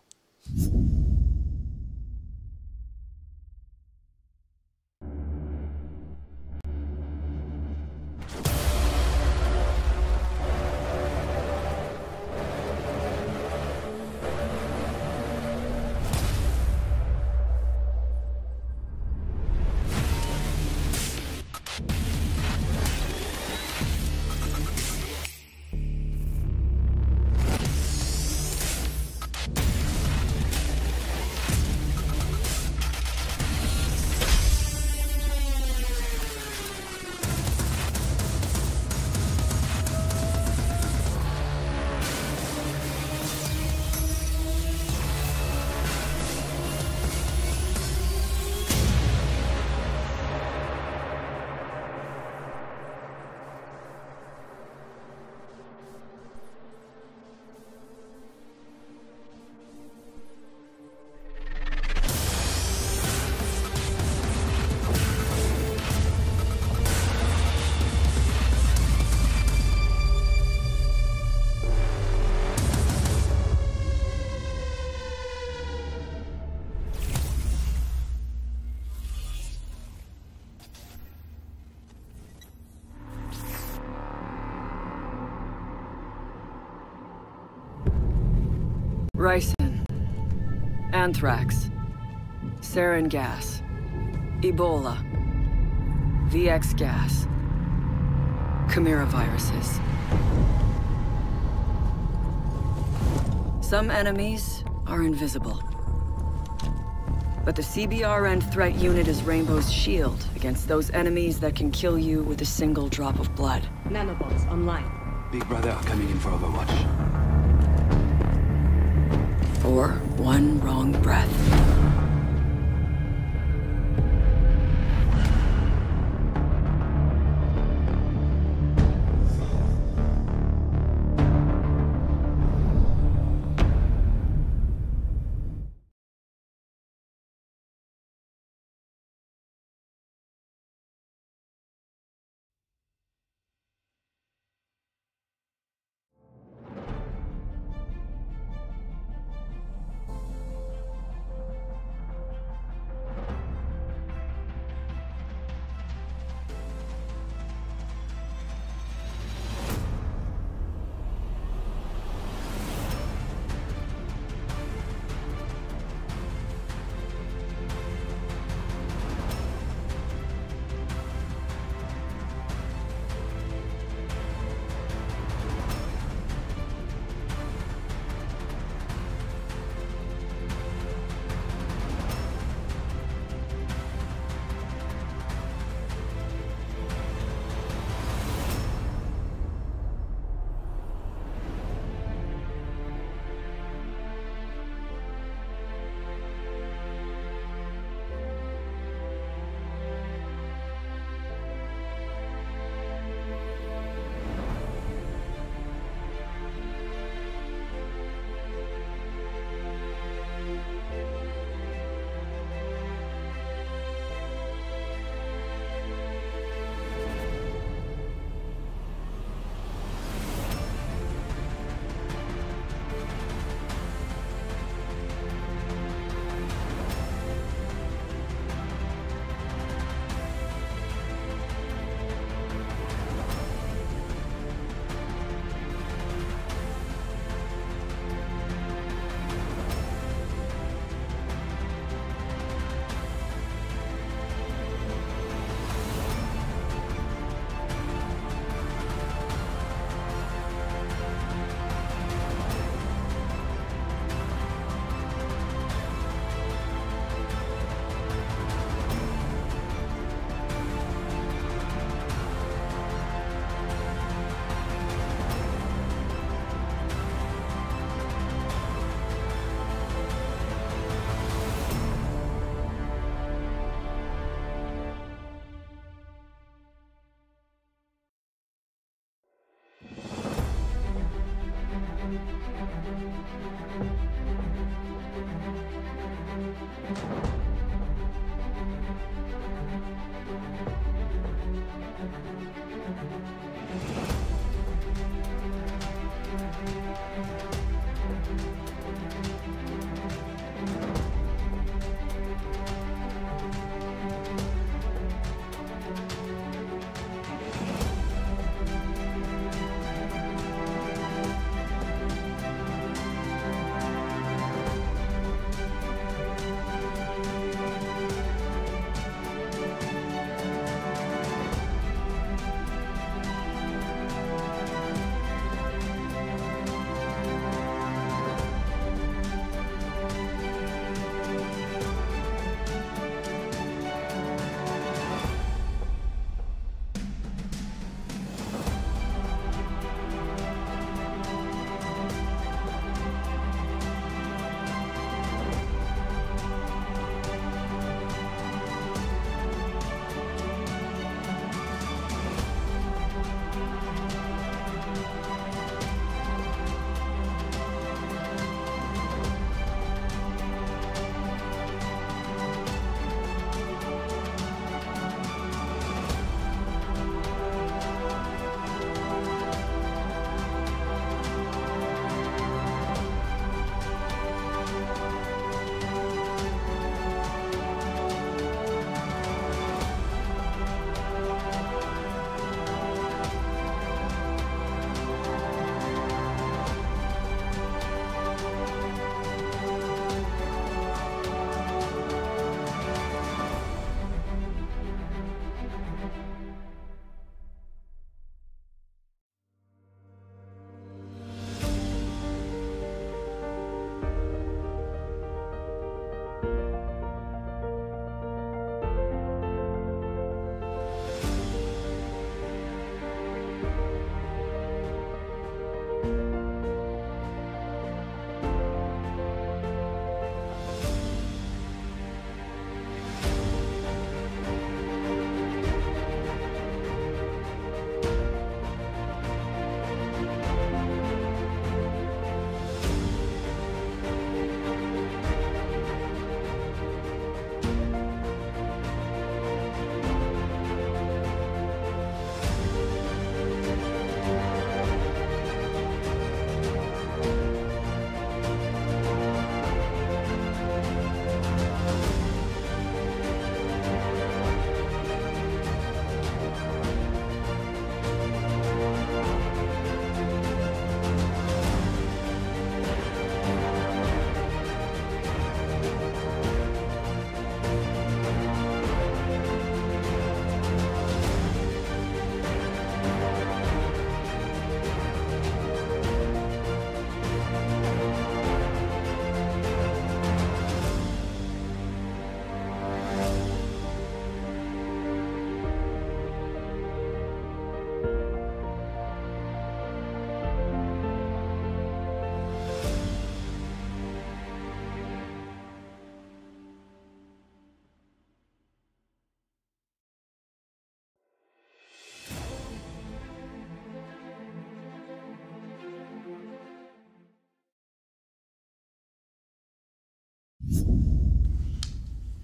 Ricin, anthrax, sarin gas, Ebola, VX gas, Chimera viruses. Some enemies are invisible. But the CBRN threat unit is Rainbow's shield against those enemies that can kill you with a single drop of blood. Nanobots online. Big Brother coming in for Overwatch. Or one wrong breath.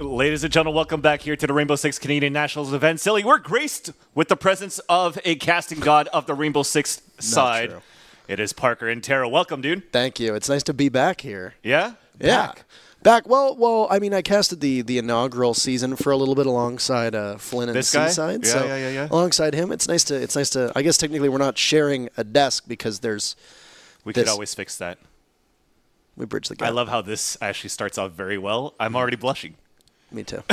Ladies and gentlemen, welcome back here to the Rainbow Six Canadian Nationals event. Silly, we're graced with the presence of a casting god of the Rainbow Six side. True. It is Parker and Tara. Welcome, dude. Thank you. It's nice to be back here. Yeah? Yeah. Back. Well, I mean, I casted the inaugural season for a little bit alongside Flynn and This guy? Seaside. Yeah, so yeah. alongside him, it's nice to. I guess technically we're not sharing a desk because there's. We could always fix that. We bridge the gap. I love how this actually starts off very well. I'm already blushing. Me too.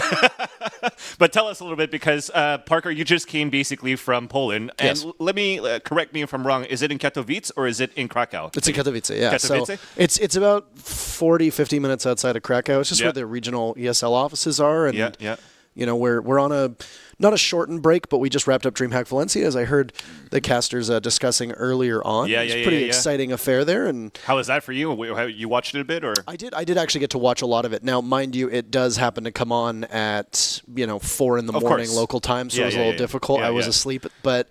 But tell us a little bit, because Parker, you just came basically from Poland. And Yes. let me correct me if I'm wrong. Is it in Katowice or is it in Krakow? It's in Katowice, yeah. Katowice? So it's about 40, 50 minutes outside of Krakow. It's just where the regional ESL offices are. And, you know, we're on not a shortened break, but we just wrapped up DreamHack Valencia, as I heard the casters discussing earlier on. Yeah, it's a pretty exciting affair there. And how was that for you? You watched it a bit, or? I did actually get to watch a lot of it. Now, mind you, it does happen to come on at 4 in the morning local time, so it was a little difficult. I was asleep, but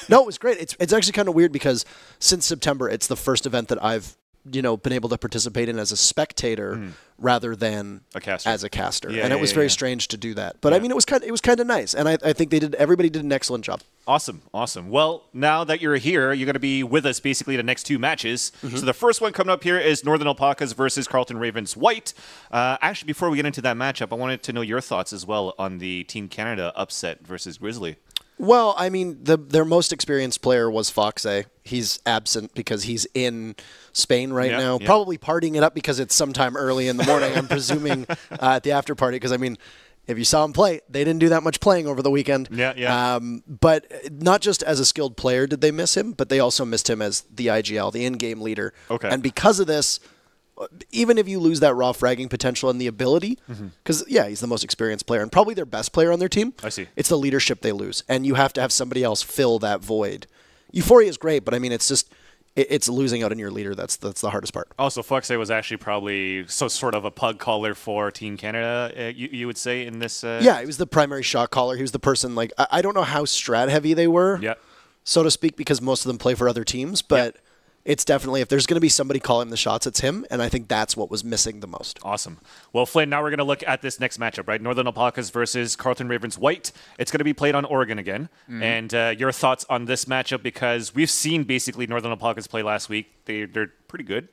no, it was great. It's actually kind of weird because since September, it's the first event that I've been able to participate in as a spectator rather than as a caster. And it was very strange to do that. But I mean, it was kind of nice. And I think everybody did an excellent job. Awesome. Well, now that you're here, you're going to be with us basically the next two matches. So the first one coming up here is Northern Alpacas versus Carleton Ravens White. Actually, before we get into that matchup, I wanted to know your thoughts as well on the Team Canada upset versus Grizzly. Well, I mean, their most experienced player was Foxe. He's absent because he's in Spain right now, probably partying it up because it's sometime early in the morning, I'm presuming, at the after party. Because, I mean, if you saw him play, they didn't do that much playing over the weekend. But not just as a skilled player did they miss him, but they also missed him as the IGL, the in-game leader. And because of this, even if you lose that raw fragging potential and the ability, because, he's the most experienced player and probably their best player on their team. I see. It's the leadership they lose, and you have to have somebody else fill that void. Euphoria is great, but, I mean, it's just... It's losing out on your leader. That's the hardest part. Also, Foxe was actually probably sort of a pug caller for Team Canada, you would say, in this... Yeah, he was the primary shot caller. He was the person, like... I don't know how strat heavy they were, so to speak, because most of them play for other teams, but... It's definitely, if there's going to be somebody calling the shots, it's him, and I think that's what was missing the most. Awesome. Well, Flynn, now we're going to look at this next matchup, right? Northern Alpacas versus Carleton Ravens White. It's going to be played on Oregon again. And your thoughts on this matchup, because we've seen basically Northern Alpacas play last week. They're pretty good.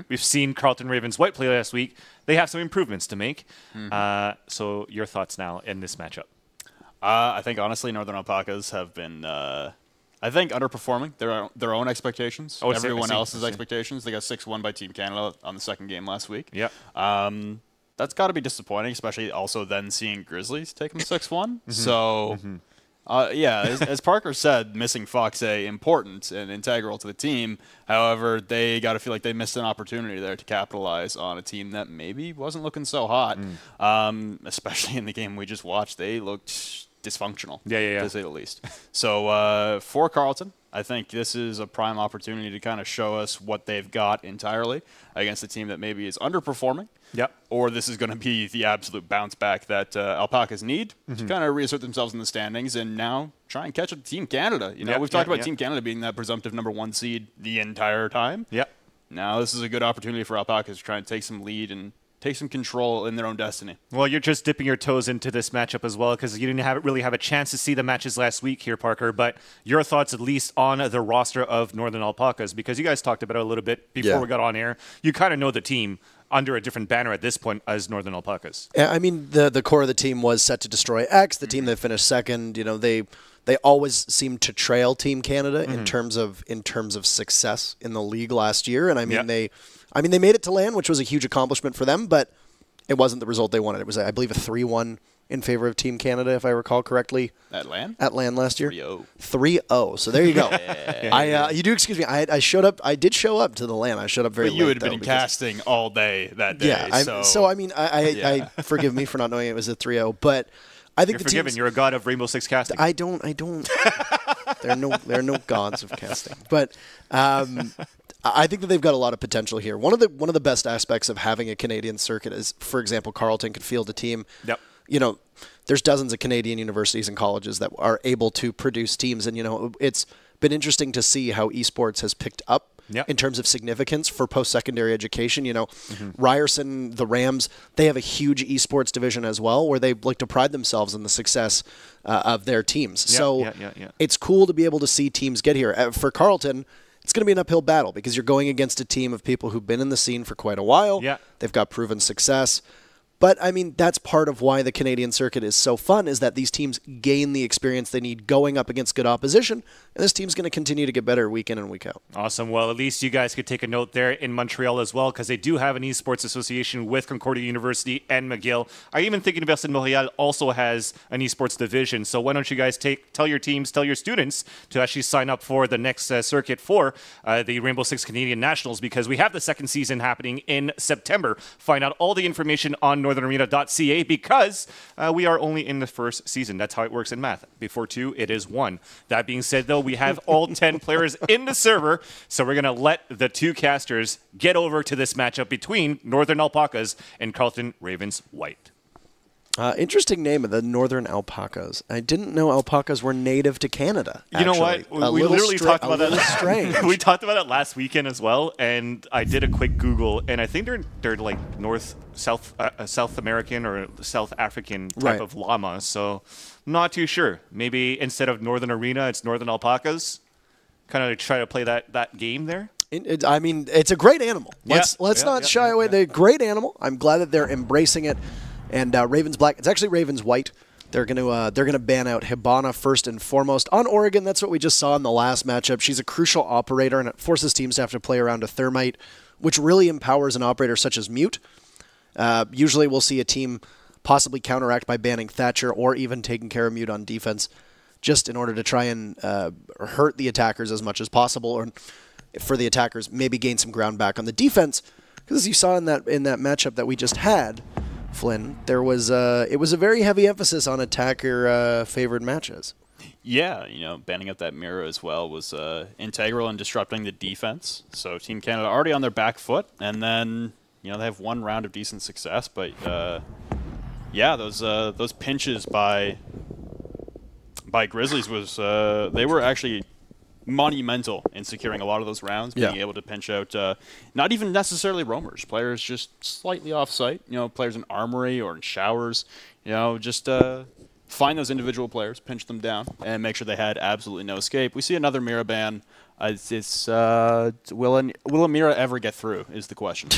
We've seen Carleton Ravens White play last week. They have some improvements to make. So your thoughts now in this matchup? I think, honestly, Northern Alpacas have been... I think underperforming their own expectations, everyone else's expectations. They got 6-1 by Team Canada on the second game last week. That's got to be disappointing, especially also then seeing Grizzlies take them 6-1. So, as Parker said, missing Foxe important and integral to the team. However, they got to feel like they missed an opportunity there to capitalize on a team that maybe wasn't looking so hot, especially in the game we just watched. They looked dysfunctional, to say the least. So for Carleton, I think this is a prime opportunity to kind of show us what they've got entirely against a team that maybe is underperforming. Or this is going to be the absolute bounce back that Alpacas need to kind of reassert themselves in the standings and now try and catch up to Team Canada. We've talked about Team Canada being that presumptive #1 seed the entire time. Now this is a good opportunity for Alpacas to try and take some lead and take some control in their own destiny. Well, you're just dipping your toes into this matchup as well because you didn't really have a chance to see the matches last week here, Parker, but your thoughts at least on the roster of Northern Alpacas, because you guys talked about it a little bit before we got on air. You kind of know the team under a different banner at this point as Northern Alpacas. I mean, the core of the team was set to destroy X, the team that finished second. They always seemed to trail Team Canada in terms of success in the league last year, and I mean they made it to LAN, which was a huge accomplishment for them, but it wasn't the result they wanted. It was, I believe, a 3-1 in favor of Team Canada, if I recall correctly. At LAN? At LAN last year. 3-0. 3-0. So there you go. You do excuse me. I showed up. I did show up to the LAN. I showed up very late. You had been casting all day that day. Yeah. So I mean, I forgive me for not knowing it was a 3-0, but I think you're forgiven. You're a god of Rainbow Six casting. I don't. There are no gods of casting, but. I think that they've got a lot of potential here. One of the best aspects of having a Canadian circuit is, for example, Carleton could field a team. There's dozens of Canadian universities and colleges that are able to produce teams, and it's been interesting to see how esports has picked up in terms of significance for post-secondary education. Ryerson, the Rams, they have a huge esports division as well, where they like to pride themselves in the success of their teams. It's cool to be able to see teams get here. For Carleton, it's going to be an uphill battle because you're going against a team of people who've been in the scene for quite a while. They've got proven success. But, I mean, that's part of why the Canadian circuit is so fun, is that these teams gain the experience they need going up against good opposition, and this team's going to continue to get better week in and week out. Awesome. Well, at least you guys could take a note there in Montreal as well, because they do have an esports association with Concordia University and McGill. I even think Université de Montréal also has an esports division, so why don't you guys tell your teams, tell your students to actually sign up for the next circuit for the Rainbow Six Canadian Nationals, because we have the second season happening in September. Find out all the information on northernarena.ca because we are only in the first season. That's how it works in math. Before 2, it is 1. That being said, though, we have all 10 players in the server, so we're going to let the two casters get over to this matchup between Northern Alpacas and Carleton Ravens White. Interesting name, the Northern Alpacas. I didn't know alpacas were native to Canada. You know what? We literally talked about that. Strange. We talked about it last weekend as well, and I did a quick Google, and I think they're like South American or South African type of llama. So, not too sure. Maybe instead of Northern Arena, it's Northern Alpacas. Kind of try to play that game there. I mean, it's a great animal. Let's not shy away. They're a great animal. I'm glad that they're embracing it. And Ravens Black. It's actually Ravens White. They're gonna ban out Hibana first and foremost. On Oregon, that's what we just saw in the last matchup. She's a crucial operator, and it forces teams to have to play around a Thermite, which really empowers an operator such as Mute. Usually we'll see a team possibly counteract by banning Thatcher or even taking care of Mute on defense, just in order to try and hurt the attackers as much as possible, or for the attackers maybe gain some ground back on the defense. Because as you saw in that matchup that we just had, Flynn, there was it was a very heavy emphasis on attacker favored matches. Yeah, banning up that mirror as well was integral in disrupting the defense. So Team Canada already on their back foot, and then they have one round of decent success. But yeah, those pinches by Grizzlies was they were actually monumental in securing a lot of those rounds, being able to pinch out not even necessarily roamers, players just slightly off site, players in armory or in showers, just find those individual players, pinch them down, and make sure they had absolutely no escape. We see another Mira ban. Will a Mira ever get through is the question.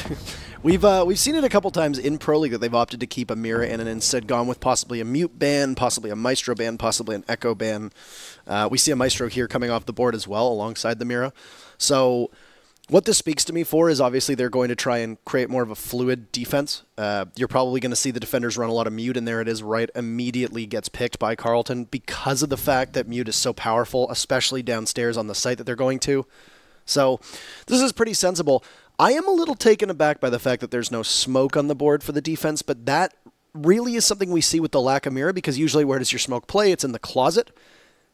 We've seen it a couple times in Pro League that they've opted to keep a Mira in and instead gone with possibly a Mute ban, possibly a Maestro ban, possibly an Echo ban. We see a Maestro here coming off the board as well alongside the Mira. So what this speaks to me for is obviously they're going to try and create more of a fluid defense. You're probably going to see the defenders run a lot of Mute, and there it is right immediately gets picked by Carleton because of the fact that Mute is so powerful, especially downstairs on the site that they're going to. So this is pretty sensible. I am a little taken aback by the fact that there's no smoke on the board for the defense, but that really is something we see with the lack of Mira, because usually where does your smoke play? It's in the closet.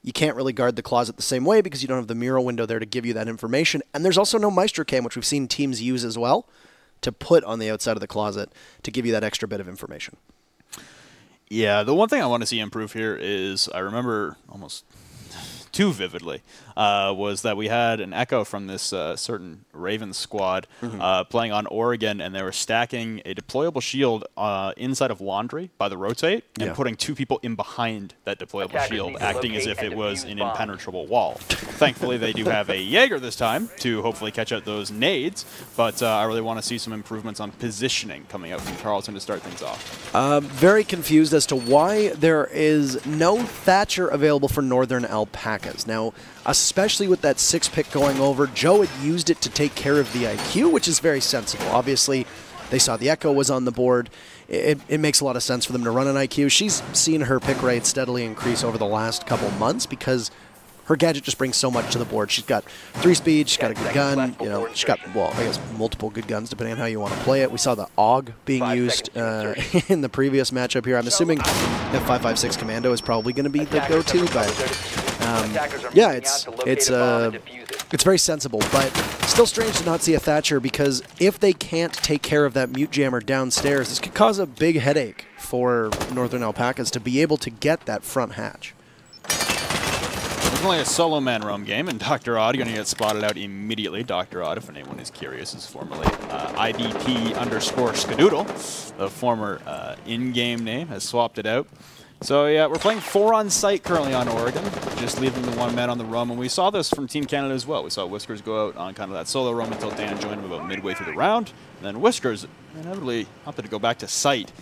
You can't really guard the closet the same way because you don't have the Mira window there to give you that information. And there's also no Maestro Cam, which we've seen teams use as well, to put on the outside of the closet to give you that extra bit of information. Yeah, the one thing I want to see improve here is, I remember almost too vividly, was that we had an Echo from this certain Ravens squad playing on Oregon, and they were stacking a deployable shield inside of laundry by the rotate and putting two people in behind that deployable shield, acting as if it was an impenetrable wall. Thankfully, they do have a Jaeger this time to hopefully catch out those nades, but I really want to see some improvements on positioning coming out from Carleton to start things off. Very confused as to why there is no Thatcher available for Northern Alpacas. Now, especially with that 6-pick going over, Joe had used it to take care of the IQ, which is very sensible. Obviously, they saw the Echo was on the board. It makes a lot of sense for them to run an IQ. She's seen her pick rate steadily increase over the last couple months because her gadget just brings so much to the board. She's got 3 speed, she's got a good gun, she's got, well, I guess multiple good guns depending on how you want to play it. We saw the AUG being used in the previous matchup here. I'm assuming the 5.56 Commando is probably going to be the go-to, but yeah, it's very sensible, but still strange to not see a Thatcher, because if they can't take care of that Mute Jammer downstairs, this could cause a big headache for Northern Alpacas to be able to get that front hatch. It's only a solo man roam game, and Dr. Odd going to get spotted out immediately. Dr. Odd, if anyone is curious, is formerly IBP_Skadoodle. The former in-game name has swapped it out. So yeah, we're playing 4 on site currently on Oregon, just leaving the 1 man on the roam, and we saw this from Team Canada as well. We saw Whiskers go out on kind of that solo roam until Dan joined him about midway through the round, and then Whiskers inevitably opted to go back to site.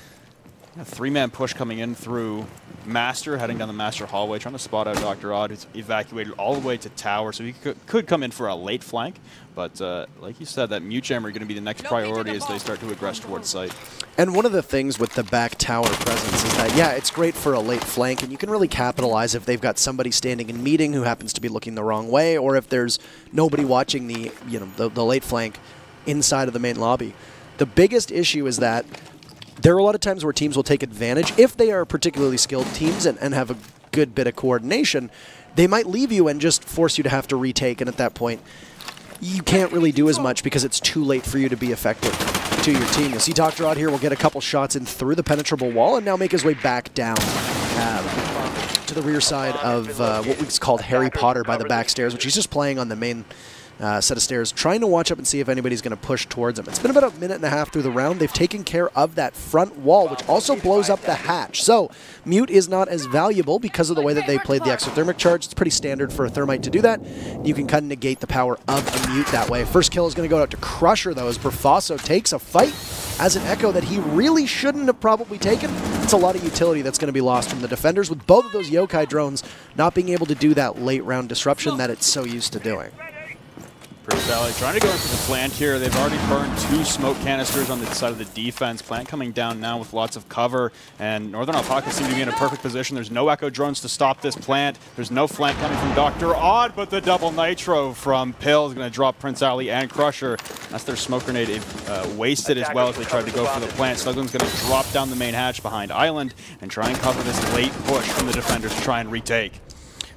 A 3-man push coming in through Master, heading down the Master hallway, trying to spot out Dr. Odd, who's evacuated all the way to Tower, so he could come in for a late flank. But like you said, that Mute Jammer is going to be the next priority as they start to aggress towards site. And one of the things with the back tower presence is that, yeah, it's great for a late flank, and you can really capitalize if they've got somebody standing in meeting who happens to be looking the wrong way, or if there's nobody watching the late flank inside of the main lobby. The biggest issue is that there are a lot of times where teams will take advantage, if they are particularly skilled teams and have a good bit of coordination, they might leave you and just force you to have to retake, and at that point, you can't really do as much because it's too late for you to be effective to your team. You'll see Dr. Odd here will get a couple shots in through the penetrable wall and now make his way back down to the rear side of what we've called Harry Potter by the back stairs, which he's just playing on the main set of stairs, trying to watch up and see if anybody's going to push towards him. It's been about a minute and a half through the round. They've taken care of that front wall, which also blows up the hatch. So Mute is not as valuable because of the way that they played the exothermic charge. It's pretty standard for a Thermite to do that. You can kind of negate the power of a Mute that way. First kill is going to go out to Crusher, though, as Berfaso takes a fight as an Echo that he really shouldn't have probably taken. It's a lot of utility that's going to be lost from the defenders, with both of those Yokai drones not being able to do that late round disruption that it's so used to doing. Valley trying to go into the plant here. They've already burned 2 smoke canisters on the side of the defense. Plant coming down now with lots of cover, and Northern Alpacas seem to be in a perfect position. There's no Echo drones to stop this plant. There's no flank coming from Dr. Odd, but the double nitro from Pill is going to drop Prince Ali and Crusher. That's their smoke grenade wasted as well as they tried to go for the plant. Snuglin's going to drop down the main hatch behind Island and try and cover this late push from the defenders to try and retake.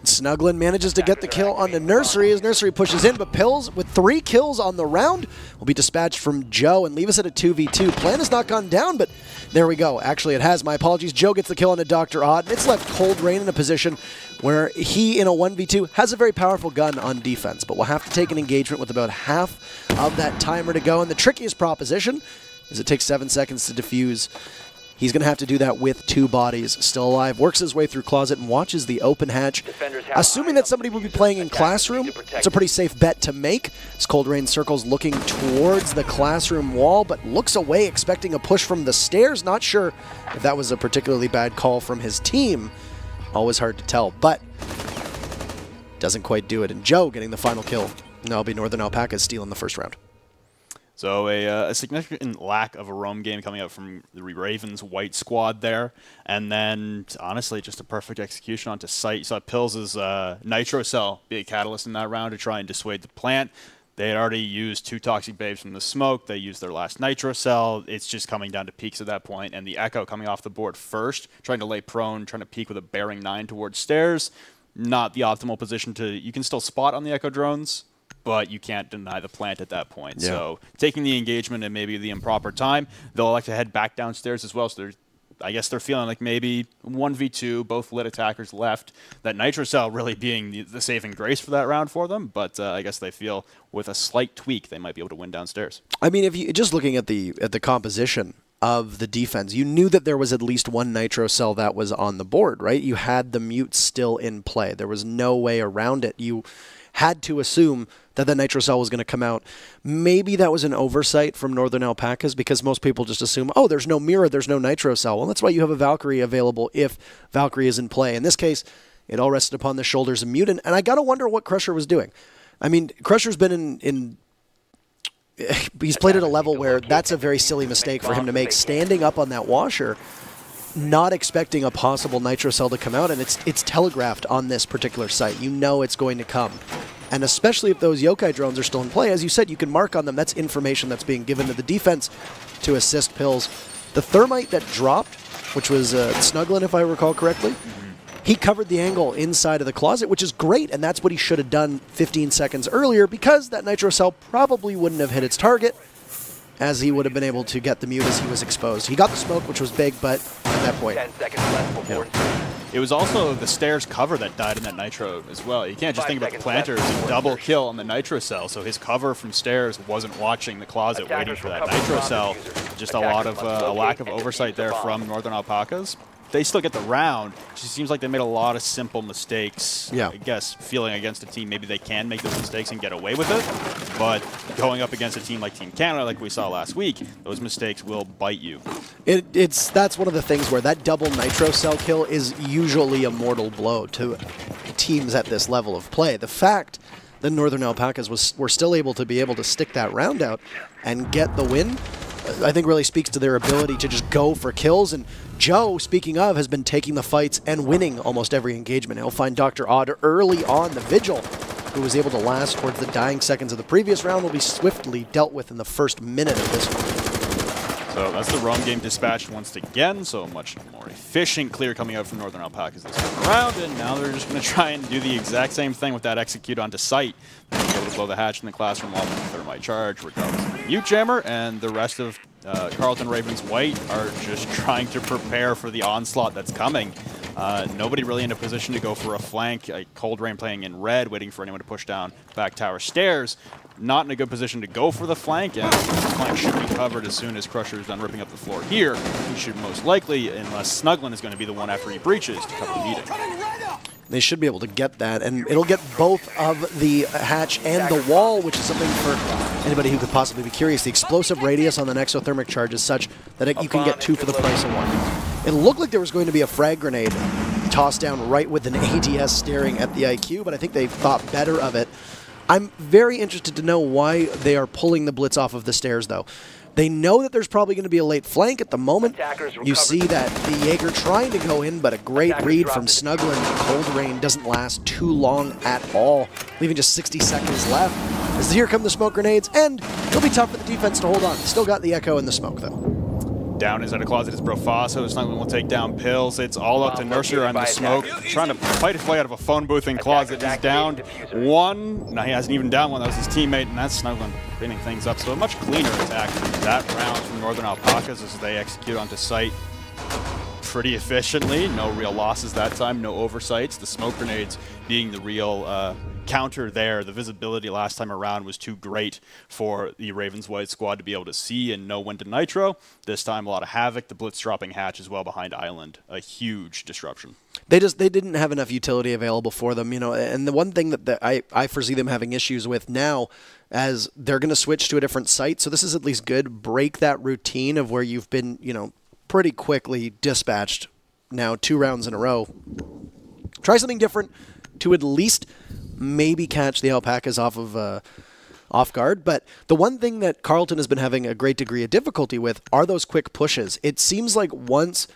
Snuglin manages to get the kill on the Nursery as Nursery pushes in, but Pills, with 3 kills on the round, will be dispatched from Joe and leave us at a 2v2. Plan has not gone down, but there we go. Actually, it has. My apologies. Joe gets the kill on a Dr. Odd, and it's left Cold Rain in a position where he, in a 1v2, has a very powerful gun on defense, but will have to take an engagement with about half of that timer to go. And the trickiest proposition is it takes 7 seconds to defuse. He's going to have to do that with 2 bodies still alive. Works his way through closet and watches the open hatch. Assuming that somebody will be playing in Classroom, it's a pretty safe bet to make. As Cold Rain circles looking towards the Classroom wall, but looks away expecting a push from the stairs. Not sure if that was a particularly bad call from his team. Always hard to tell, but doesn't quite do it. And Joe getting the final kill. That'll be Northern Alpacas stealing the first round. So a significant lack of a roam game coming out from the Ravens white squad there. And then, honestly, just a perfect execution onto site. You saw Pills' Nitro Cell be a catalyst in that round to try and dissuade the plant. They had already used 2 Toxic Babes from the smoke. They used their last Nitro Cell. It's just coming down to peaks at that point. And the Echo coming off the board first, trying to lay prone, trying to peek with a bearing 9 towards stairs. Not the optimal position to... You can still spot on the Echo drones, but you can't deny the plant at that point. Yeah. So taking the engagement and maybe the improper time, they'll like to head back downstairs as well. So I guess they're feeling like maybe 1v2, both lit attackers left. That Nitro Cell really being the saving grace for that round for them. But I guess they feel with a slight tweak, they might be able to win downstairs. I mean, if you just looking at the composition of the defense, you knew that there was at least 1 Nitro Cell that was on the board, right? You had the Mute still in play. There was no way around it. You had to assume that the Nitro Cell was going to come out. Maybe that was an oversight from Northern Alpacas because most people just assume, oh, there's no mirror, there's no Nitro Cell. Well, that's why you have a Valkyrie available if Valkyrie is in play. In this case, it all rested upon the shoulders of Mute, and I got to wonder what Crusher was doing. I mean, Crusher's been he's played at a level where that's a very silly mistake for him to make, standing up on that washer, not expecting a possible Nitro Cell to come out, and it's telegraphed on this particular site. You know it's going to come. And especially if those Yokai drones are still in play, as you said, you can mark on them. That's information that's being given to the defense to assist Pills. The Thermite that dropped, which was Snuglin, if I recall correctly, he covered the angle inside of the closet, which is great, and that's what he should have done 15 seconds earlier because that Nitro Cell probably wouldn't have hit its target, as he would have been able to get the Mute as he was exposed. He got the smoke, which was big, but at that point... 10 seconds left before It was also the stairs cover that died in that Nitro as well. You can't just think about the planter as a double kill on the Nitro Cell, so his cover from stairs wasn't watching the closet waiting for that Nitro Cell. Just a lot of a lack of oversight there from Northern Alpacas. They still get the round. It just seems like they made a lot of simple mistakes. Yeah. I guess feeling against a team, maybe they can make those mistakes and get away with it. But going up against a team like Team Canada, like we saw last week, those mistakes will bite you. That's one of the things where that double Nitro Cell kill is usually a mortal blow to teams at this level of play. The fact that Northern Alpacas were still able to stick that round out and get the win, I think really speaks to their ability to just go for kills. And Joe, speaking of, has been taking the fights and winning almost every engagement. He'll find Dr. Odd early on. The Vigil, who was able to last towards the dying seconds of the previous round, will be swiftly dealt with in the first minute of this one. So that's the roam game dispatched once again, so much more efficient clear coming out from Northern Alpacas this time around, and now they're just going to try and do the exact same thing with that execute onto site. They'll be able to blow the hatch in the classroom while the thermite charge, regardless of the mute jammer, and the rest of Carleton Ravens White are just trying to prepare for the onslaught that's coming. Nobody really in a position to go for a flank. Cold Rain playing in red, waiting for anyone to push down back tower stairs. Not in a good position to go for the flank, and the flank should be covered as soon as Crusher is done ripping up the floor here. He should most likely, unless Snuglin is going to be the one after he breaches, to cover the meeting. They should be able to get that, and it'll get both of the hatch and the wall, which is something for anybody who could possibly be curious. The explosive radius on the exothermic charge is such that you can get 2 for the price of 1. It looked like there was going to be a frag grenade tossed down right with an ADS staring at the IQ, but I think they thought better of it. I'm very interested to know why they are pulling the Blitz off of the stairs, though. They know that there's probably going to be a late flank at the moment. You see that the Jaeger trying to go in, but a great read from Snuglin. Cold Rain doesn't last too long at all, leaving just 60 seconds left. As here come the smoke grenades, and it'll be tough for the defense to hold on. Still got the Echo in the smoke, though. Down inside a closet is Brofaso. Snuglin will take down Pills. It's all up to Nursery on the smoke. Trying to fight his way out of a phone booth in closet. He's down one. No, he hasn't even down one. That was his teammate, and that's Snuglin cleaning things up. So a much cleaner attack that round from Northern Alpacas as they execute onto site pretty efficiently. No real losses that time. No oversights. The smoke grenades being the real counter there. The visibility last time around was too great for the Ravens White squad to be able to see and know when to nitro. This time a lot of havoc. The blitz dropping hatch as well behind Island. A huge disruption. They didn't have enough utility available for them, you know. And the one thing that I foresee them having issues with now, as they're going to switch to a different site. So this is at least good. Break that routine of where you've been, you know, pretty quickly dispatched now 2 rounds in a row. Try something different to at least maybe catch the Alpacas off guard. But the one thing that Carleton has been having a great degree of difficulty with are those quick pushes. It seems like once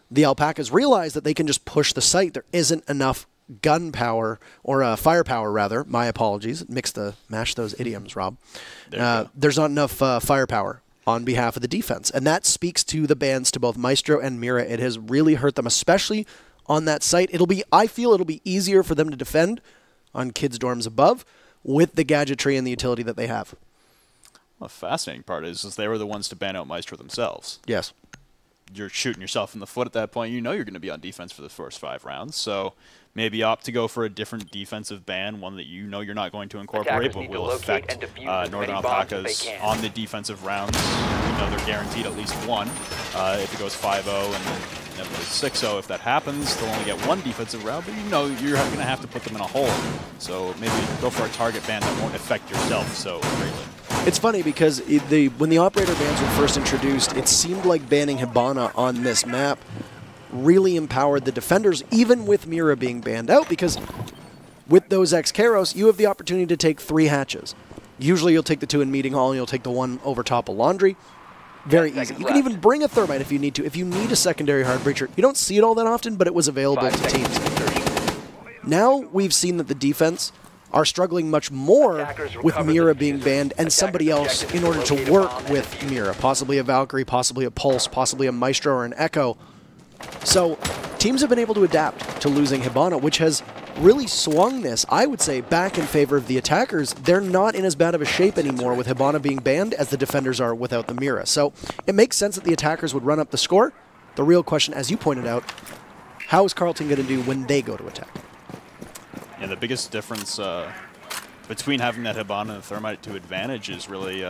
the Alpacas realize that they can just push the site, there isn't enough gun power, or firepower rather. My apologies. Mash those idioms, Rob. There's not enough firepower on behalf of the defense. And that speaks to the bans to both Maestro and Mira. It has really hurt them, especially on that site. I feel it'll be easier for them to defend on kids' dorms above with the gadgetry and the utility that they have. Well, the fascinating part is they were the ones to ban out Maestro themselves. Yes. You're shooting yourself in the foot at that point. You know you're going to be on defense for the first 5 rounds, so maybe opt to go for a different defensive ban, one that you know you're not going to incorporate, but will affect Northern Alpacas on the defensive rounds. You know they're guaranteed at least 1. If it goes 5-0 and then 6-0, if that happens, they'll only get 1 defensive round, but you know you're going to have to put them in a hole. So maybe go for a target ban that won't affect yourself so greatly. It's funny because when the operator bans were first introduced, it seemed like banning Hibana on this map really empowered the defenders, even with Mira being banned out, because with those X-Karos, you have the opportunity to take 3 hatches. Usually you'll take the 2 in Meeting Hall and you'll take the 1 over top of Laundry. Very easy. You can even bring a Thermite if you need to. If you need a secondary hard breacher, you don't see it all that often, but it was available to teams. Now we've seen that the defense are struggling much more with Mira being banned and somebody else in order to work with Mira. Possibly a Valkyrie, possibly a Pulse, possibly a Maestro or an Echo. So teams have been able to adapt to losing Hibana, which has really swung this, I would say, back in favor of the attackers. They're not in as bad of a shape anymore with Hibana being banned as the defenders are without the Mira. So it makes sense that the attackers would run up the score. The real question, as you pointed out, how is Carleton going to do when they go to attack? Yeah, the biggest difference between having that Hibana and the Thermite to advantage is really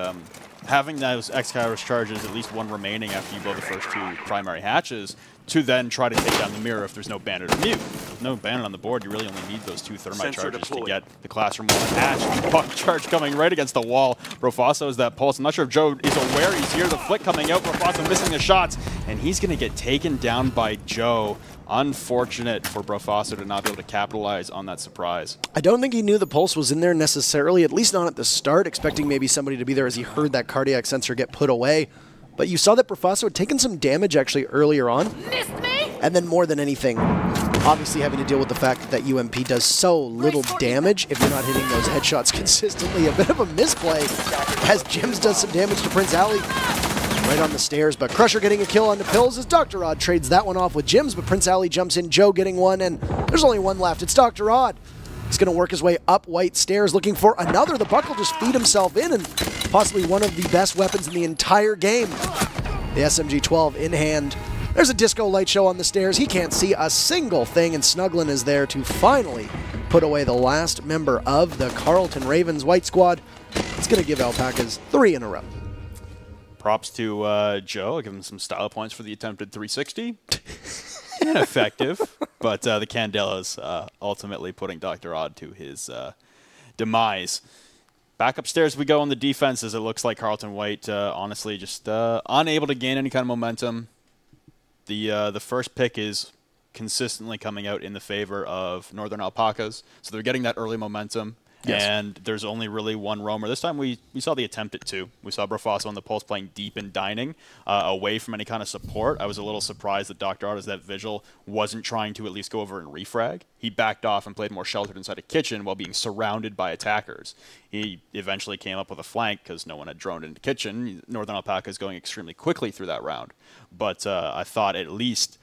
having those X-Kairos charges, at least 1 remaining after you blow the first 2 primary hatches, to then try to take down the Mirror if there's no bandit or mute. With no bandit on the board, you really only need those 2 Thermite charges to get the classroom wall hatch. Puck charge coming right against the wall. Brofaso is that pulse. I'm not sure if Joe is aware he's here. The flick coming out. Brofaso missing the shots, and he's going to get taken down by Joe. Unfortunate for Brofaso to not be able to capitalize on that surprise. I don't think he knew the pulse was in there necessarily, at least not at the start, expecting maybe somebody to be there as he heard that cardiac sensor get put away. But you saw that Brofaso had taken some damage actually earlier on. Missed me! And then more than anything, obviously having to deal with the fact that UMP does so little damage if you're not hitting those headshots consistently. A bit of a misplay as Jims does some damage to Prince Ali. Right on the stairs, but Crusher getting a kill onto Pills as Dr. Rod trades that one off with Jims, but Prince Ali jumps in, Joe getting one, and there's only 1 left. It's Dr. Rod. He's going to work his way up white stairs, looking for another. The Buck will just feed himself in, and possibly one of the best weapons in the entire game. The SMG-12 in hand. There's a disco light show on the stairs. He can't see a single thing, and Snuglin is there to finally put away the last member of the Carleton Ravens white squad. It's going to give Alpacas 3 in a row. Props to Joe. I'll give him some style points for the attempted 360. Ineffective, but the Candela's ultimately putting Dr. Odd to his demise. Back upstairs we go on the defenses. It looks like Carleton White, honestly, just unable to gain any kind of momentum. The first pick is consistently coming out in the favor of Northern Alpacas, so they're getting that early momentum. Yes. And there's only really one roamer. This time we saw the attempt at 2. We saw Brofaso on the pulse playing deep and dining, away from any kind of support. I was a little surprised that Dr. Odd, as that vigil, wasn't trying to at least go over and refrag. He backed off and played more sheltered inside a kitchen while being surrounded by attackers. He eventually came up with a flank because no one had droned into kitchen. Northern Alpaca is going extremely quickly through that round. But I thought at least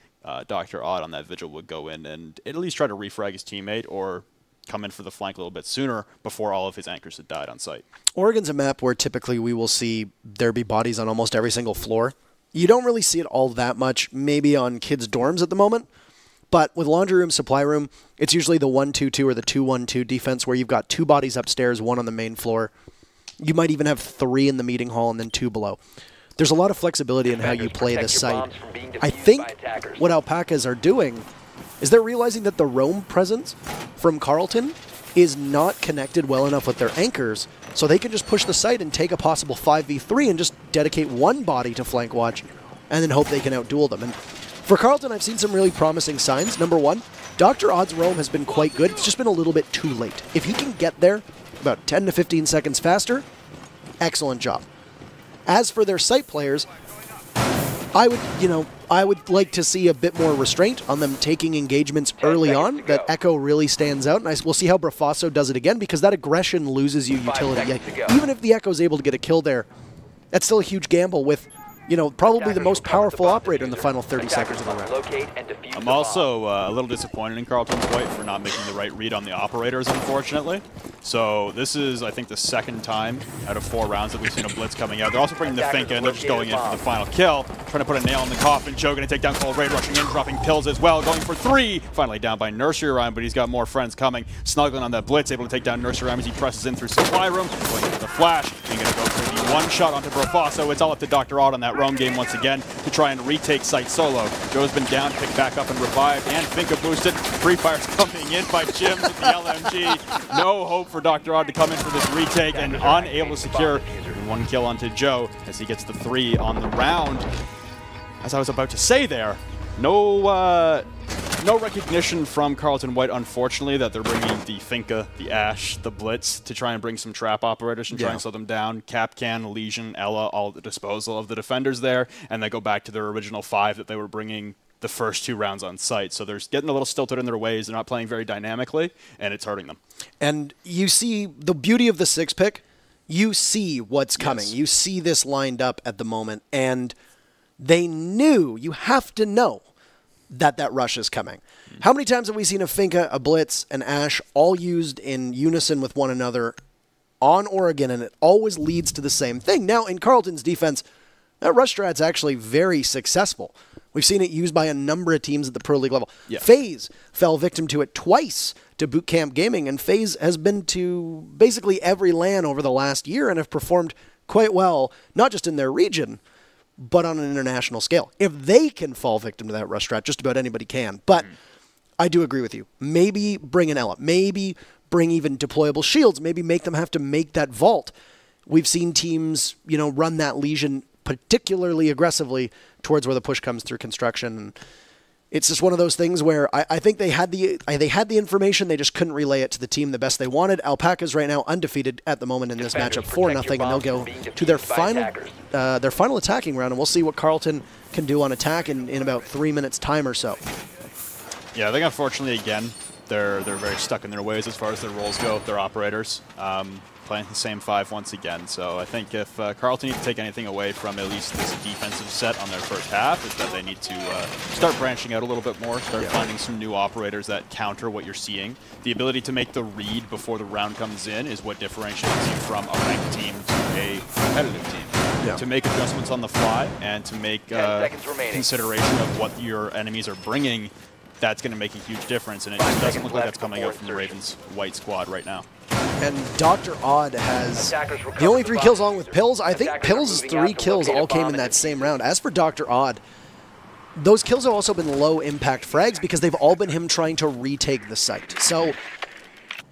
Dr. Odd on that vigil would go in and at least try to refrag his teammate or come in for the flank a little bit sooner before all of his anchors had died on site. Oregon's a map where typically we will see there be bodies on almost every single floor. You don't really see it all that much, maybe on kids' dorms at the moment, but with laundry room, supply room, it's usually the 1-2-2 or the 2-1-2 defense where you've got 2 bodies upstairs, 1 on the main floor. You might even have 3 in the meeting hall and then 2 below. There's a lot of flexibility in how you play this site. I think what Alpacas are doing is they're realizing that the roam presence from Carleton is not connected well enough with their anchors, so they can just push the site and take a possible 5v3 and just dedicate 1 body to flank watch and then hope they can outduel them. And for Carleton, I've seen some really promising signs. Number 1, Dr. Odd's roam has been quite good. It's just been a little bit too late. If he can get there about 10 to 15 seconds faster, excellent job. As for their site players, I would like to see a bit more restraint on them taking engagements early on. That Echo really stands out, and we'll see how Brofaso does it again, because that aggression loses you utility. Even if the Echo's able to get a kill there, that's still a huge gamble with, probably the most powerful operator in the final 30 seconds of the round. I'm also a little disappointed in Carleton's White for not making the right read on the operators, unfortunately. So this is, I think, the 2nd time out of 4 rounds that we've seen a blitz coming out. They're also bringing the Finka, and they're just going in for the final kill. Trying to put a nail in the coffin. Joe going to take down Cold Raid, rushing in, dropping pills as well, going for 3. Finally down by Nursery Rhyme, but he's got more friends coming. Snuggling on that blitz, able to take down Nursery Rhyme as he presses in through supply room. Going into the flash, and going to go for the 1 shot onto Brofaso. It's all up to Dr. Odd on that roam game once again to try and retake site solo. Joe's been down, picked back up and revived, and Finka boosted. Free Fire's coming in by Jims with the LMG. No hope for Dr. Odd to come in for this retake, and unable to secure 1 kill onto Joe as he gets the 3 on the round. As I was about to say there, no recognition from Carleton White, unfortunately, that they're bringing the Finka, the Ash, the Blitz to try and bring some trap operators and try and slow them down. Capcan, Legion, Ella, all at the disposal of the defenders there, and they go back to their original 5 that they were bringing the first 2 rounds on site. So they're getting a little stilted in their ways. They're not playing very dynamically, and it's hurting them. And you see the beauty of the 6 pick. You see what's coming. Yes. You see this lined up at the moment, and they knew, you have to know, that rush is coming. How many times have we seen a Finka, a Blitz, an Ash all used in unison with one another on Oregon, and it always leads to the same thing? Now, in Carleton's defense, that rush strat's actually very successful. We've seen it used by a number of teams at the Pro League level. Yeah. FaZe fell victim to it twice to Boot Camp Gaming, and FaZe has been to basically every LAN over the last year and have performed quite well, not just in their region, but on an international scale. If they can fall victim to that rush strat, just about anybody can. But I do agree with you. Maybe bring an Ella. Maybe bring even deployable shields. Maybe make them have to make that vault. We've seen teams, run that Legion particularly aggressively towards where the push comes through construction. And it's just one of those things where I think they had the information, they just couldn't relay it to the team the best they wanted. Alpacas right now undefeated at the moment in this matchup, 4-0, and they'll go to their final attacking round, and we'll see what Carleton can do on attack in about 3 minutes time or so. Yeah, I think unfortunately again they're very stuck in their ways as far as their roles go, their operators. playing the same 5 once again. So I think if Carleton need to take anything away from at least this defensive set on their first half, is that they need to start branching out a little bit more, start finding some new operators that counter what you're seeing. The ability to make the read before the round comes in is what differentiates you from a ranked team to a competitive team. Yeah. To make adjustments on the fly and to make consideration of what your enemies are bringing, that's going to make a huge difference, and it just doesn't look like that's coming out from the Ravens' white squad right now. And Dr. Odd has the only 3 kills along with Pills. I think Pills' 3 kills all came in that same round. As for Dr. Odd, those kills have also been low impact frags because they've all been him trying to retake the site. So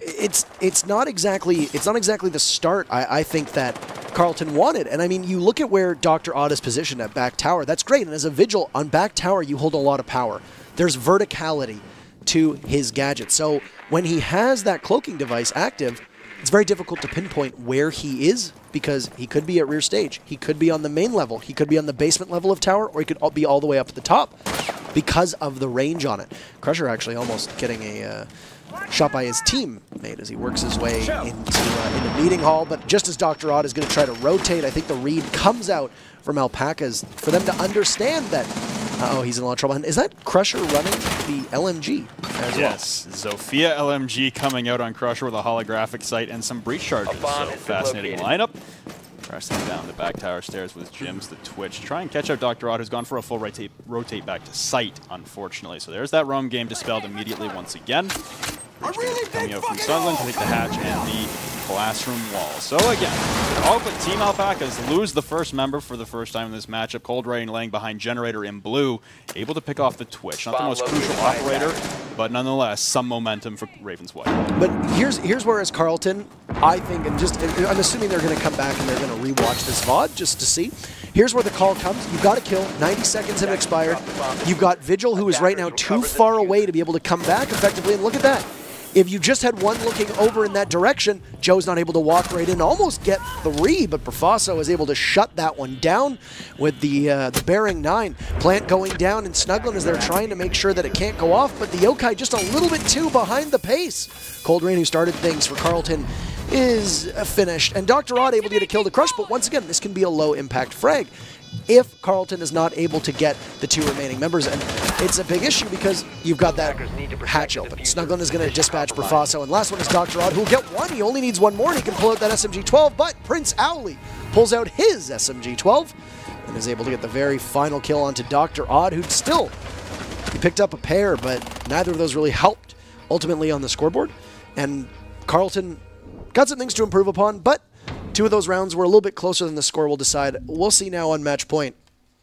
it's not exactly the start I think that Carleton wanted. And I mean, you look at where Dr. Odd is positioned at back tower. That's great. And as a Vigil on back tower, you hold a lot of power. There's verticality to his gadget. So when he has that cloaking device active, it's very difficult to pinpoint where he is because he could be at rear stage. He could be on the main level. He could be on the basement level of tower, or he could be all the way up at the top because of the range on it. Crusher actually almost getting a shot by his teammate as he works his way into meeting hall. But just as Dr. Odd is going to try to rotate, I think the read comes out from Alpacas for them to understand that, uh-oh, he's in a lot of trouble. And is that Crusher running the LMG as well? Yes, Zofia LMG coming out on Crusher with a holographic sight and some breach charges. So fascinating lineup. Pressing down the back tower stairs with Jims, the Twitch. Try and catch out Dr. Odd, who's gone for a full rotate back to site, unfortunately. So there's that roam game dispelled immediately once again. Coming out from Sunland to take the hatch and the classroom wall. So again, all but Team Alpacas lose the first member for the first time in this matchup. Cold Rain laying behind Generator in blue, able to pick off the Twitch. Not the most crucial operator, but nonetheless, some momentum for Ravens White. But here's where as Carleton, I think, and I'm assuming they're going to come back and they're going to rewatch this VOD just to see. Here's where the call comes. You've got to kill. 90 seconds have expired. You've got Vigil, who is right now too far away to be able to come back effectively, and look at that. If you just had one looking over in that direction, Joe's not able to walk right in, almost get 3, but Profaso is able to shut that one down with the Bearing 9. Plant going down and Snuggling as they're trying to make sure that it can't go off, but the Yokai just a little bit too behind the pace. Cold Rain, who started things for Carleton, is finished, and Dr. Odd able to get a kill to Crush, but once again, this can be a low impact frag if Carleton is not able to get the 2 remaining members. And it's a big issue because you've got that hatch open. Snuggling is going to dispatch Profaso, and last one is Dr. Odd, who will get 1. He only needs 1 more, and he can pull out that SMG-12, but Prince Owley pulls out his SMG-12 and is able to get the very final kill onto Dr. Odd, who still, he picked up a pair, but neither of those really helped ultimately on the scoreboard. And Carleton got some things to improve upon, but 2 of those rounds were a little bit closer than the score will decide. We'll see now on match point.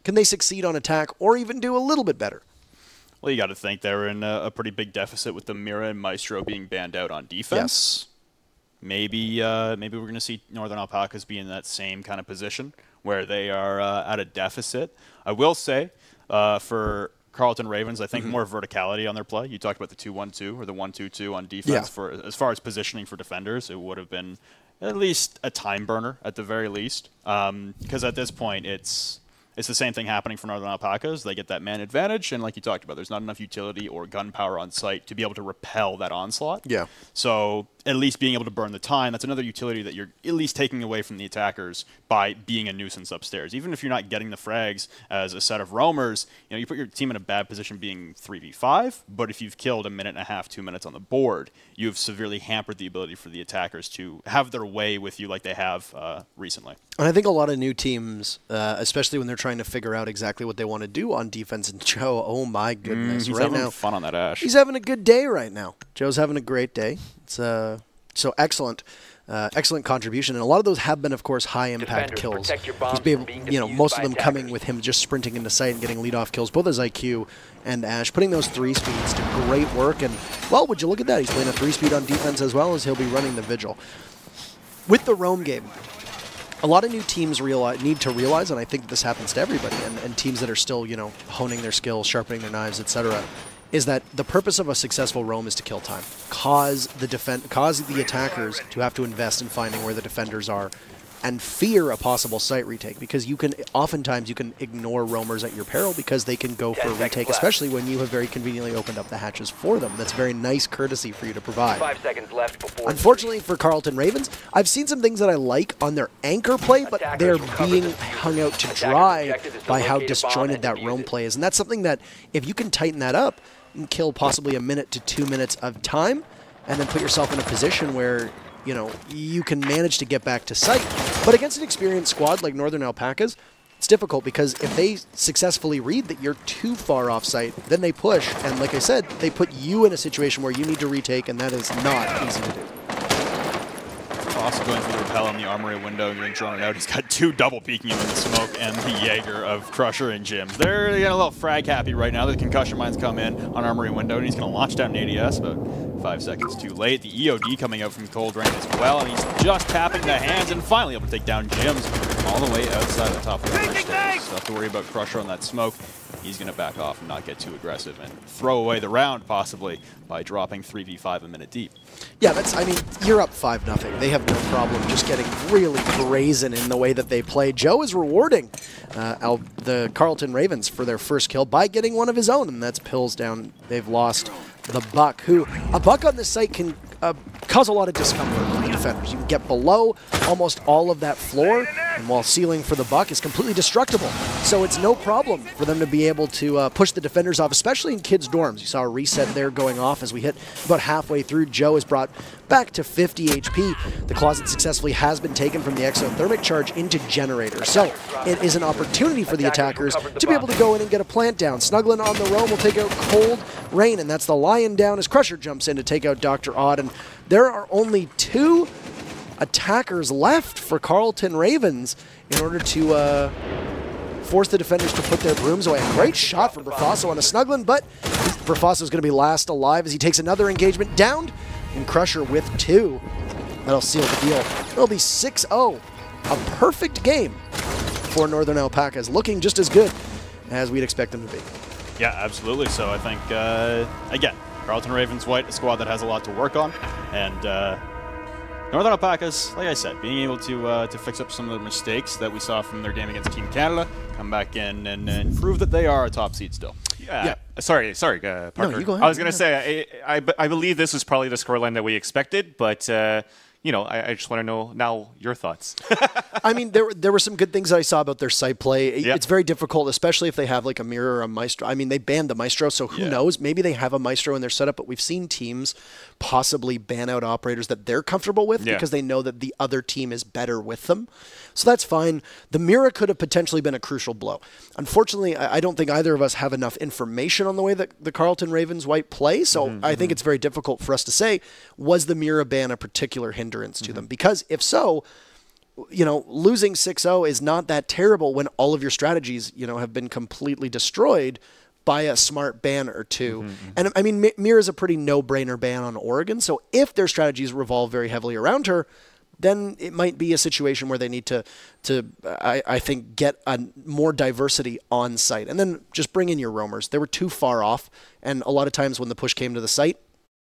Can they succeed on attack or even do a little bit better? Well, you got to think they're in a pretty big deficit with the Mira and Maestro being banned out on defense. Yes. Maybe we're going to see Northern Alpacas be in that same kind of position where they are at a deficit. I will say for Carleton Ravens, I think more verticality on their play. You talked about the 2-1-2 or the 1-2-2 on defense. For as far as positioning for defenders, it would have been at least a time burner at the very least, because at this point it's the same thing happening for Northern Alpacas. They get that man advantage, and like you talked about, there's not enough utility or gunpowder on site to be able to repel that onslaught. Yeah. So at least being able to burn the time, that's another utility that you're at least taking away from the attackers by being a nuisance upstairs. Even if you're not getting the frags as a set of roamers, you put your team in a bad position being 3v5, but if you've killed 1.5 minutes, 2 minutes on the board, you've severely hampered the ability for the attackers to have their way with you like they have recently. And I think a lot of new teams, especially when they're trying to figure out exactly what they want to do on defense, and Joe, oh my goodness, he's right having now, fun on that Ash. He's having a good day right now. Joe's having a great day. It's so excellent. Excellent contribution, and a lot of those have been, of course, high-impact kills. He's been able, most of them coming with him just sprinting into sight and getting lead-off kills, both as IQ and Ash, putting those 3 speeds to great work. And, well, would you look at that? He's playing a 3-speed on defense as well as he'll be running the Vigil. With the roam game, a lot of new teams need to realize, and I think this happens to everybody, and teams that are still, honing their skills, sharpening their knives, etc., is that the purpose of a successful roam is to kill time. Cause the attackers to have to invest in finding where the defenders are, and fear a possible site retake, because oftentimes you can ignore roamers at your peril because they can go for a retake, especially when you have very conveniently opened up the hatches for them. That's very nice courtesy for you to provide. 5 seconds left before. Unfortunately for Carleton Ravens, I've seen some things that I like on their anchor play, but they're being hung out to dry by how disjointed that roam play is. And that's something that, if you can tighten that up and kill possibly 1 minute to 2 minutes of time, and then put yourself in a position where, you know, you can manage to get back to site. But against an experienced squad like Northern Alpacas, it's difficult, because if they successfully read that you're too far off site, then they push. And like I said, they put you in a situation where you need to retake, and that is not easy to do. Also going for the rappel on the armory window and getting drawn out. He's got 2 double peeking him in the smoke and the Jaeger of Crusher and Jim. They're getting a little frag happy right now. The concussion mines come in on armory window, and he's going to launch down an ADS, but 5 seconds too late. The EOD coming out from cold rain as well, and he's just tapping the hands and finally able to take down Jim's all the way outside the top of the stairs. So have to worry about Crusher on that smoke. He's going to back off and not get too aggressive and throw away the round, possibly, by dropping 3v5 a minute deep. Yeah, I mean, you're up 5-0. They have no problem just getting really brazen in the way that they play. Joe is rewarding the Carleton Ravens for their first kill by getting one of his own, and that's Pills down. They've lost the Buck, a Buck on this site can cause a lot of discomfort for the defenders. You can get below almost all of that floor, and while sealing for the Buck is completely destructible. So it's no problem for them to be able to push the defenders off, especially in kids' dorms. You saw a reset there going off as we hit about halfway through. Joe is brought back to 50 HP. The closet successfully has been taken from the exothermic charge into generator. So it is an opportunity for the attackers to be able to go in and get a plant down. Snuggling on the roam will take out Cold Rain, and that's the Lion down as Crusher jumps in to take out Dr. Odd. And there are only 2 attackers left for Carleton Ravens in order to force the defenders to put their brooms away. A great shot from Brafaso on a Snuggling, but Brafaso is going to be last alive as he takes another engagement downed, and Crusher with 2. That'll seal the deal. It'll be 6-0. A perfect game for Northern Alpacas, looking just as good as we'd expect them to be. Yeah, absolutely. So I think, again, Carleton Ravens White, a squad that has a lot to work on, and Northern Alpacas, like I said, being able to fix up some of the mistakes that we saw from their game against Team Canada, come back in and prove that they are a top seed still. Yeah. Sorry, Parker. No, you go ahead. I was going to say, I believe this was probably the scoreline that we expected, but you know, I just want to know now your thoughts. I mean, there were some good things that I saw about their site play. It's very difficult, especially if they have like a Mirror or a Maestro. I mean, they banned the Maestro, so who knows? Maybe they have a Maestro in their setup, but we've seen teams possibly ban out operators that they're comfortable with because they know that the other team is better with them. So that's fine. The Mirror could have potentially been a crucial blow. Unfortunately, I don't think either of us have enough information on the way that the Carleton Ravens White play, so I think it's very difficult for us to say, was the Mirror ban a particular hindrance to them? Because if so, you know, losing 6-0 is not that terrible when all of your strategies, you know, have been completely destroyed by a smart ban or 2. And I mean, Mirror is a pretty no-brainer ban on Oregon, so if their strategies revolve very heavily around her, then it might be a situation where they need to I think, get more diversity on site. And then just bring in your roamers. They were too far off, and a lot of times when the push came to the site,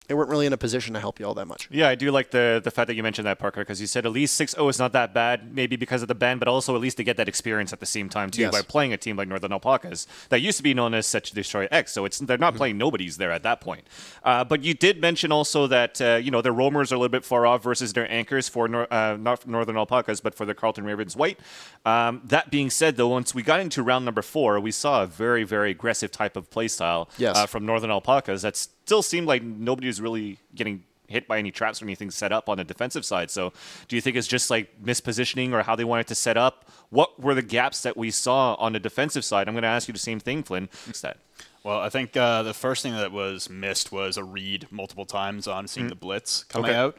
they weren't really in a position to help you all that much. Yeah, I do like the fact that you mentioned that, Parker, because you said at least 6-0 is not that bad, maybe because of the ban, but also at least to get that experience at the same time, too, by playing a team like Northern Alpacas that used to be known as Set to Destroy X, so they're not playing nobodies there at that point. But you did mention also that, you know, their roamers are a little bit far off versus their anchors for not Northern Alpacas, but for the Carleton Ravens White. That being said, though, once we got into round number 4, we saw a very, very aggressive type of playstyle from Northern Alpacas that still seemed like nobody was really getting hit by any traps or anything set up on the defensive side. So do you think it's just like mispositioning or how they wanted to set up? What were the gaps that we saw on the defensive side? I'm going to ask you the same thing, Flynn. What's that? Well, I think the first thing that was missed was a read multiple times on seeing the blitz coming out.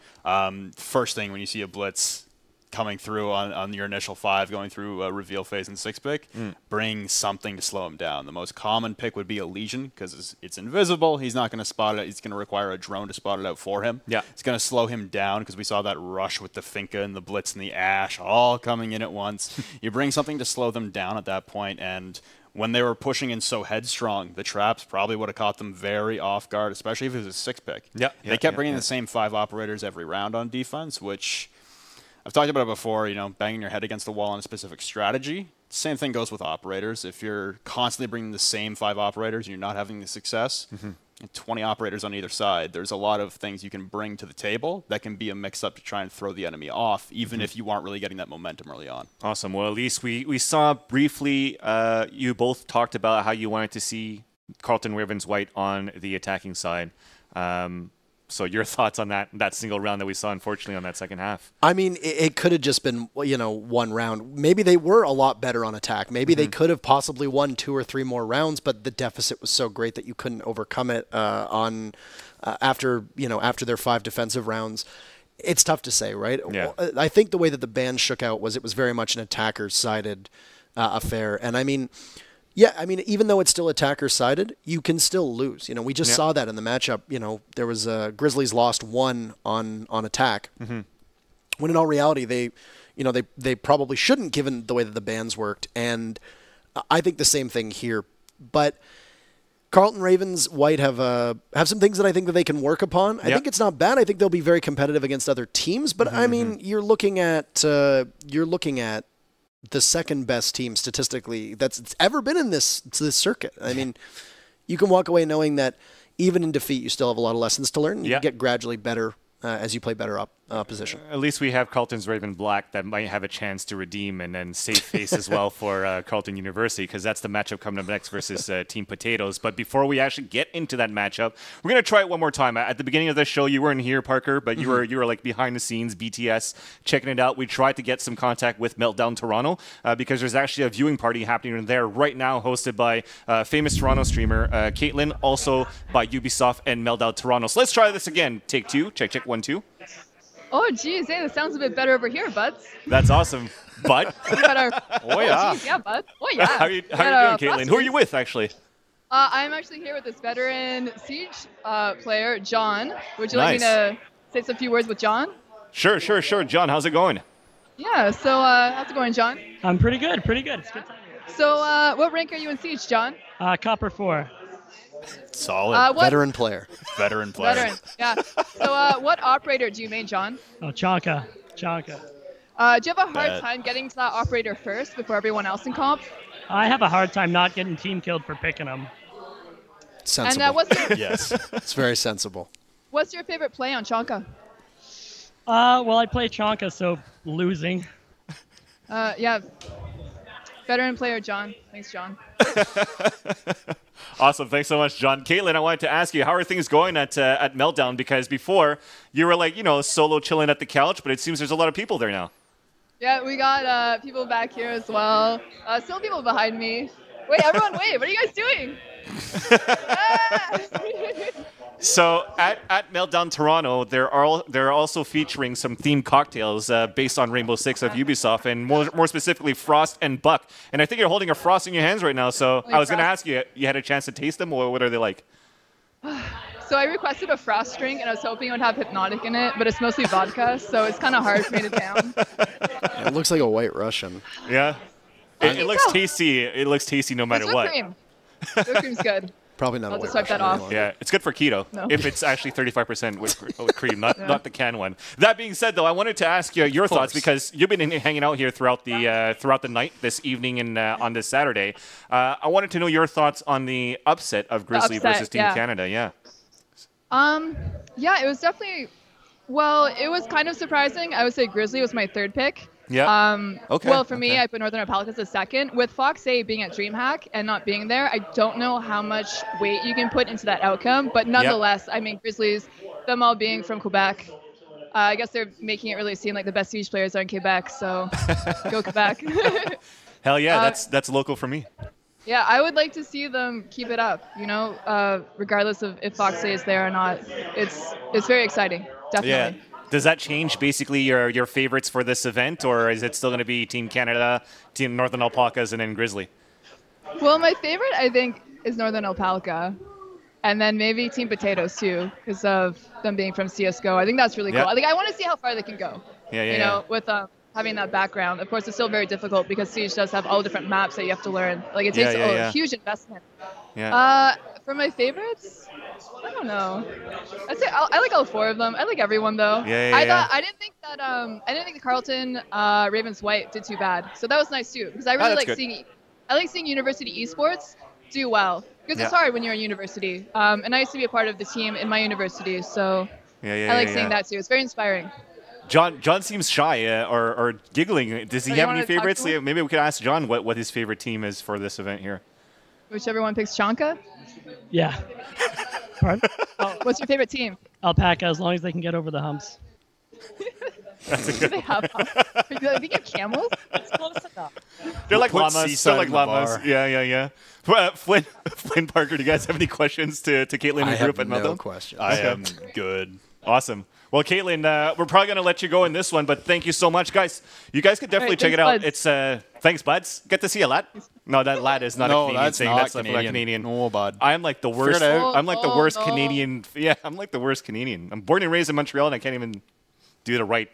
First thing when you see a blitz coming through on your initial 5, going through a reveal phase and 6-pick, bring something to slow him down. The most common pick would be a Legion, because it's invisible. He's not going to spot it. He's going to require a drone to spot it out for him. Yeah, it's going to slow him down, because we saw that rush with the Finka and the Blitz and the Ash all coming in at once. You bring something to slow them down at that point, and when they were pushing in so headstrong, the traps probably would have caught them very off guard, especially if it was a 6-pick. They kept bringing the same 5 operators every round on defense, which I've talked about it before, you know, banging your head against the wall on a specific strategy. Same thing goes with operators. If you're constantly bringing the same 5 operators and you're not having the success, and 20 operators on either side, there's a lot of things you can bring to the table that can be a mix-up to try and throw the enemy off, even if you aren't really getting that momentum early on. Awesome. Well, at least we saw briefly, you both talked about how you wanted to see Carleton Ravens-White on the attacking side. So your thoughts on that single round that we saw, unfortunately, on that second half? I mean, it could have just been, you know, one round. Maybe they were a lot better on attack. Maybe they could have possibly won 2 or 3 more rounds, but the deficit was so great that you couldn't overcome it after their 5 defensive rounds. It's tough to say, right? Yeah. I think the way that the band shook out was it was very much an attacker-sided affair. And I mean, yeah, I mean, even though it's still attacker-sided, you can still lose. You know, we just saw that in the matchup. You know, there was Grizzlies lost 1 on attack, when in all reality they probably shouldn't, given the way that the bans worked. And I think the same thing here. But Carleton Ravens-White have some things that I think that they can work upon. I think it's not bad. I think they'll be very competitive against other teams. But I mean, you're looking at the second best team statistically that's ever been in this circuit. I mean, you can walk away knowing that even in defeat, you still have a lot of lessons to learn. You can get gradually better as you play better opposition. At least we have Carleton's Raven Black that might have a chance to redeem and then save face as well for Carleton University, because that's the matchup coming up next versus Team Potatoes. But before we actually get into that matchup, we're going to try it one more time. At the beginning of the show, you weren't here, Parker, but you were like behind the scenes, BTS, checking it out. We tried to get some contact with Meltdown Toronto because there's actually a viewing party happening there right now, hosted by famous Toronto streamer Caitlin, also by Ubisoft and Meltdown Toronto. So let's try this again. Take 2. Check, 1, 2. Oh, geez, hey, that sounds a bit better over here, buds. That's awesome, bud. Geez, yeah, bud. Oh, yeah. How are you doing, Caitlin? Who are you with, actually? I'm actually here with this veteran Siege player, John. Would you like me to say some few words with John? Sure. John, how's it going? Yeah, so how's it going, John? I'm pretty good. It's good time here. So what rank are you in Siege, John? Copper 4. Solid. Veteran player. Veteran player. Veteran, yeah. So what operator do you main, John? Oh, Chonka. Do you have a hard time getting to that operator first before everyone else in comp? I have a hard time not getting team killed for picking them. Sensible. And what's your, Yes. It's very sensible. What's your favorite play on Chonka? Well, I play Chonka, so losing. Yeah. Veteran player, John. Thanks, John. Awesome. Thanks so much, John. Caitlin, I wanted to ask you, how are things going at Meltdown? Because before, you were like, solo chilling at the couch, but it seems there's a lot of people there now. Yeah, we got people back here as well. Still people behind me. Wait, everyone wave. What are you guys doing? So at Meltdown Toronto, they're also featuring some themed cocktails based on Rainbow Six of Ubisoft, and more specifically Frost and Buck. And I think you're holding a Frost in your hands right now. So I was going to ask you had a chance to taste them, or what are they like? So I requested a Frost drink, and I was hoping it would have Hypnotic in it, but it's mostly vodka, so it's kind of hard for me to down. It looks like a White Russian. Yeah. It looks tasty. It looks tasty no matter what. Whipped cream's good. Probably not. I'll just wipe that off. Yeah, it's good for keto. No. If it's actually 35% with cream, not the can one. That being said, though, I wanted to ask you your thoughts, because you've been hanging out here throughout the night, this evening and on this Saturday. I wanted to know your thoughts on the upset of Grizzly versus Team Canada. Yeah. Yeah, it was definitely. Well, it was kind of surprising. I would say Grizzly was my third pick. Yeah. Well, for me, I put Northern Alpacas as second. With Fox A being at DreamHack and not being there, I don't know how much weight you can put into that outcome. But nonetheless, I mean, Grizzlies, them all being from Quebec, I guess they're making it really seem like the best Siege players are in Quebec. So go Quebec. Hell yeah, that's local for me. Yeah, I would like to see them keep it up. Regardless of if Fox A is there or not, it's very exciting. Definitely. Yeah. Does that change basically your favorites for this event, or is it still going to be Team Canada, Team Northern Alpacas, and then Grizzly? Well, my favorite, I think, is Northern Alpaca, and then maybe Team Potatoes too, because of them being from CS:GO. I think that's really cool. I want to see how far they can go. With having that background. Of course, it's still very difficult because Siege does have all different maps that you have to learn. Like it takes a huge investment. For my favorites, I don't know. I'd say I like all 4 of them. I like everyone though. I didn't think that the Carleton Ravens White did too bad. So that was nice too because I really like seeing university esports do well because it's hard when you're in university. And I used to be a part of the team in my university, so I like seeing that too. It's very inspiring. John seems shy or giggling. Does he have any favorites? Maybe we could ask John what his favorite team is for this event here. Whichever one picks Chanka? Yeah. Pardon? What's your favorite team? Alpaca, as long as they can get over the humps. Do they have humps? Do they get camels? It's close enough. They're like llamas. They're like llamas. Yeah. Flynn Parker, do you guys have any questions to Caitlin and the group at Meltdown? No questions. I am good. Awesome. Well, Caitlin, we're probably going to let you go in this one, but thank you so much, guys. You guys could definitely check it out. Buds. It's thanks, buds. Get to see a lad. No, that lad is not a Canadian thing. That's definitely Canadian. No, bud. I'm like the worst. I'm like the worst Canadian. Yeah, I'm like the worst Canadian. I'm born and raised in Montreal, and I can't even do the right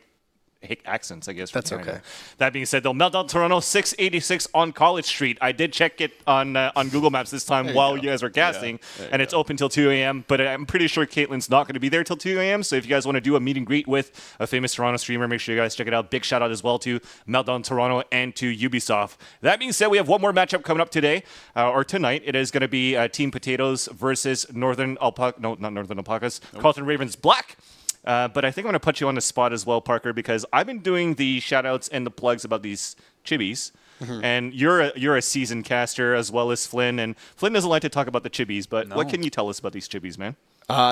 accents, I guess. That's okay. That being said, though, Meltdown Toronto 686 on College Street. I did check it on Google Maps this time while you guys were casting, and it's open till 2 a.m. But I'm pretty sure Caitlin's not going to be there till 2 a.m. So if you guys want to do a meet and greet with a famous Toronto streamer, make sure you guys check it out. Big shout out as well to Meltdown Toronto and to Ubisoft. That being said, we have one more matchup coming up today or tonight. It is going to be Team Potatoes versus Northern Alpacas. No, not Northern Alpacas. Nope. Carleton Ravens Black. But I think I'm going to put you on the spot as well, Parker, because I've been doing the shout-outs and the plugs about these chibis. And you're a seasoned caster as well as Flynn. And Flynn doesn't like to talk about the chibis, but what can you tell us about these chibis, man?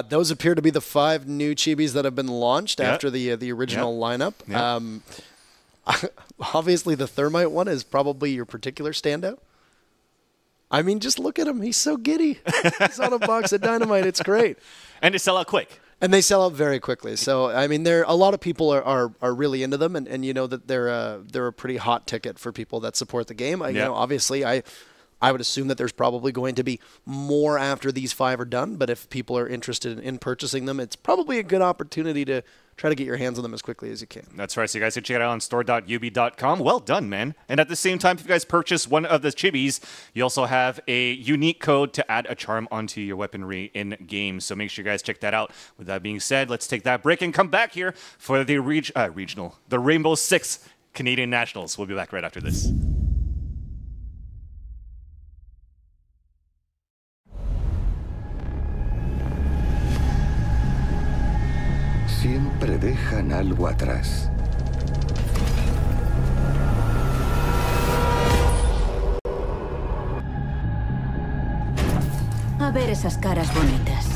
Those appear to be the 5 new chibis that have been launched after the original lineup. Obviously, the Thermite one is probably your particular standout. I mean, just look at him. He's so giddy. He's on a box of dynamite. It's great. And they sell out quick. And they sell out very quickly. So, I mean, a lot of people are really into them, and you know that they're a pretty hot ticket for people that support the game. You know, obviously, I would assume that there's probably going to be more after these 5 are done, but if people are interested in purchasing them, it's probably a good opportunity to try to get your hands on them as quickly as you can. That's right. So you guys can check it out on store.ub.com. Well done, man. And at the same time, if you guys purchase one of the chibis, you also have a unique code to add a charm onto your weaponry in-game. So make sure you guys check that out. With that being said, let's take that break and come back here for the the Rainbow Six Canadian Nationals. We'll be back right after this. Siempre dejan algo atrás. A ver esas caras bonitas.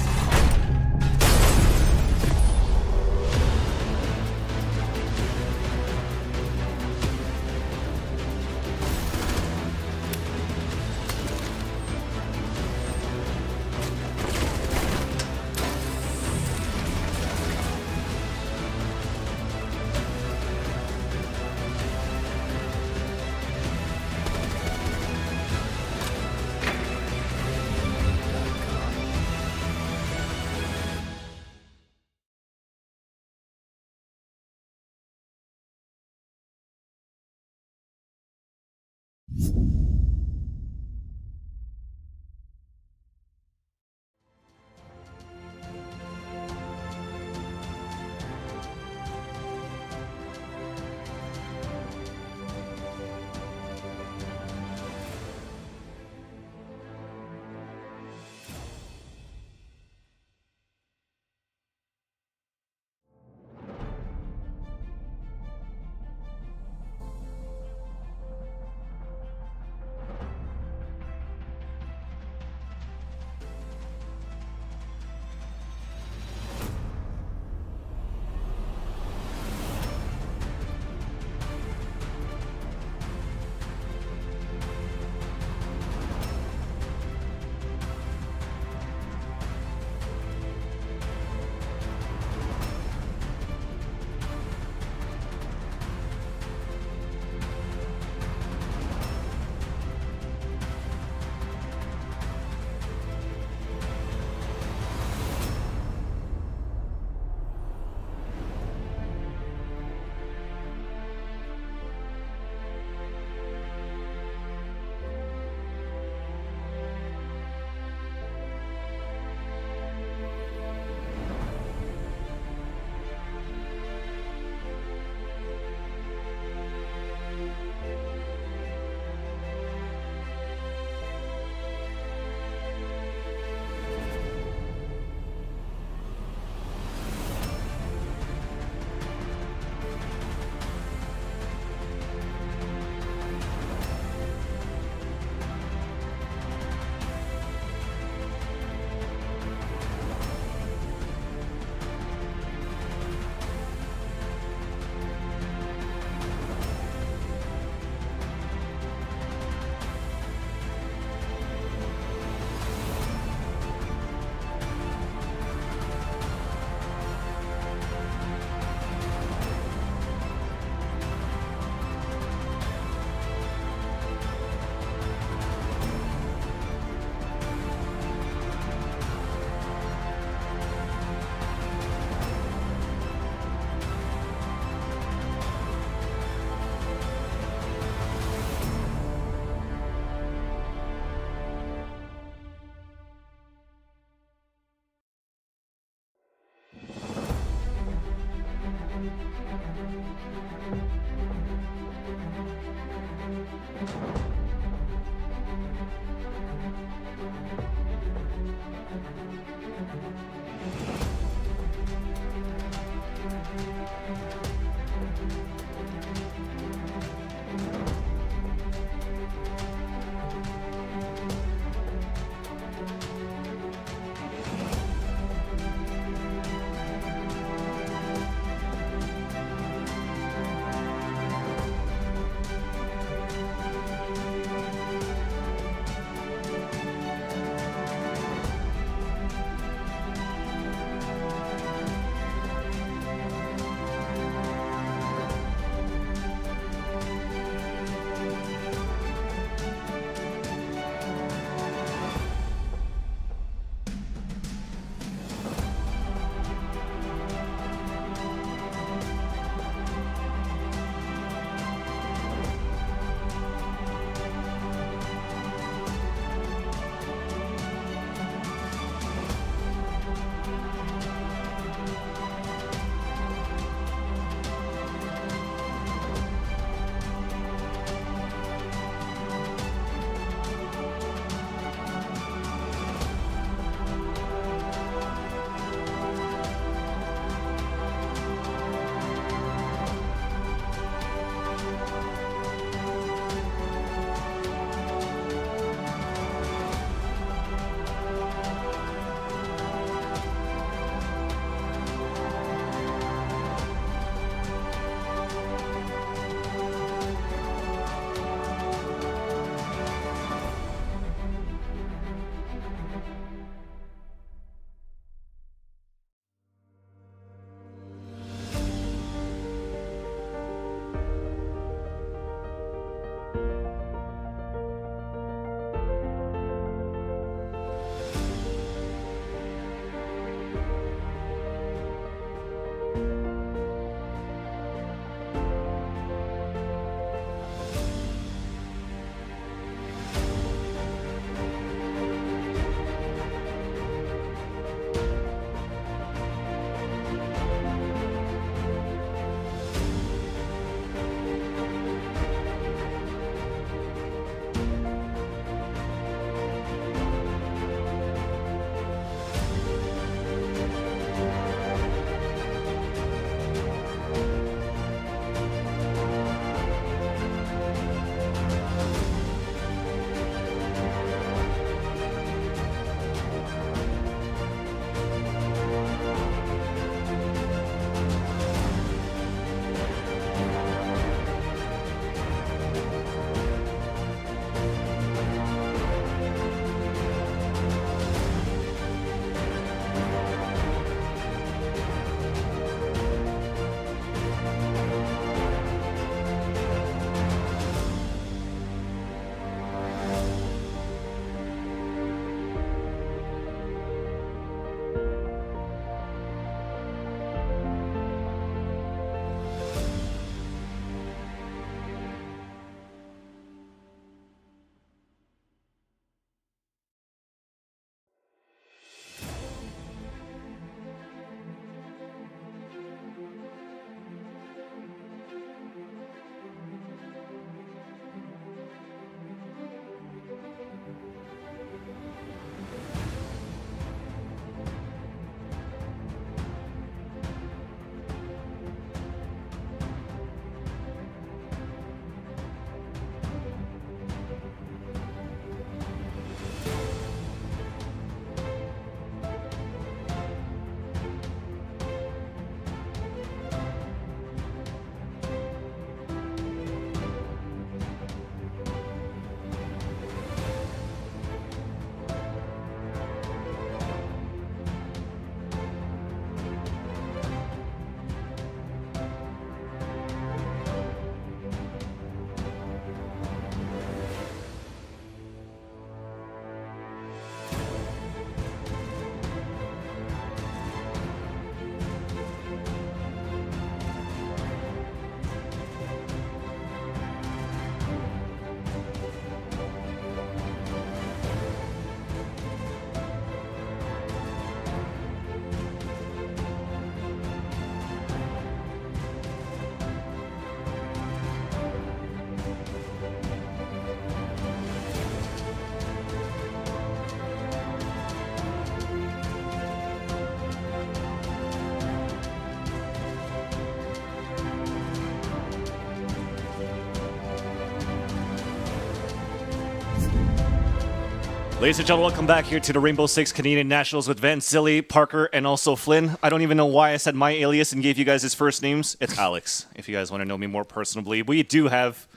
Ladies and gentlemen, welcome back here to the Rainbow Six Canadian Nationals with Van Silly, Parker, and also Flynn. I don't even know why I said my alias and gave you guys his first names. It's Alex, if you guys want to know me more personally. We do have...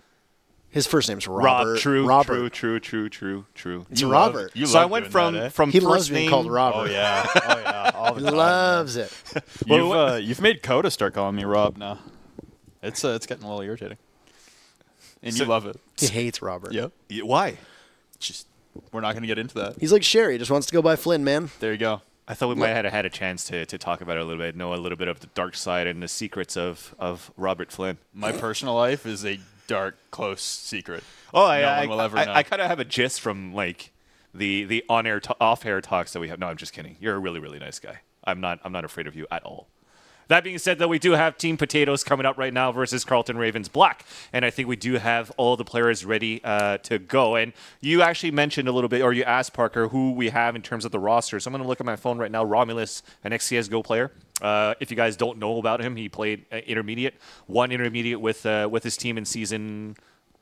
His first name's Robert. True. It's Robert. So I went from he first loves name... being called Robert. Oh, yeah. All the He time. loves it. You've made Coda start calling me Rob now. It's getting a little irritating. And you love it. He hates Robert. Yep. Why? Just... We're not going to get into that. He's like Sherry, just wants to go by Flynn, man. There you go. I thought we might have had a chance to talk about it a little bit, know a little bit of the dark side and the secrets of Robert Flynn. My personal life is a dark, close secret. Oh, no one will ever know. I kind of have a gist from like the on-air, off-air talks that we have. No, I'm just kidding. You're a really, really nice guy. I'm not afraid of you at all. That being said, though, we do have Team Potatoes coming up right now versus Carleton Ravens Black, and I think we do have all the players ready to go. And you actually mentioned a little bit, or you asked Parker, who we have in terms of the roster. So I'm going to look at my phone right now. Romulus, an ex-CSGO player. If you guys don't know about him, he played intermediate, one intermediate with his team in season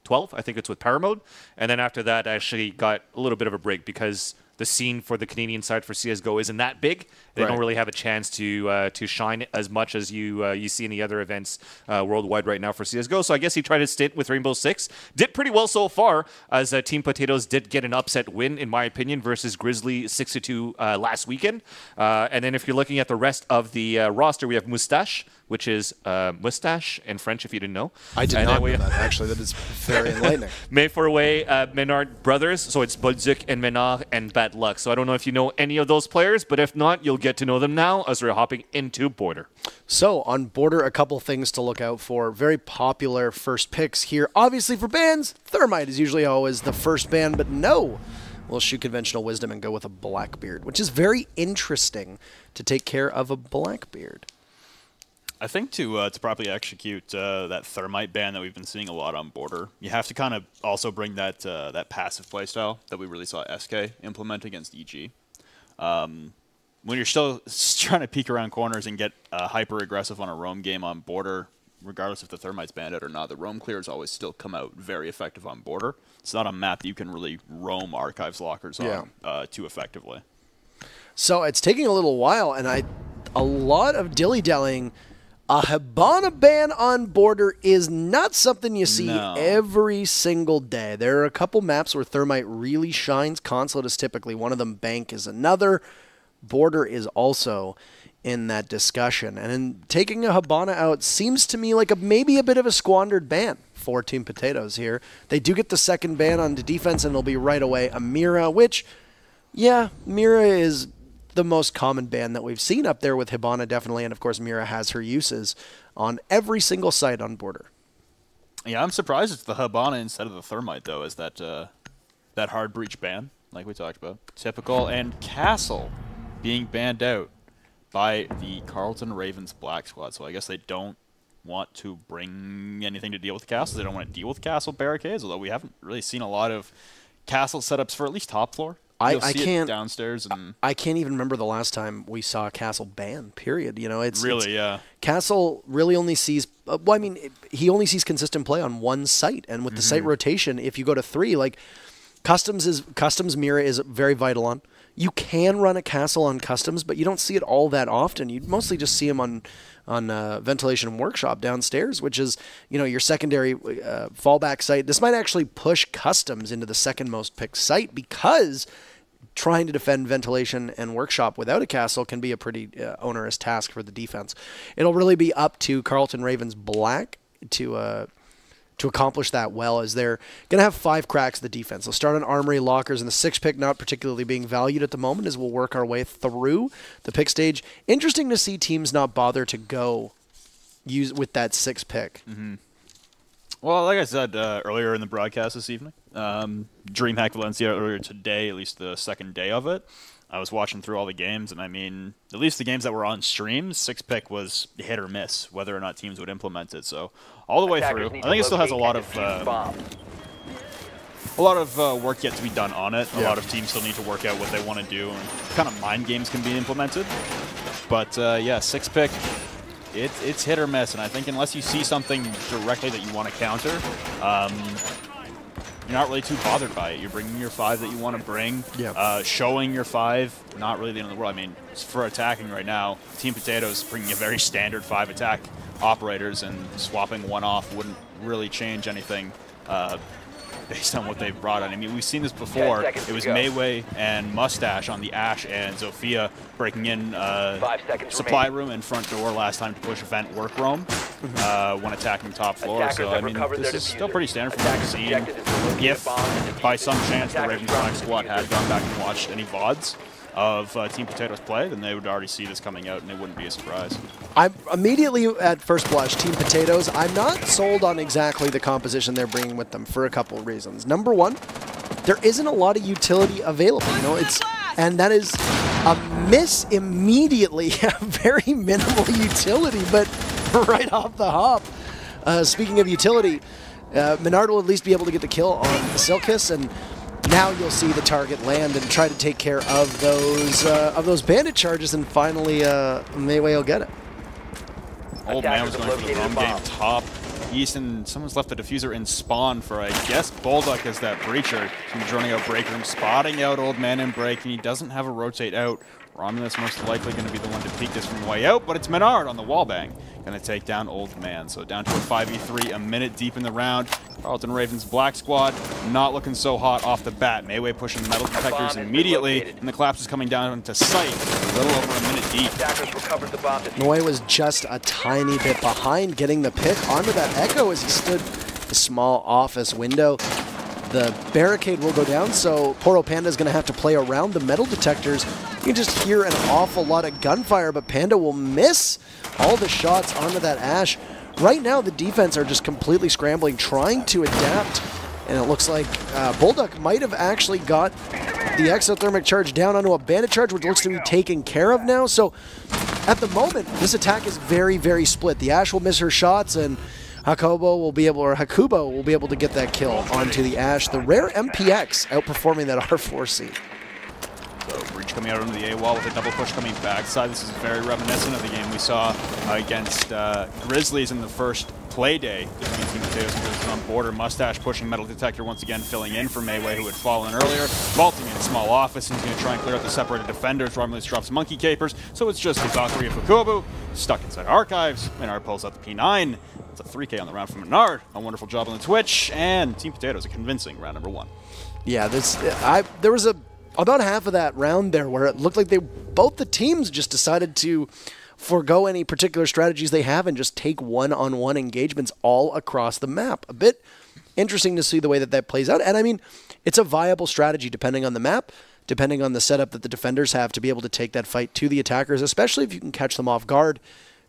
12. I think it's with Power Mode. And then after that, actually got a little bit of a break because the scene for the Canadian side for CSGO isn't that big. They don't really have a chance to shine as much as you see in the other events worldwide right now for CSGO. So I guess he tried to stint with Rainbow Six. Did pretty well so far, as Team Potatoes did get an upset win, in my opinion, versus Grizzly 6-2 last weekend. And then if you're looking at the rest of the roster, we have Moustache, which is mustache in French, if you didn't know. I did not know that, actually. That is very enlightening. Mayforway, Menard brothers, so it's Bolduc and Menard and Bad Luck. So I don't know if you know any of those players, but if not, you'll get to know them now as we're hopping into Border. So on Border, a couple things to look out for. Very popular first picks here. Obviously for bans, Thermite is usually always the first ban, but no. We'll shoot conventional wisdom and go with a Blackbeard, which is very interesting to take care of a Blackbeard. I think to properly execute that Thermite ban that we've been seeing a lot on Border, you have to kind of also bring that that passive playstyle that we really saw SK implement against EG. When you're still trying to peek around corners and get hyper-aggressive on a roam game on Border, regardless if the Thermite's banned out or not, the roam clears always still come out very effective on Border. It's not a map that you can really roam Archives lockers on too effectively. So it's taking a little while, and a lot of dilly-dallying. A Hibana ban on Border is not something you see every single day. There are a couple maps where Thermite really shines. Consulate is typically one of them. Bank is another. Border is also in that discussion. And in taking a Hibana out seems to me like maybe a bit of a squandered ban for Team Potatoes here. They do get the second ban on the defense, and it'll be right away a Mira, which, yeah, Mira is the most common ban that we've seen up there with Hibana, definitely, and of course Mira has her uses on every single site on Border. Yeah, I'm surprised it's the Hibana instead of the Thermite, though, as that hard breach ban, like we talked about. Typical, and Castle being banned out by the Carleton Ravens Black Squad, so I guess they don't want to bring anything to deal with Castle. They don't want to deal with Castle barricades, although we haven't really seen a lot of Castle setups for at least top floor. I can't downstairs, and I can't even remember the last time we saw Castle ban. Period. You know, it's Castle really only sees. Well, I mean, he only sees consistent play on one site, and with the site rotation, if you go to 3, like Customs Mira is very vital on. You can run a Castle on Customs, but you don't see it all that often. You mostly just see him on Ventilation Workshop downstairs, which is, you know, your secondary fallback site. This might actually push Customs into the second most picked site because trying to defend Ventilation and Workshop without a Castle can be a pretty onerous task for the defense. It'll really be up to Carleton Ravens Black to accomplish that well, as they're going to have 5 cracks of the defense. They'll start on Armory, Lockers, and the 6th pick not particularly being valued at the moment, as we'll work our way through the pick stage. Interesting to see teams not bother to go with that 6th pick. Well, like I said earlier in the broadcast this evening, DreamHack Valencia earlier today, at least the second day of it, I was watching through all the games, and I mean, at least the games that were on stream, 6th pick was hit or miss, whether or not teams would implement it. So all the way through, I think it still has a lot of work yet to be done on it. A lot of teams still need to work out what they want to do, and what kind of mind games can be implemented. But yeah, 6th pick, it's hit or miss, and I think unless you see something directly that you want to counter, you're not really too bothered by it. You're bringing your 5 that you want to bring, showing your 5, not really the end of the world. I mean, for attacking right now, Team Potatoes bringing a very standard 5 attack operators, and swapping one off wouldn't really change anything based on what they've brought on. I mean, we've seen this before. It was Mayway and Mustache on the Ashe, and Zofia breaking in supply room and front door last time to push event work roam when attacking top floor. So, I mean, this is still pretty standard from what we've seen. If, by some chance, the Ravens Black squad had gone back and watched any VODs of Team Potatoes play, then they would already see this coming out, and it wouldn't be a surprise. I'm immediately at first blush, Team Potatoes, I'm not sold on exactly the composition they're bringing with them for a couple of reasons. Number one, there isn't a lot of utility available. You know, and that is a miss immediately. Very minimal utility, but right off the hop. Speaking of utility, Menard will at least be able to get the kill on Silkus, and now you'll see the target land and try to take care of those bandit charges, and finally Mayway will get it. Old Man was going for the wrong game top. East, and someone's left the diffuser in spawn for, I guess, Bulldog as that breacher. He's droning out break room, spotting out Old Man in break, and he doesn't have a rotate out. Romulus most likely going to be the one to peek this from way out, but it's Menard on the wallbang. Going to take down Old Man. So down to a 5v3, a minute deep in the round. Carleton Ravens Black Squad not looking so hot off the bat. Mayway pushing the metal detectors immediately, and the collapse is coming down into sight a little over a minute deep. Mayway was just a tiny bit behind getting the pick onto that Echo as he stood a small office window. The barricade will go down, so Poro Panda is going to have to play around the metal detectors. You can just hear an awful lot of gunfire, but Panda will miss all the shots onto that Ashe. Right now, the defense are just completely scrambling, trying to adapt, and it looks like Bulldog might have actually got the exothermic charge down onto a bandit charge, which looks to be taken care of now. So at the moment, this attack is very, very split. The Ashe will miss her shots, and Hakubo will be able to get that kill onto the Ashe. The rare MPX outperforming that R4C. So Breach coming out onto the A-wall with a double push coming backside. This is very reminiscent of the game we saw against Grizzlies in the first play day between Team Potatoes and Grizzlies on border. Mustache pushing metal detector once again, filling in for Mayway, who had fallen earlier. Vaulting in small office, and he's going to try and clear out the separated defenders. Romulus drops monkey capers, so it's just the Valkyrie of Hakubo stuck inside archives. Menard pulls out the P9. It's a 3K on the round from Menard. A wonderful job on the Twitch, and Team Potatoes a convincing round number 1. Yeah, there was about half of that round there where it looked like both the teams just decided to forego any particular strategies they have and just take one-on-one engagements all across the map. A bit interesting to see the way that plays out. And I mean, it's a viable strategy depending on the map, depending on the setup that the defenders have to be able to take that fight to the attackers, especially if you can catch them off guard.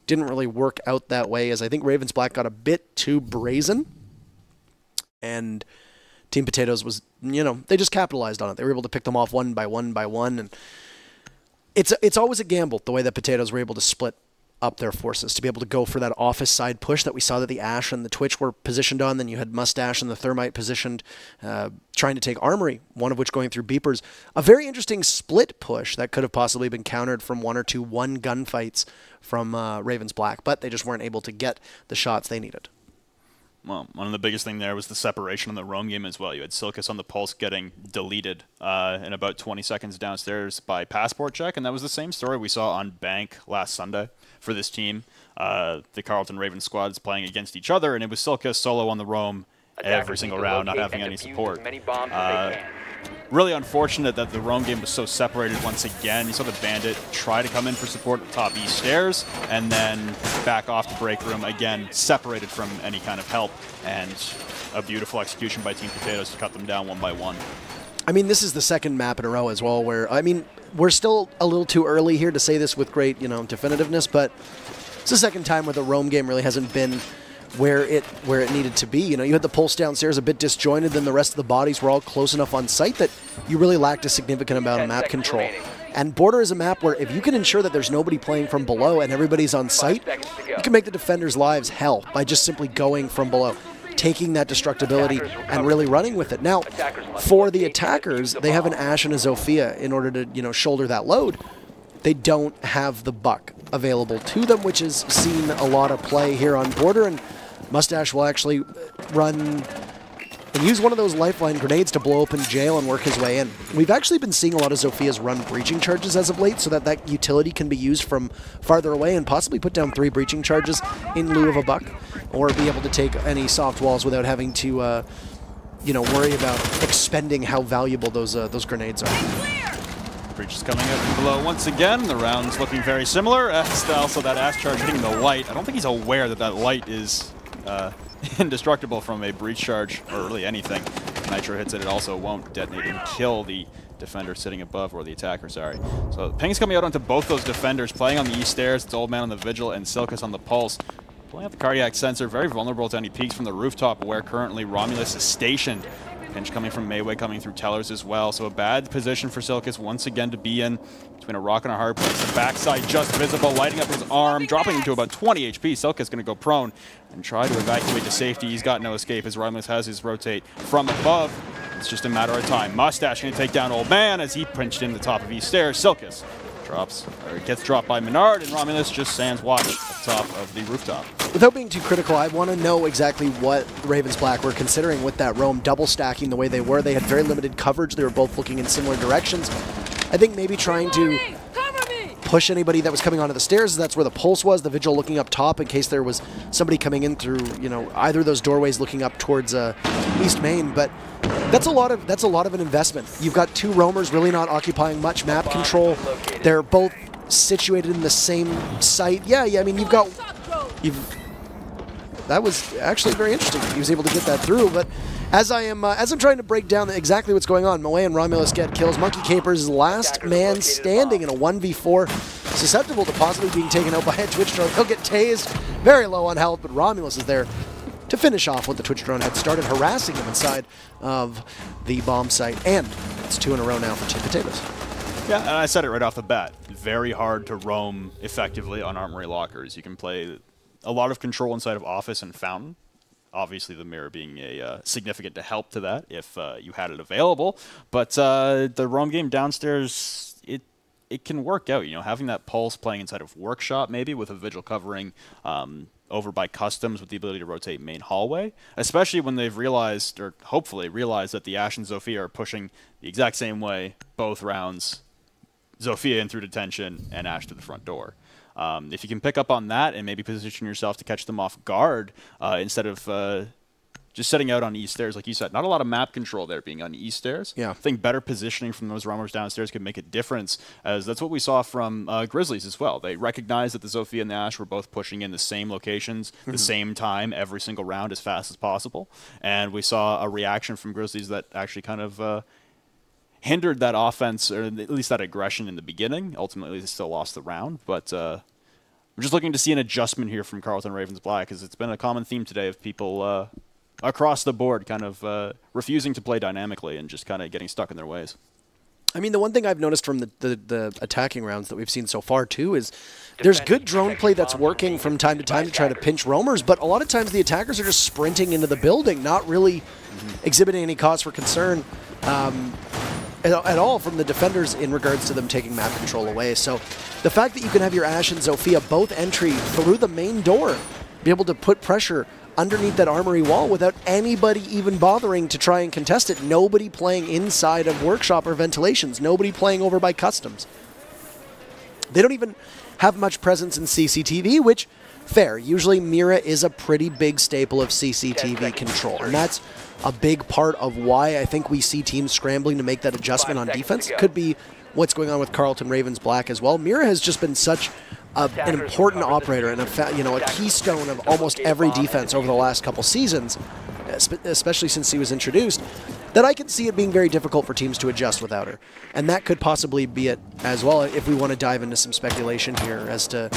Didn't really work out that way, as I think Ravens Black got a bit too brazen. And Team Potatoes was, you know, they just capitalized on it. They were able to pick them off one by one by one, and it's always a gamble the way that Potatoes were able to split up their forces, to be able to go for that office side push that we saw that the Ashe and the Twitch were positioned on. Then you had Mustache and the Thermite positioned, trying to take Armory, one of which going through Beepers. A very interesting split push that could have possibly been countered from one or two gunfights from Ravens Black, but they just weren't able to get the shots they needed. Well, one of the biggest thing there was the separation on the roam game as well. You had Silkus on the Pulse getting deleted in about 20 seconds downstairs by passport check, and that was the same story we saw on Bank last Sunday for this team. The Carleton Raven squads playing against each other, and it was Silkus solo on the roam every single round, not having any support. Really unfortunate that the roam game was so separated once again. You saw the Bandit try to come in for support at the top east stairs, and then back off the break room, again, separated from any kind of help, and a beautiful execution by Team Potatoes to cut them down one by one. I mean, this is the second map in a row as well where, I mean, we're still a little too early here to say this with great, you know, definitiveness, but it's the second time where the roam game really hasn't been where it needed to be. You know, you had the pulse downstairs a bit disjointed, then the rest of the bodies were all close enough on site that you really lacked a significant amount of map control. And Border is a map where if you can ensure that there's nobody playing from below and everybody's on site, you can make the defenders' lives hell by just simply going from below, taking that destructibility and really running with it. Now, for the attackers, they have an Ashe and a Zofia in order to, you know, shoulder that load. They don't have the buck available to them, which has seen a lot of play here on Border, and Mustache will actually run and use one of those lifeline grenades to blow open jail and work his way in. We've actually been seeing a lot of Zophia's run breaching charges as of late, so that that utility can be used from farther away and possibly put down 3 breaching charges in lieu of a buck, or be able to take any soft walls without having to, you know, worry about expending how valuable those grenades are. Breach is coming out from below once again. The round's looking very similar. Also, that ass charge hitting the light. I don't think he's aware that that light is indestructible from a breach charge, or really anything. Nitro hits it, it also won't detonate and kill the defender sitting above, or the attacker, sorry. So ping's coming out onto both those defenders, playing on the east stairs. It's Old Man on the Vigil and Silkus on the Pulse. Pulling out the cardiac sensor, very vulnerable to any peeks from the rooftop, where currently Romulus is stationed. Pinch coming from Mayway, coming through Tellers as well. So a bad position for Silkus once again to be in, between a rock and a hard place. The backside just visible, lighting up his arm, dropping him to about 20 HP. Silkus going to go prone and try to evacuate to safety. He's got no escape as Romulus has his rotate from above. It's just a matter of time. Mustache going to take down Old Man as he pinched in the top of East Stairs. Silkus gets dropped by Menard, and Romulus just stands watch at the top of the rooftop. Without being too critical, I want to know exactly what Ravens Black were considering with that roam, double stacking the way they were. They had very limited coverage. They were both looking in similar directions. I think maybe trying to push anybody that was coming onto the stairs. That's where the Pulse was. The Vigil looking up top in case there was somebody coming in through, you know, either of those doorways looking up towards East Main. But that's a lot of an investment. You've got 2 roamers really not occupying much map control. They're both situated in the same site. Yeah. I mean, that was actually very interesting. He was able to get that through. But as I'm trying to break down exactly what's going on, Moe and Romulus get kills. Monkey Capers is last man standing in a 1v4, susceptible to possibly being taken out by a Twitch drone. He'll get tased, very low on health, but Romulus is there to finish off what the Twitch drone had started, harassing him inside of the bomb site. And it's 2 in a row now for Team Potatoes. Yeah, and I said it right off the bat. Very hard to roam effectively on Armory Lockers. You can play a lot of control inside of Office and Fountain. Obviously, the mirror being a significant help to that if you had it available. But the roam game downstairs, it can work out. You know, having that Pulse playing inside of Workshop, maybe with a Vigil covering over by Customs with the ability to rotate main hallway, especially when they've realized, or hopefully realized, that the Ashe and Zofia are pushing the exact same way both rounds. Zofia in through detention and Ashe to the front door. If you can pick up on that and maybe position yourself to catch them off guard instead of just setting out on East Stairs, like you said. Not a lot of map control there being on East Stairs. Yeah. I think better positioning from those roamers downstairs could make a difference, as that's what we saw from Grizzlies as well. They recognized that the Zofia and the Ashe were both pushing in the same locations, the same time, every single round as fast as possible. And we saw a reaction from Grizzlies that actually kind of hindered that offense, or at least that aggression in the beginning. Ultimately, they still lost the round, but we're just looking to see an adjustment here from Carleton Ravens Black, because it's been a common theme today of people across the board kind of refusing to play dynamically and just kind of getting stuck in their ways. I mean, the one thing I've noticed from the attacking rounds that we've seen so far, too, is there's good drone play that's working from time to time to try to pinch roamers, but a lot of times the attackers are just sprinting into the building, not really exhibiting any cause for concern at all from the defenders in regards to them taking map control away. So the fact that you can have your Ashe and Zofia both entry through the main door, be able to put pressure underneath that armory wall without anybody even bothering to try and contest it. Nobody playing inside of Workshop or Ventilations. Nobody playing over by Customs. They don't even have much presence in CCTV, which, fair. Usually Mira is a pretty big staple of CCTV control, and that's a big part of why I think we see teams scrambling to make that adjustment on defense. It could be what's going on with Carleton Ravens Black as well. Mira has just been such an important operator and a keystone of almost every defense over the last couple seasons, especially since he was introduced, that I can see it being very difficult for teams to adjust without her. And that could possibly be it as well, if we want to dive into some speculation here as to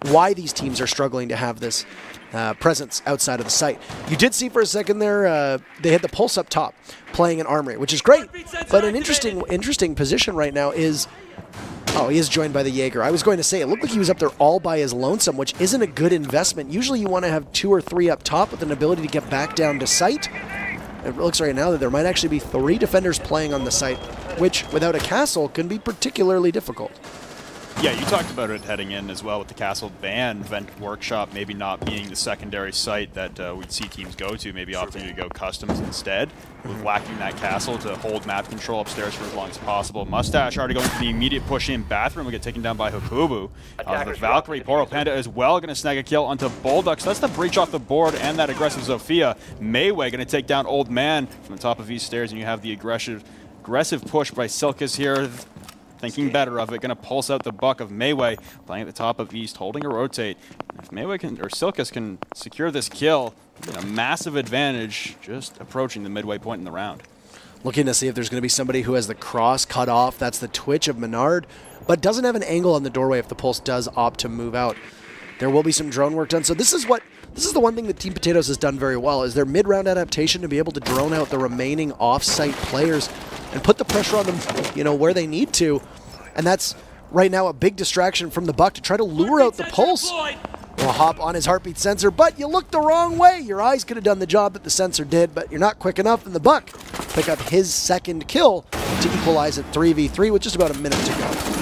why these teams are struggling to have this presence outside of the site. You did see for a second there, they had the Pulse up top playing an Armory, which is great, but an interesting position right now is, oh, he is joined by the Jaeger. I was going to say, it looked like he was up there all by his lonesome, which isn't a good investment. Usually you want to have 2 or 3 up top with an ability to get back down to site. It looks right now that there might actually be 3 defenders playing on the site, which without a castle can be particularly difficult. Yeah, you talked about it heading in as well with the Castle ban, Vent Workshop maybe not being the secondary site that we'd see teams go to, maybe opting to go customs instead, with whacking that castle to hold map control upstairs for as long as possible. Mustache already going for the immediate push in bathroom, will get taken down by Hakubu. The Valkyrie, Poro Panda as well going to snag a kill onto Bulldog, so that's the breach off the board and that aggressive Zofia. Mayway going to take down Old Man from the top of these stairs, and you have the aggressive push by Silkus here. Thinking better of it, going to pulse out the buck of Mayway, playing at the top of East, holding a rotate. If Mayway can, or Silkus can secure this kill, a massive advantage just approaching the midway point in the round. Looking to see if there's going to be somebody who has the cross cut off. That's the twitch of Menard, but doesn't have an angle on the doorway if the pulse does opt to move out. There will be some drone work done. So this is the one thing that Team Potatoes has done very well, is their mid-round adaptation to be able to drone out the remaining off-site players and put the pressure on them, where they need to. And that's right now a big distraction from the Buck to try to lure out the pulse. Will hop on his heartbeat sensor, but you looked the wrong way. Your eyes could have done the job that the sensor did, but you're not quick enough, and the Buck pick up his second kill to equalize at 3v3 with just about a minute to go.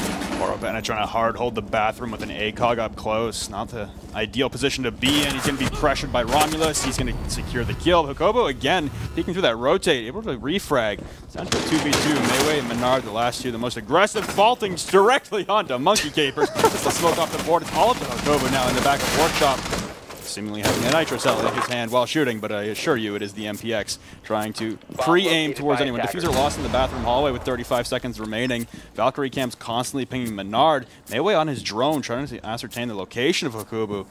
Panda trying to hard hold the bathroom with an ACOG up close. Not the ideal position to be in. He's going to be pressured by Romulus. He's going to secure the kill. Hakobo again peeking through that rotate, able to refrag. It's down to a 2v2. Mayway and Menard, the last two, the most aggressive, vaulting directly onto Monkey Capers. Just the smoke off the board. It's all up to Hakobo now in the back of Workshop, seemingly having a nitro cell in his hand while shooting, but I assure you it is the MPX trying to pre-aim towards anyone. Diffuser lost in the bathroom hallway with 35 seconds remaining. Valkyrie Cam's constantly pinging Menard. Mayway on his drone trying to ascertain the location of Hakubu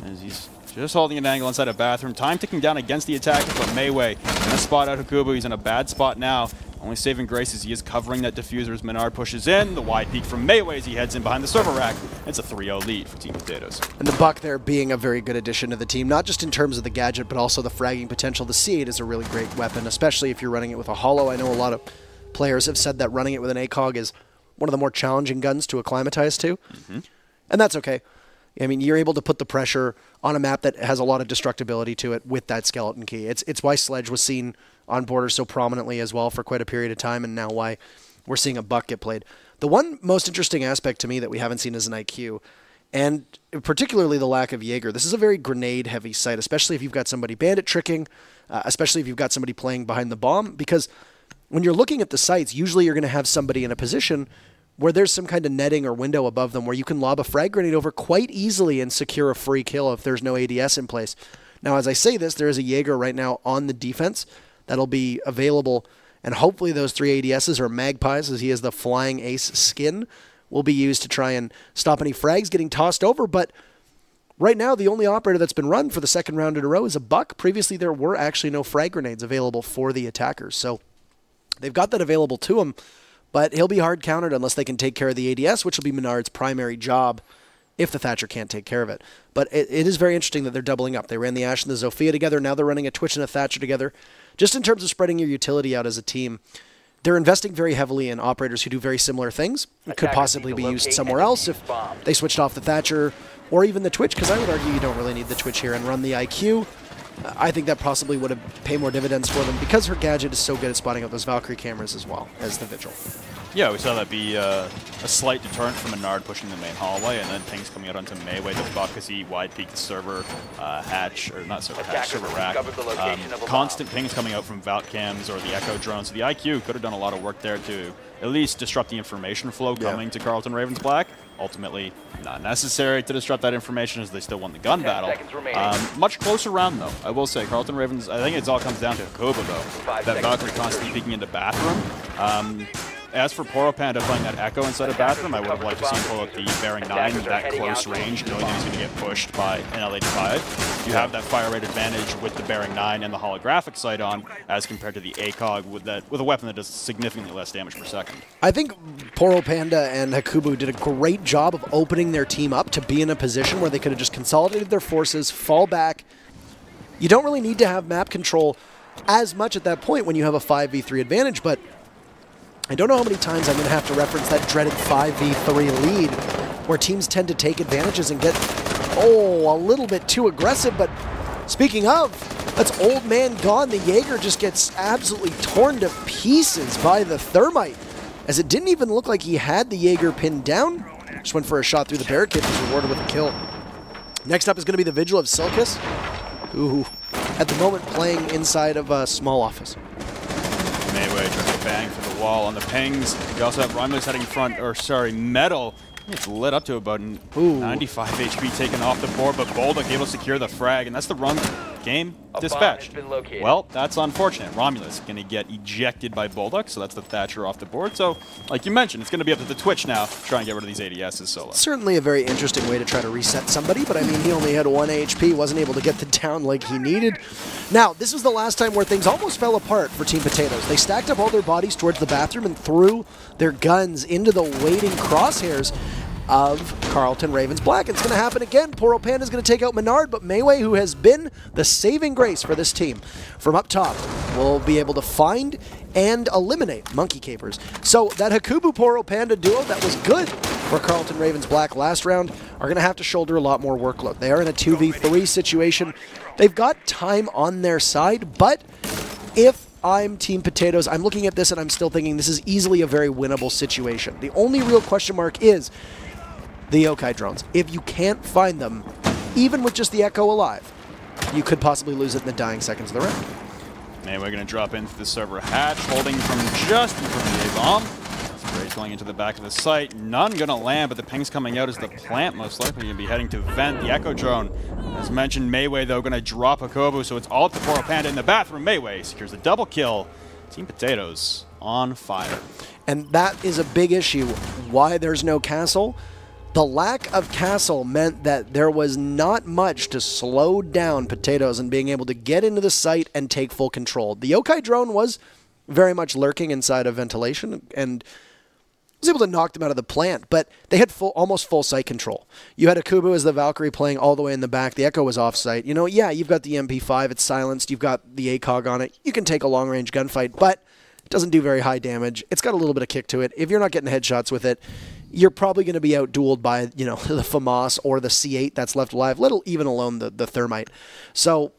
as he's just holding an angle inside a bathroom. Time ticking down against the attacker, but Mayway gonna spot out Hakubu. He's in a bad spot now. Only saving grace is he is covering that diffuser as Menard pushes in. The wide peek from Mayway as he heads in behind the server rack. It's a 3-0 lead for Team Potatoes. And the Buck there being a very good addition to the team, not just in terms of the gadget, but also the fragging potential. The C8 is a really great weapon, especially if you're running it with a holo. I know a lot of players have said that running it with an ACOG is one of the more challenging guns to acclimatize to. And that's okay. I mean, you're able to put the pressure on a map that has a lot of destructibility to it with that skeleton key. It's why Sledge was seen on Borders so prominently as well for quite a period of time, and now why we're seeing a Buck get played. The one most interesting aspect to me that we haven't seen is an IQ, and particularly the lack of Jaeger. This is a very grenade-heavy site, especially if you've got somebody bandit tricking, especially if you've got somebody playing behind the bomb, because when you're looking at the sites, usually you're going to have somebody in a position where there's some kind of netting or window above them where you can lob a frag grenade over quite easily and secure a free kill if there's no ADS in place. Now, as I say this, there is a Jaeger right now on the defense that'll be available, and hopefully those 3 ADSs or magpies, as he has the flying ace skin, will be used to try and stop any frags getting tossed over. But right now, the only operator that's been run for the second round in a row is a Buck. Previously, there were actually no frag grenades available for the attackers, so they've got that available to him, but he'll be hard countered unless they can take care of the ADS, which will be Menard's primary job if the Thatcher can't take care of it. But it is very interesting that they're doubling up. They ran the Ash and the Zofia together. Now they're running a Twitch and a Thatcher together. Just in terms of spreading your utility out as a team, they're investing very heavily in operators who do very similar things. It could possibly be used somewhere else if they switched off the Thatcher or even the Twitch, because I would argue you don't really need the Twitch here, and run the IQ. I think that possibly would have paid more dividends for them because her gadget is so good at spotting out those Valkyrie cameras as well as the Vigil. Yeah, we saw that be a slight deterrent from Menard pushing the main hallway, and then things coming out onto Mayway, the Buckasy, wide peak server hatch, or not server hatch, server rack. Constant pings coming out from Valt cams or the Echo drones. So the IQ could have done a lot of work there to at least disrupt the information flow coming to Carleton Ravens Black. Ultimately, not necessary to disrupt that information as they still won the gun battle. Much closer round, though. I will say, Carleton Ravens, I think it all comes down to Hakoba, though. That Valkyrie constantly peeking into bathroom. As for Poro Panda playing that Echo inside a bathroom, I would have liked to see him pull out the Bearing 9 with that close range, knowing that he's going to get pushed by an L85. You have that fire rate advantage with the Bearing 9 and the holographic sight on, as compared to the ACOG with a weapon that does significantly less damage per second. I think Poro Panda and Hakubu did a great job of opening their team up to be in a position where they could have just consolidated their forces, fall back. You don't really need to have map control as much at that point when you have a 5v3 advantage, but I don't know how many times I'm going to have to reference that dreaded 5v3 lead where teams tend to take advantages and get, a little bit too aggressive. But speaking of, that's Old Man gone. The Jaeger just gets absolutely torn to pieces by the Thermite, as it didn't even look like he had the Jaeger pinned down. Just went for a shot through the barricade, was rewarded with a kill. Next up is going to be the Vigil of Silkus, who at the moment playing inside of a small office. Mayway trying to bang for the wall on the pings. We also have Romulus heading front, or sorry, Metal. It's lit up to about 95 HP taken off the board, but Bolduc able to secure the frag, and that's the run game dispatched. Well, that's unfortunate. Romulus going to get ejected by Bolduc, so that's the Thatcher off the board. So, like you mentioned, it's going to be up to the Twitch now to try and get rid of these ADSs solo. Certainly a very interesting way to try to reset somebody, but I mean, he only had 1 HP, wasn't able to get the down like he needed. Now, this was the last time where things almost fell apart for Team Potatoes. They stacked up all their bodies towards the bathroom and threw their guns into the waiting crosshairs of Carleton Ravens Black. It's going to happen again. Poro Panda is going to take out Menard, but Mayway, who has been the saving grace for this team from up top, will be able to find and eliminate Monkey Capers. So that Hakubu Poro Panda duo that was good for Carleton Ravens Black last round are going to have to shoulder a lot more workload. They are in a 2v3 situation. They've got time on their side, but if I'm Team Potatoes, I'm looking at this and I'm still thinking this is easily a very winnable situation. The only real question mark is the yokai drones. If you can't find them, even with just the Echo alive, you could possibly lose it in the dying seconds of the round. And we're going to drop into the server hatch, holding from just in front of the A-bomb. Spray's going into the back of the site. None going to land, but the ping's coming out as the plant most likely going to be heading to vent. The Echo drone, as mentioned, Mayway, though, going to drop a Kobu, so it's all up to Poro Panda in the bathroom. Mayway secures a double kill. Team Potatoes on fire. And that is a big issue. Why there's no castle? The lack of castle meant that there was not much to slow down Potatoes and being able to get into the site and take full control. The yokai drone was very much lurking inside of ventilation and was able to knock them out of the plant, but they had almost full site control. You had Akubu as the Valkyrie playing all the way in the back. The Echo was off site. You know, yeah, you've got the MP5, it's silenced, you've got the ACOG on it. You can take a long-range gunfight, but it doesn't do very high damage. It's got a little bit of kick to it. If you're not getting headshots with it, you're probably going to be out-dueled by, you know, the FAMAS or the C8 that's left alive, even alone the Thermite. So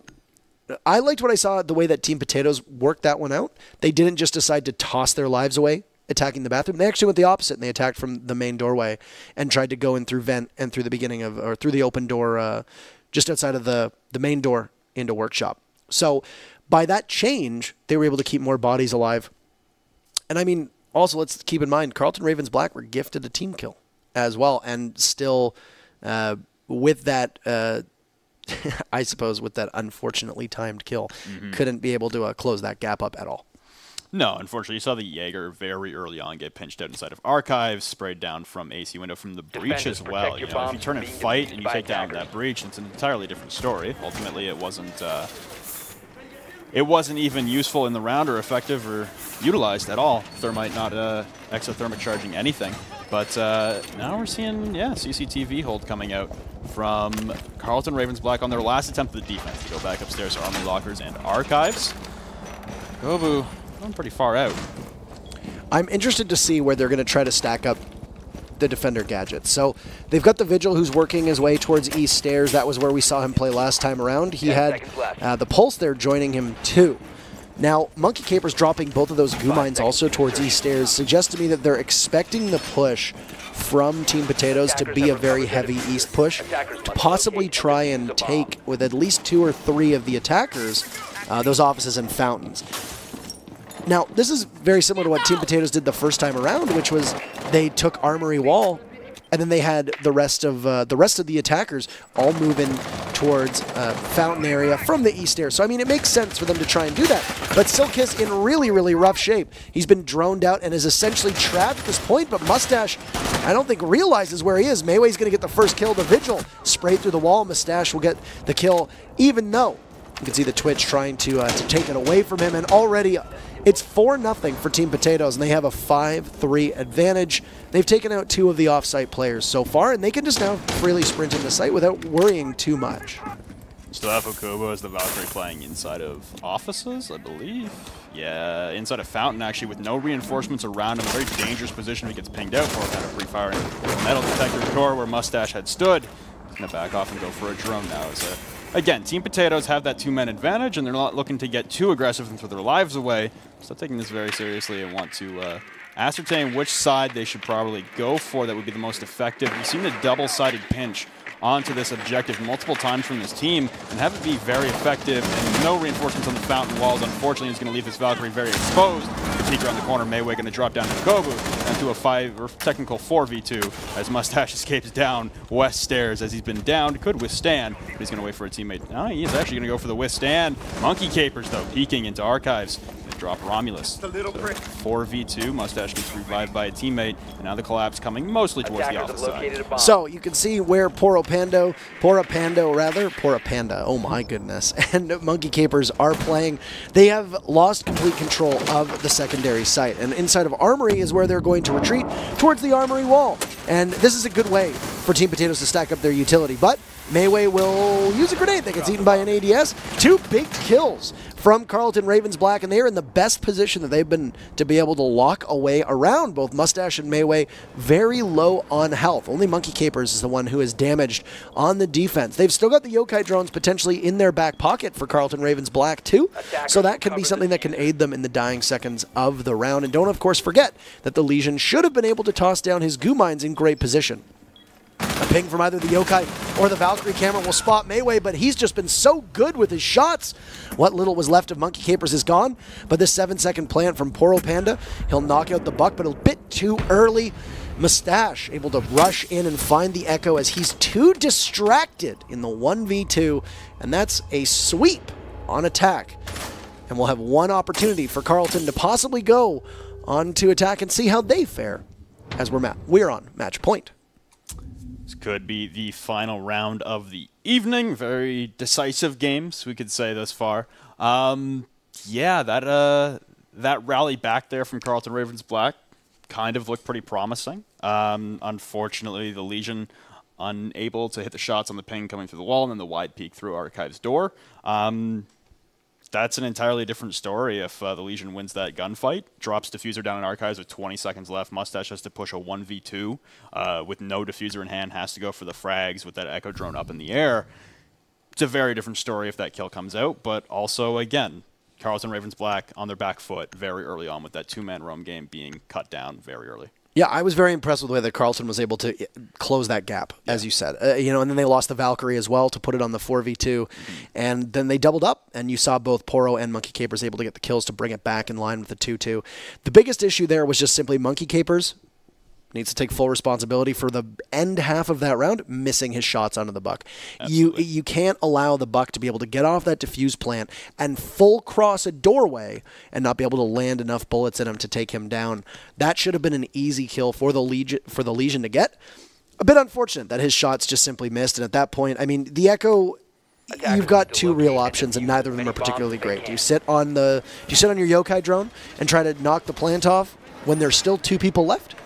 I liked what I saw, the way that Team Potatoes worked that one out. They didn't just decide to toss their lives away attacking the bathroom. They actually went the opposite, and they attacked from the main doorway and tried to go in through vent and through the beginning of, or through the open door just outside of the main door into workshop. So by that change, they were able to keep more bodies alive. And I mean, also, let's keep in mind, Carleton Ravens Black were gifted a team kill as well, and still with that, I suppose, with that unfortunately timed kill, couldn't be able to close that gap up at all. No, unfortunately, you saw the Jaeger very early on get pinched out inside of Archives, sprayed down from AC window from the breach as well. You know, if you turn and fight and you take down that breach, it's an entirely different story. Ultimately, it wasn't even useful in the round or effective or utilized at all. Thermite not exothermic charging anything. But now we're seeing, yeah, CCTV hold coming out from Carleton Ravens Black on their last attempt at the defense to go back upstairs to Army Lockers and Archives. Gobu going pretty far out. I'm interested to see where they're going to try to stack up the defender gadgets. So they've got the Vigil who's working his way towards East Stairs. That was where we saw him play last time around. He had the Pulse there joining him too. Now, Monkey Capers dropping both of those goo mines also towards East Stairs suggests to me that they're expecting the push from Team Potatoes to be a very heavy East push, to possibly try and take, with at least 2 or 3 of the attackers, those offices and fountains. Now, this is very similar to what Team Potatoes did the first time around, which was they took Armory Wall, and then they had the rest of the attackers all move in towards Fountain area from the East Stairs. So, I mean, it makes sense for them to try and do that. But Silkus in really, really rough shape. He's been droned out and is essentially trapped at this point, but Mustache, I don't think, realizes where he is. Mayway's going to get the first kill. The Vigil sprayed through the wall. Mustache will get the kill, even though you can see the Twitch trying to take it away from him, and already it's 4-0 for Team Potatoes, and they have a 5-3 advantage. They've taken out 2 of the off-site players so far, and they can just now freely sprint into site without worrying too much. Still have Okobo as the Valkyrie playing inside of offices, I believe. Yeah, inside of Fountain, actually, with no reinforcements around him. A very dangerous position if he gets pinged out for kind of pre-firing metal detector core where Mustache had stood. He's going to back off and go for a drone now. Again, Team Potatoes have that 2-man advantage, and they're not looking to get too aggressive and throw their lives away. Still taking this very seriously and want to ascertain which side they should probably go for that would be the most effective. We've seen the double-sided pinch onto this objective multiple times from this team and have it be very effective, and no reinforcements on the fountain walls. Unfortunately, he's going to leave this Valkyrie very exposed. The peek around the corner, Mayway going to drop down to Kobu and to a 5 or technical 4v2 as Mustache escapes down west stairs as he's been downed. Could withstand, but he's going to wait for a teammate. No, he is actually going to go for the withstand. Monkey Capers, though, peeking into Archives. Drop Romulus. So 4v2, Mustache gets revived by a teammate, and now the collapse coming mostly towards the alpha side. So you can see where Pora Panda, oh my goodness, and Monkey Capers are playing. They have lost complete control of the secondary site, and inside of Armory is where they're going to retreat towards the Armory wall. And this is a good way for Team Potatoes to stack up their utility, but Mayway will use a grenade that gets eaten by an ADS. 2 big kills from Carleton Ravens Black, and they're in the best position that they've been to be able to lock away around both Mustache and Mayway. Very low on health. Only Monkey Capers is the one who is damaged on the defense. They've still got the yokai drones potentially in their back pocket for Carleton Ravens Black too, so that could be something that can aid them in the dying seconds of the round. And don't, of course, forget that the Legion should have been able to toss down his goo mines in great position. A ping from either the yokai or the Valkyrie camera will spot Mayway, but he's just been so good with his shots. What little was left of Monkey Capers is gone, but this 7-second plant from Poro Panda, he'll knock out the buck, but a bit too early. Mustache able to rush in and find the Echo as he's too distracted in the 1v2, and that's a sweep on attack. And we'll have one opportunity for Carleton to possibly go on to attack and see how they fare as we're on match point. This could be the final round of the evening. Very decisive games, we could say, thus far. Yeah, that rally back there from Carleton Ravens Black kind of looked pretty promising. Unfortunately, the Legion unable to hit the shots on the ping coming through the wall and then the wide peek through Archives' door. That's an entirely different story if the Legion wins that gunfight. Drops Diffuser down in Archives with 20 seconds left. Mustache has to push a 1v2 with no Diffuser in hand. Has to go for the frags with that Echo drone up in the air. It's a very different story if that kill comes out. But also, again, Carleton Ravens Black on their back foot very early on with that 2-man roam game being cut down very early. Yeah, I was very impressed with the way that Carleton was able to close that gap, as you said. And then they lost the Valkyrie as well to put it on the 4v2. And then they doubled up, and you saw both Poro and Monkey Capers able to get the kills to bring it back in line with the 2-2. The biggest issue there was just simply Monkey Capers needs to take full responsibility for the end half of that round, missing his shots onto the buck. You can't allow the buck to be able to get off that diffuse plant and full cross a doorway and not be able to land enough bullets in him to take him down. That should have been an easy kill for the Legion to get. A bit unfortunate that his shots just simply missed, and at that point, I mean, the Echo, you've got 2 real options, and neither of them are particularly great. Do you sit on your yokai drone and try to knock the plant off when there's still 2 people left?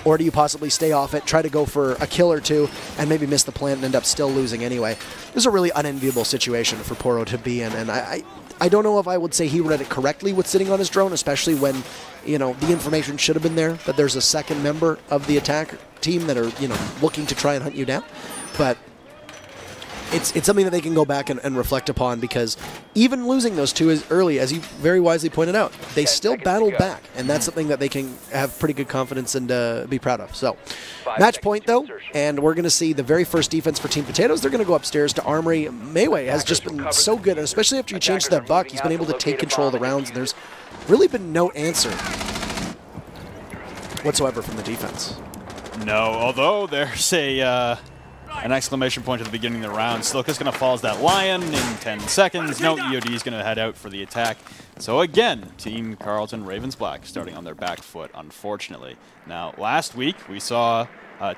Or do you possibly stay off it, try to go for a kill or 2, and maybe miss the plant and end up still losing anyway? This is a really unenviable situation for Poro to be in, and I don't know if I would say he read it correctly with sitting on his drone, especially when, the information should have been there, that there's a second member of the attack team that are, looking to try and hunt you down. But it's something that they can go back and reflect upon, because even losing those 2 as early, as you very wisely pointed out, they still battled back, and that's something that they can have pretty good confidence and be proud of. So, match point, though, and we're going to see the very first defense for Team Potatoes. They're going to go upstairs to Armory. Mayway has just been so good, and especially after he changed that buck, he's been able to take control of the rounds, and there's really been no answer whatsoever from the defense. No, although there's an exclamation point at the beginning of the round. Silka's going to fall as that lion in 10 seconds. No, EOD is going to head out for the attack. So again, Team Carleton Ravens Black starting on their back foot, unfortunately. Now, last week we saw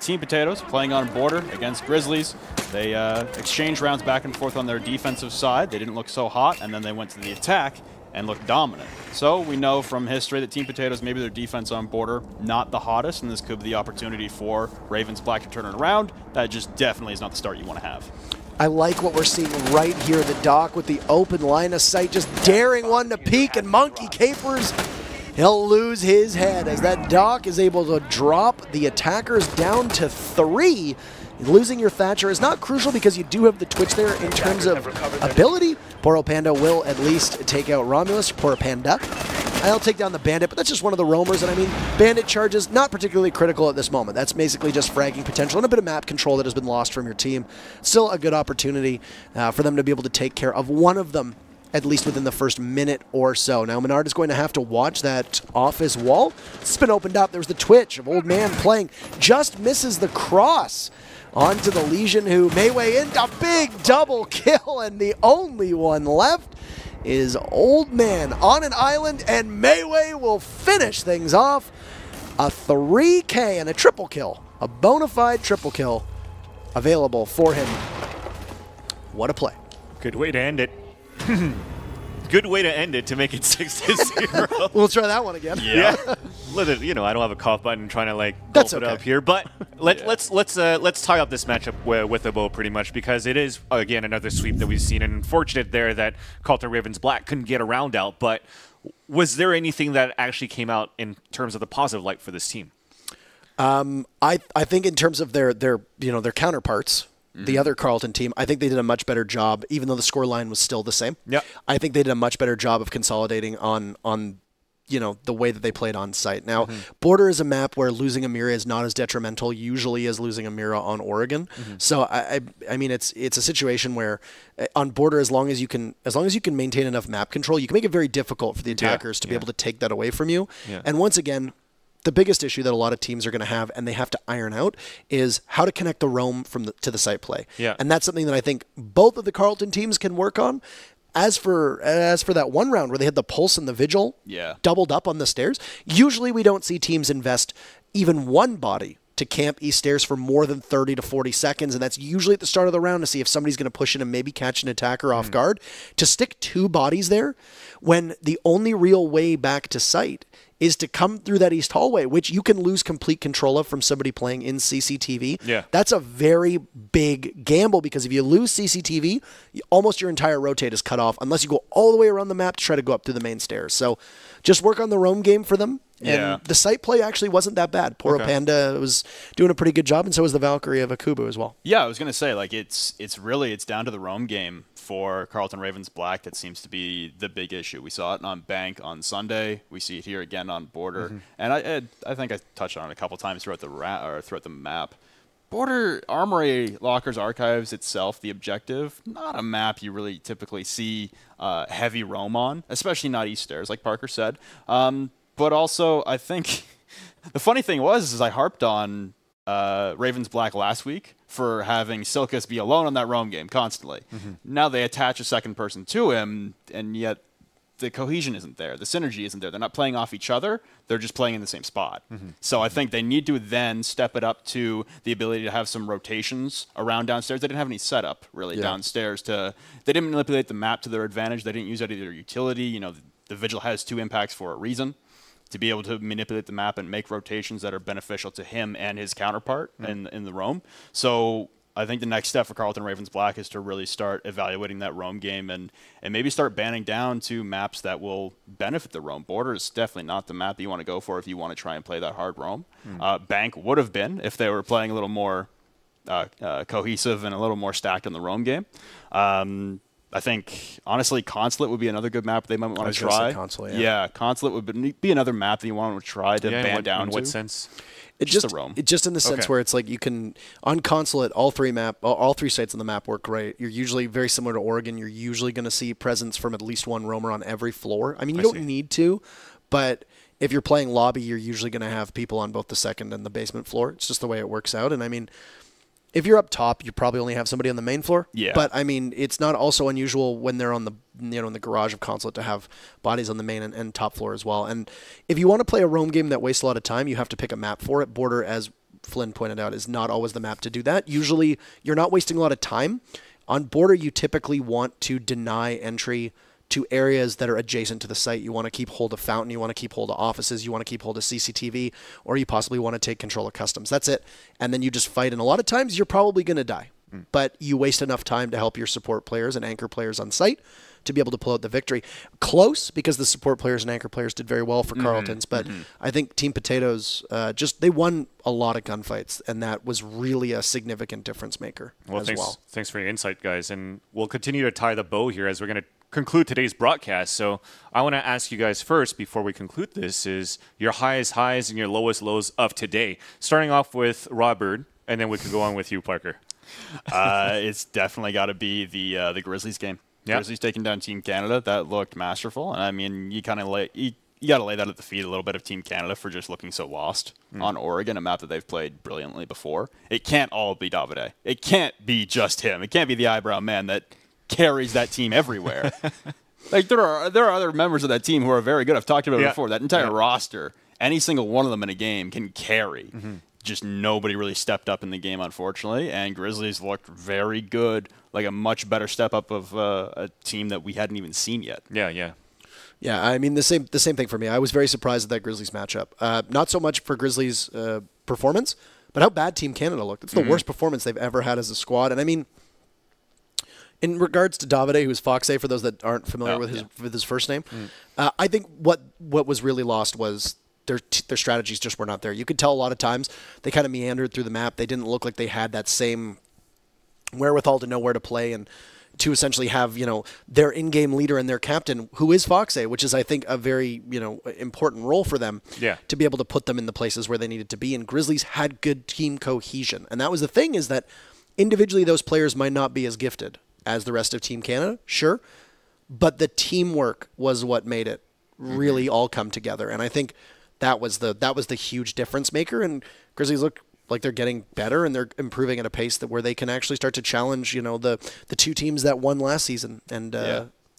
Team Potatoes playing on border against Grizzlies. They exchanged rounds back and forth on their defensive side. They didn't look so hot, and then they went to the attack and looked dominant. So we know from history that Team Potatoes, maybe their defense on border, not the hottest, and this could be the opportunity for Ravens Black to turn it around. That just definitely is not the start you want to have. I like what we're seeing right here, the Doc with the open line of sight, just daring one to peek, and Monkey Capers, he'll lose his head as that Doc is able to drop the attackers down to 3. Losing your Thatcher is not crucial because you do have the Twitch there in terms of ability. Poro Panda will at least take out Romulus. Poro Panda. I'll take down the Bandit, but that's just one of the roamers. And I mean, Bandit charges, not particularly critical at this moment. That's basically just fragging potential and a bit of map control that has been lost from your team. Still a good opportunity for them to be able to take care of one of them, at least within the first minute or so. Now, Menard is going to have to watch that office wall. It's been opened up. There's the twitch of Old Man playing. Just misses the cross onto the Legion, who Mayway into a big double kill, and the only one left is Old Man on an island, and Mayway will finish things off. A 3K and a triple kill, a bona fide triple kill available for him. What a play. Good way to end it. Good way to end it to make it 6-0. We'll try that one again. Yeah. You know, I don't have a cough button trying to like That's gulp okay. it up here, but let's tie up this matchup with a bow pretty much, because it is again another sweep that we've seen, and unfortunate there that Carleton Ravens Black couldn't get a round out. But was there anything that actually came out in terms of the positive light for this team? I think in terms of their counterparts. The other Carleton team, I think they did a much better job, even though the scoreline was still the same. Yeah, I think they did a much better job of consolidating on the way that they played on site. Now, Border is a map where losing a Mira is not as detrimental usually as losing a Mira on Oregon. So I mean it's a situation where on Border, as long as you can maintain enough map control, you can make it very difficult for the attackers to be able to take that away from you. Yeah. And once again, the biggest issue that a lot of teams are going to have, and they have to iron out, is how to connect the roam to the site play. Yeah. And that's something that I think both of the Carleton teams can work on. As for that one round where they had the Pulse and the Vigil doubled up on the stairs, usually we don't see teams invest even one body to camp East Stairs for more than 30 to 40 seconds, and that's usually at the start of the round to see if somebody's going to push in and maybe catch an attacker off guard. To stick 2 bodies there when the only real way back to site is to come through that east hallway, which you can lose complete control of from somebody playing in CCTV. Yeah. That's a very big gamble, because if you lose CCTV, almost your entire rotate is cut off unless you go all the way around the map to try to go up through the main stairs. So just work on the roam game for them. And the site play actually wasn't that bad. Poro Panda was doing a pretty good job, and so was the Valkyrie of Akubu as well. Yeah, I was going to say, like, it's down to the roam game for Carleton Ravens Black that seems to be the big issue. We saw it on Bank on Sunday. We see it here again on Border. And I think I touched on it a couple times throughout the map. Border Armory Lockers Archives itself, the objective, not a map you really typically see heavy roam on, especially not East Stairs, like Parker said. But also, I think the funny thing is I harped on Ravens Black last week for having Silkus be alone on that roam game constantly. Now they attach a second person to him, and yet the cohesion isn't there. The synergy isn't there. They're not playing off each other. They're just playing in the same spot. So I think they need to then step it up to the ability to have some rotations around downstairs. They didn't have any setup, really, downstairs. They didn't manipulate the map to their advantage. They didn't use any of their utility. You know, the Vigil has 2 impacts for a reason, to be able to manipulate the map and make rotations that are beneficial to him and his counterpart in the roam. So I think the next step for Carleton Ravens Black is to really start evaluating that roam game and maybe start banning down to maps that will benefit the roam. Border is definitely not the map that you want to go for if you want to try and play that hard roam. Bank would have been if they were playing a little more cohesive and a little more stacked in the roam game. I think, honestly, Consulate would be another good map they might want to try. Consulate, yeah, Consulate would be another map that you want to try to ban down in to. what sense? It's just in the sense where it's like you can, on Consulate, all 3 sites on the map work great. You're usually very similar to Oregon. You're usually going to see presence from at least one roamer on every floor. I mean, you don't need to, but if you're playing lobby, you're usually going to have people on both the second and the basement floor. It's just the way it works out. And I mean, if you're up top, you probably only have somebody on the main floor. Yeah. But I mean, it's not also unusual when they're on the in the garage of Consulate to have bodies on the main and top floor as well. And if you want to play a roam game that wastes a lot of time, you have to pick a map for it. Border, as Flynn pointed out, is not always the map to do that. Usually, you're not wasting a lot of time. On Border, you typically want to deny entry to areas that are adjacent to the site. You want to keep hold of Fountain, you want to keep hold of offices, you want to keep hold of CCTV, or you possibly want to take control of customs. That's it. And then you just fight. And a lot of times you're probably going to die. But you waste enough time to help your support players and anchor players on site to be able to pull out the victory. Close, because the support players and anchor players did very well for Carleton's, but I think Team Potatoes, they won a lot of gunfights, and that was really a significant difference maker Thanks for your insight, guys. And we'll continue to tie the bow here as we're going to conclude today's broadcast. So I want to ask you guys first, before we conclude this, is your highest highs and your lowest lows of today. Starting off with Robert, and then we could go on with you, Parker. It's definitely got to be the Grizzlies game. Yep. Grizzlies taking down Team Canada. That looked masterful. And I mean, you kind of you got to lay that at the feet a little bit of Team Canada for just looking so lost on Oregon, a map that they've played brilliantly before. It can't all be Davide. It can't be just him. It can't be the eyebrow man that carries that team everywhere. Like there are other members of that team who are very good. I've talked about it before. That entire roster, any single one of them in a game can carry. Just nobody really stepped up in the game, unfortunately. And Grizzlies looked very good, like a much better step up of a team that we hadn't even seen yet. Yeah, I mean, the same thing for me. I was very surprised at that Grizzlies matchup. Not so much for Grizzlies' performance, but how bad Team Canada looked. It's the worst performance they've ever had as a squad. And I mean, in regards to Davide, who's Foxe, for those that aren't familiar with his first name, I think what was really lost was their strategies just were not there. You could tell a lot of times they kind of meandered through the map. They didn't look like they had that same wherewithal to know where to play and to essentially have, their in-game leader and their captain, who is Foxe, which is, I think, a very, important role for them to be able to put them in the places where they needed to be. And Grizzlies had good team cohesion. And that was the thing, is that individually those players might not be as gifted as the rest of Team Canada, sure, but the teamwork was what made it really all come together. And I think that was the huge difference maker. And Grizzlies look like they're getting better and they're improving at a pace where they can actually start to challenge, the two teams that won last season and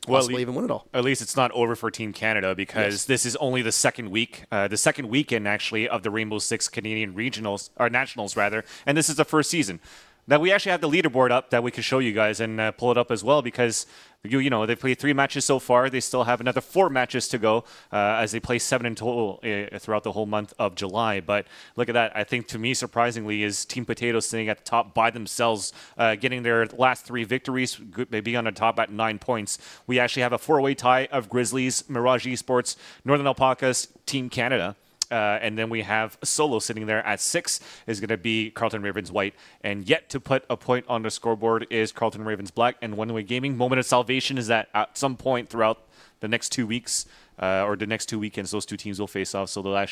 possibly even win it all. At least it's not over for Team Canada, because this is only the second weekend actually of the Rainbow Six Canadian regionals, or nationals rather, and this is the first season. Now, we actually have the leaderboard up that we could show you guys and pull it up as well, because they've played 3 matches so far. They still have another 4 matches to go as they play 7 in total throughout the whole month of July. But look at that. I think, to me, surprisingly, is Team Potato sitting at the top by themselves, getting their last 3 victories, maybe on the top at 9 points. We actually have a 4-way tie of Grizzlies, Mirage Esports, Northern Alpacas, Team Canada. And then we have solo sitting there at 6 is going to be Carleton Ravens White. And yet to put a point on the scoreboard is Carleton Ravens Black. And One Way Gaming, moment of salvation is that at some point throughout the next 2 weeks or the next 2 weekends, those 2 teams will face off. So they'll actually